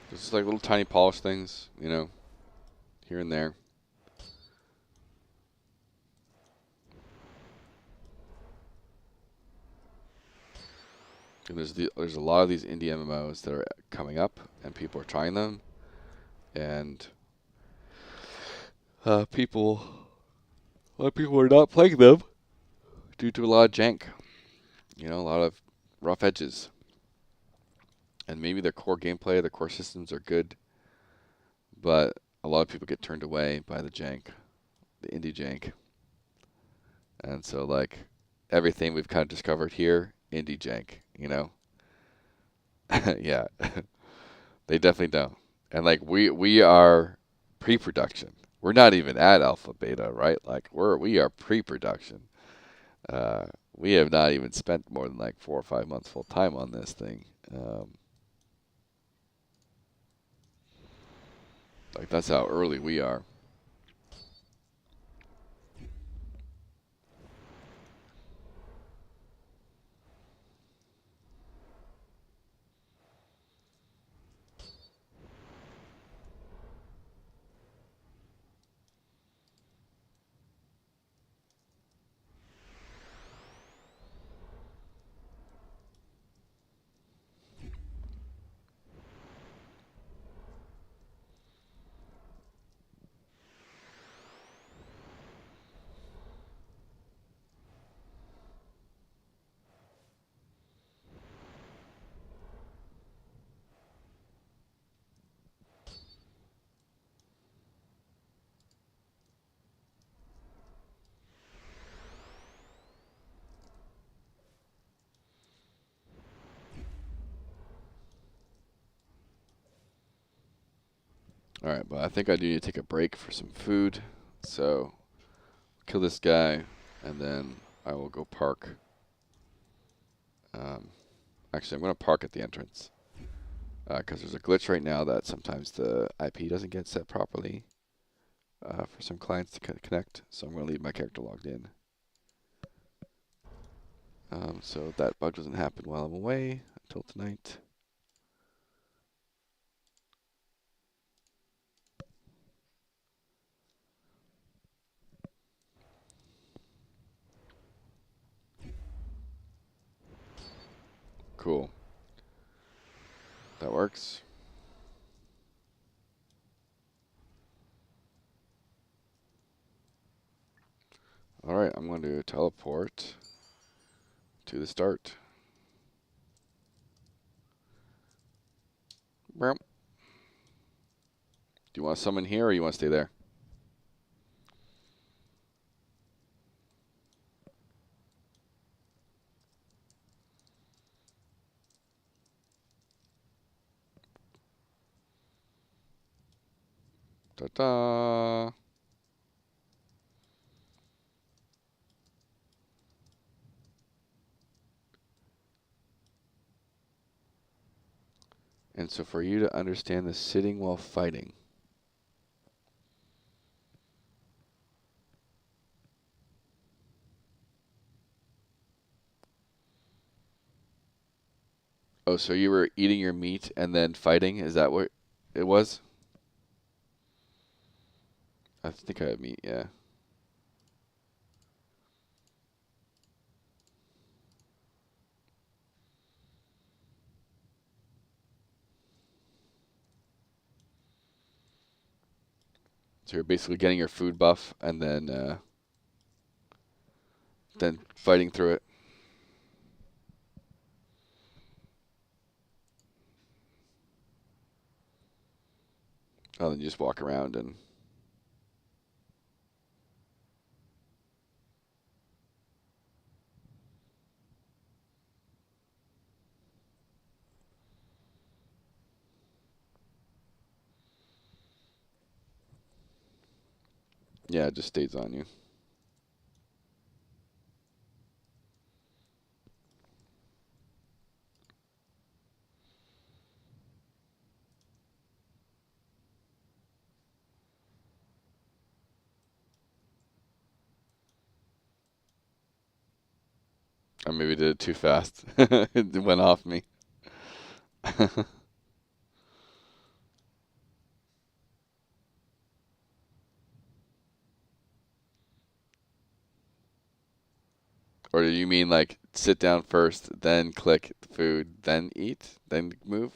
Just like little tiny polish things, you know, here and there. And there's a lot of these indie MMOs that are coming up, and people are trying them, and a lot of people are not playing them due to a lot of jank, you know, a lot of rough edges. And maybe their core gameplay, their core systems are good, but a lot of people get turned away by the jank, the indie jank. And so, like, everything we've kind of discovered here, indie jank, you know? Yeah, they definitely don't. And, like, we are pre-production. We're not even at alpha beta, right? Like, we are pre-production. We have not even spent more than, like, 4 or 5 months full time on this thing. Like, that's how early we are. Alright, but I think I do need to take a break for some food. So, kill this guy, and then I will go park. Actually, I'm going to park at the entrance. Because there's a glitch right now that sometimes the IP doesn't get set properly for some clients to connect. So I'm going to leave my character logged in. So that bug doesn't happen while I'm away until tonight. Cool. That works. Alright, I'm going to teleport to the start. Do you want to summon here or you want to stay there? Ta-da! And so for you to understand the sitting while fighting. Oh, so you were eating your meat and then fighting? Is that what it was? I think I had meat, yeah. So you're basically getting your food buff and then fighting through it. Oh, then you just walk around and... Yeah, it just stays on you. Or maybe did it too fast. It went off me. Or do you mean like sit down first, then click the food, then eat, then move?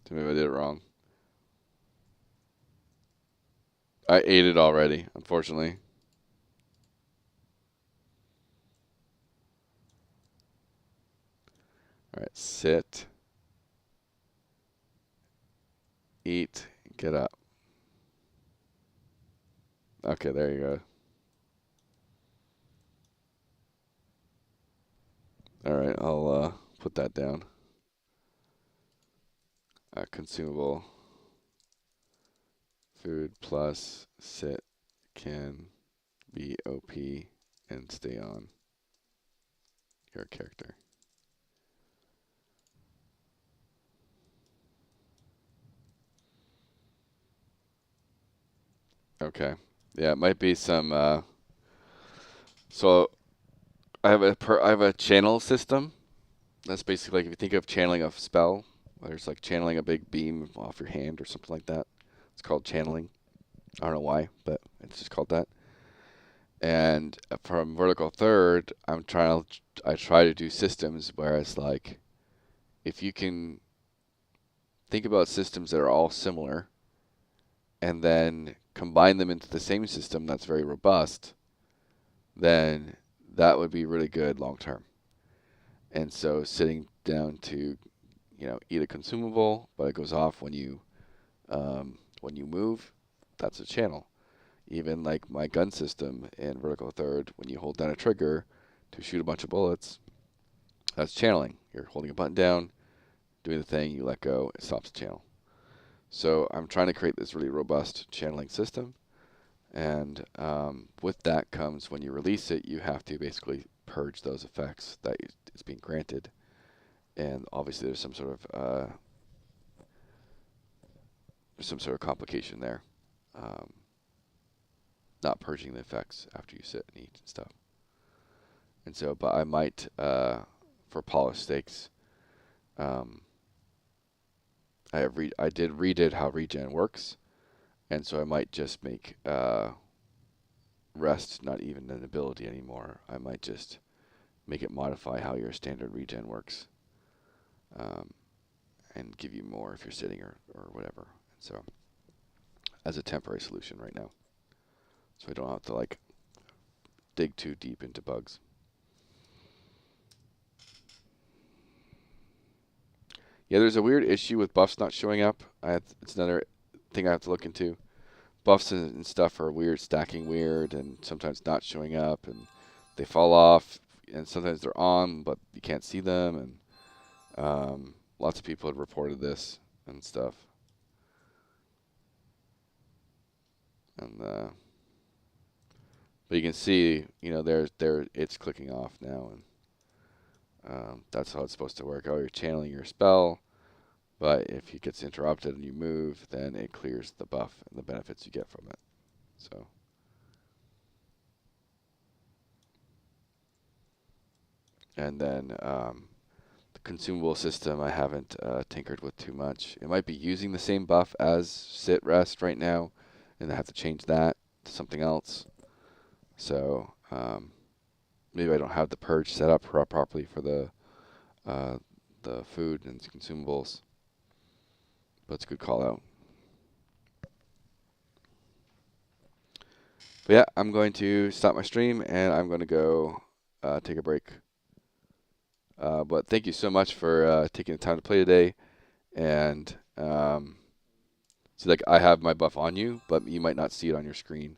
So maybe I did it wrong. I ate it already, unfortunately. All right, sit, eat, get up. Okay, there you go. All right, I'll put that down. Consumable food plus sit can be OP and stay on your character. Okay. Yeah, it might be some. So I have a channel system. That's basically like if you think of channeling a spell, where it's like channeling a big beam off your hand or something like that. It's called channeling. I don't know why, but it's just called that. And from vertical third, I try to do systems where it's like, if you can think about systems that are all similar, and then combine them into the same system that's very robust, then that would be really good long term. And so sitting down to, eat a consumable, but it goes off when you move, that's a channel. Even like my gun system in vertical third, when you hold down a trigger to shoot a bunch of bullets, that's channeling. You're holding a button down, doing the thing, you let go, it stops the channel. So I'm trying to create this really robust channeling system, And with that comes, when you release it, you have to basically purge those effects that is being granted. And obviously there's some sort of complication there. Not purging the effects after you sit and eat and stuff. And so, but I might, for polish stakes, I redid how regen works, and so I might just make rest not even an ability anymore. I might just make it modify how your standard regen works, and give you more if you're sitting or whatever. So, as a temporary solution right now, so I don't have to like dig too deep into bugs. Yeah, there's a weird issue with buffs not showing up. It's another thing I have to look into. Buffs and stuff are weird, stacking weird, and sometimes not showing up, and they fall off, and sometimes they're on, but you can't see them, and lots of people had reported this and stuff. And but you can see, you know, it's clicking off now, and that's how it's supposed to work. Oh, you're channeling your spell, but if it gets interrupted and you move, then it clears the buff and the benefits you get from it. So, and then the consumable system I haven't tinkered with too much. It might be using the same buff as sit rest right now, and I have to change that to something else. So maybe I don't have the purge set up properly for the food and consumables. But it's a good call out. But yeah, I'm going to stop my stream and I'm going to go take a break. But thank you so much for taking the time to play today. And so like I have my buff on you, but you might not see it on your screen.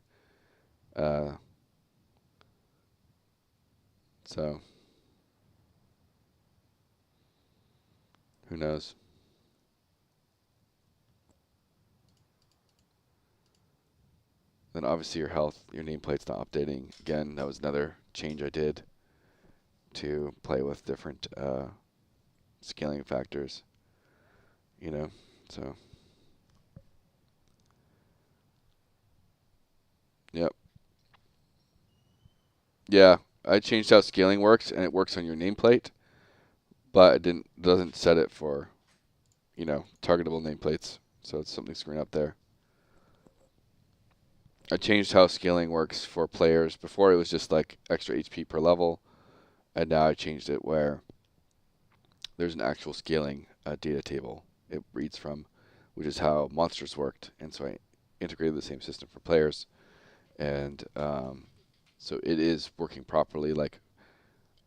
So who knows? Then obviously your health, your nameplate's not updating. Again, that was another change I did to play with different scaling factors. You know, so yep. Yeah, I changed how scaling works, and it works on your nameplate, but it doesn't set it for, you know, targetable nameplates. So it's something screwing up there. I changed how scaling works for players. Before it was just like extra HP per level, and now I changed it where there's an actual scaling data table it reads from, which is how monsters worked. And so I integrated the same system for players, and so it is working properly. Like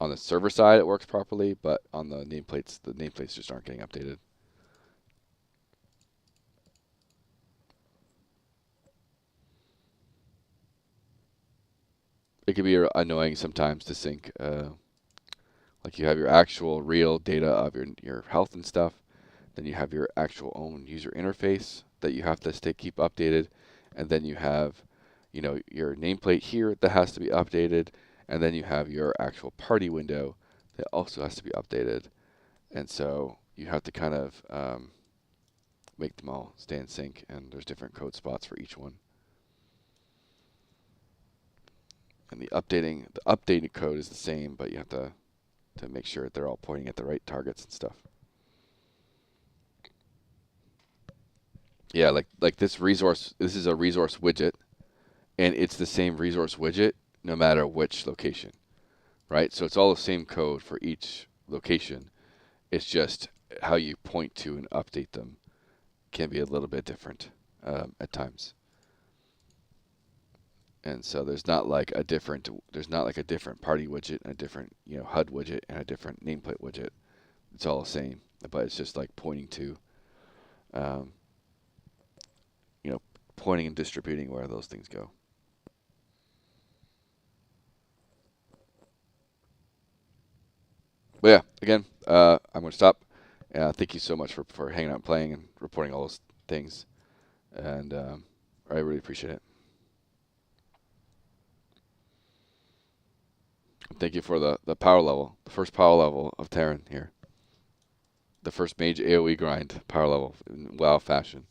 on the server side, it works properly, but on the nameplates just aren't getting updated. It can be annoying sometimes to sync. Like you have your actual real data of your health and stuff, then you have your actual own user interface that you have to keep updated, and then you have, you know, your nameplate here that has to be updated, and then you have your actual party window that also has to be updated, and so you have to kind of make them all stay in sync, and there's different code spots for each one. And the updated code is the same, but you have to make sure that they're all pointing at the right targets and stuff. Yeah, like this resource, this is a resource widget, and it's the same resource widget no matter which location, right? So it's all the same code for each location. It's just how you point to and update them can be a little bit different at times. And so there's not like a different party widget and a different, you know, HUD widget and a different nameplate widget. It's all the same, but it's just like pointing to, you know, pointing and distributing where those things go. But yeah, again, I'm going to stop. Thank you so much for hanging out and playing and reporting all those things. And I really appreciate it. Thank you for the power level. The first power level of Tearyn here. The first mage AoE grind power level in WoW fashion.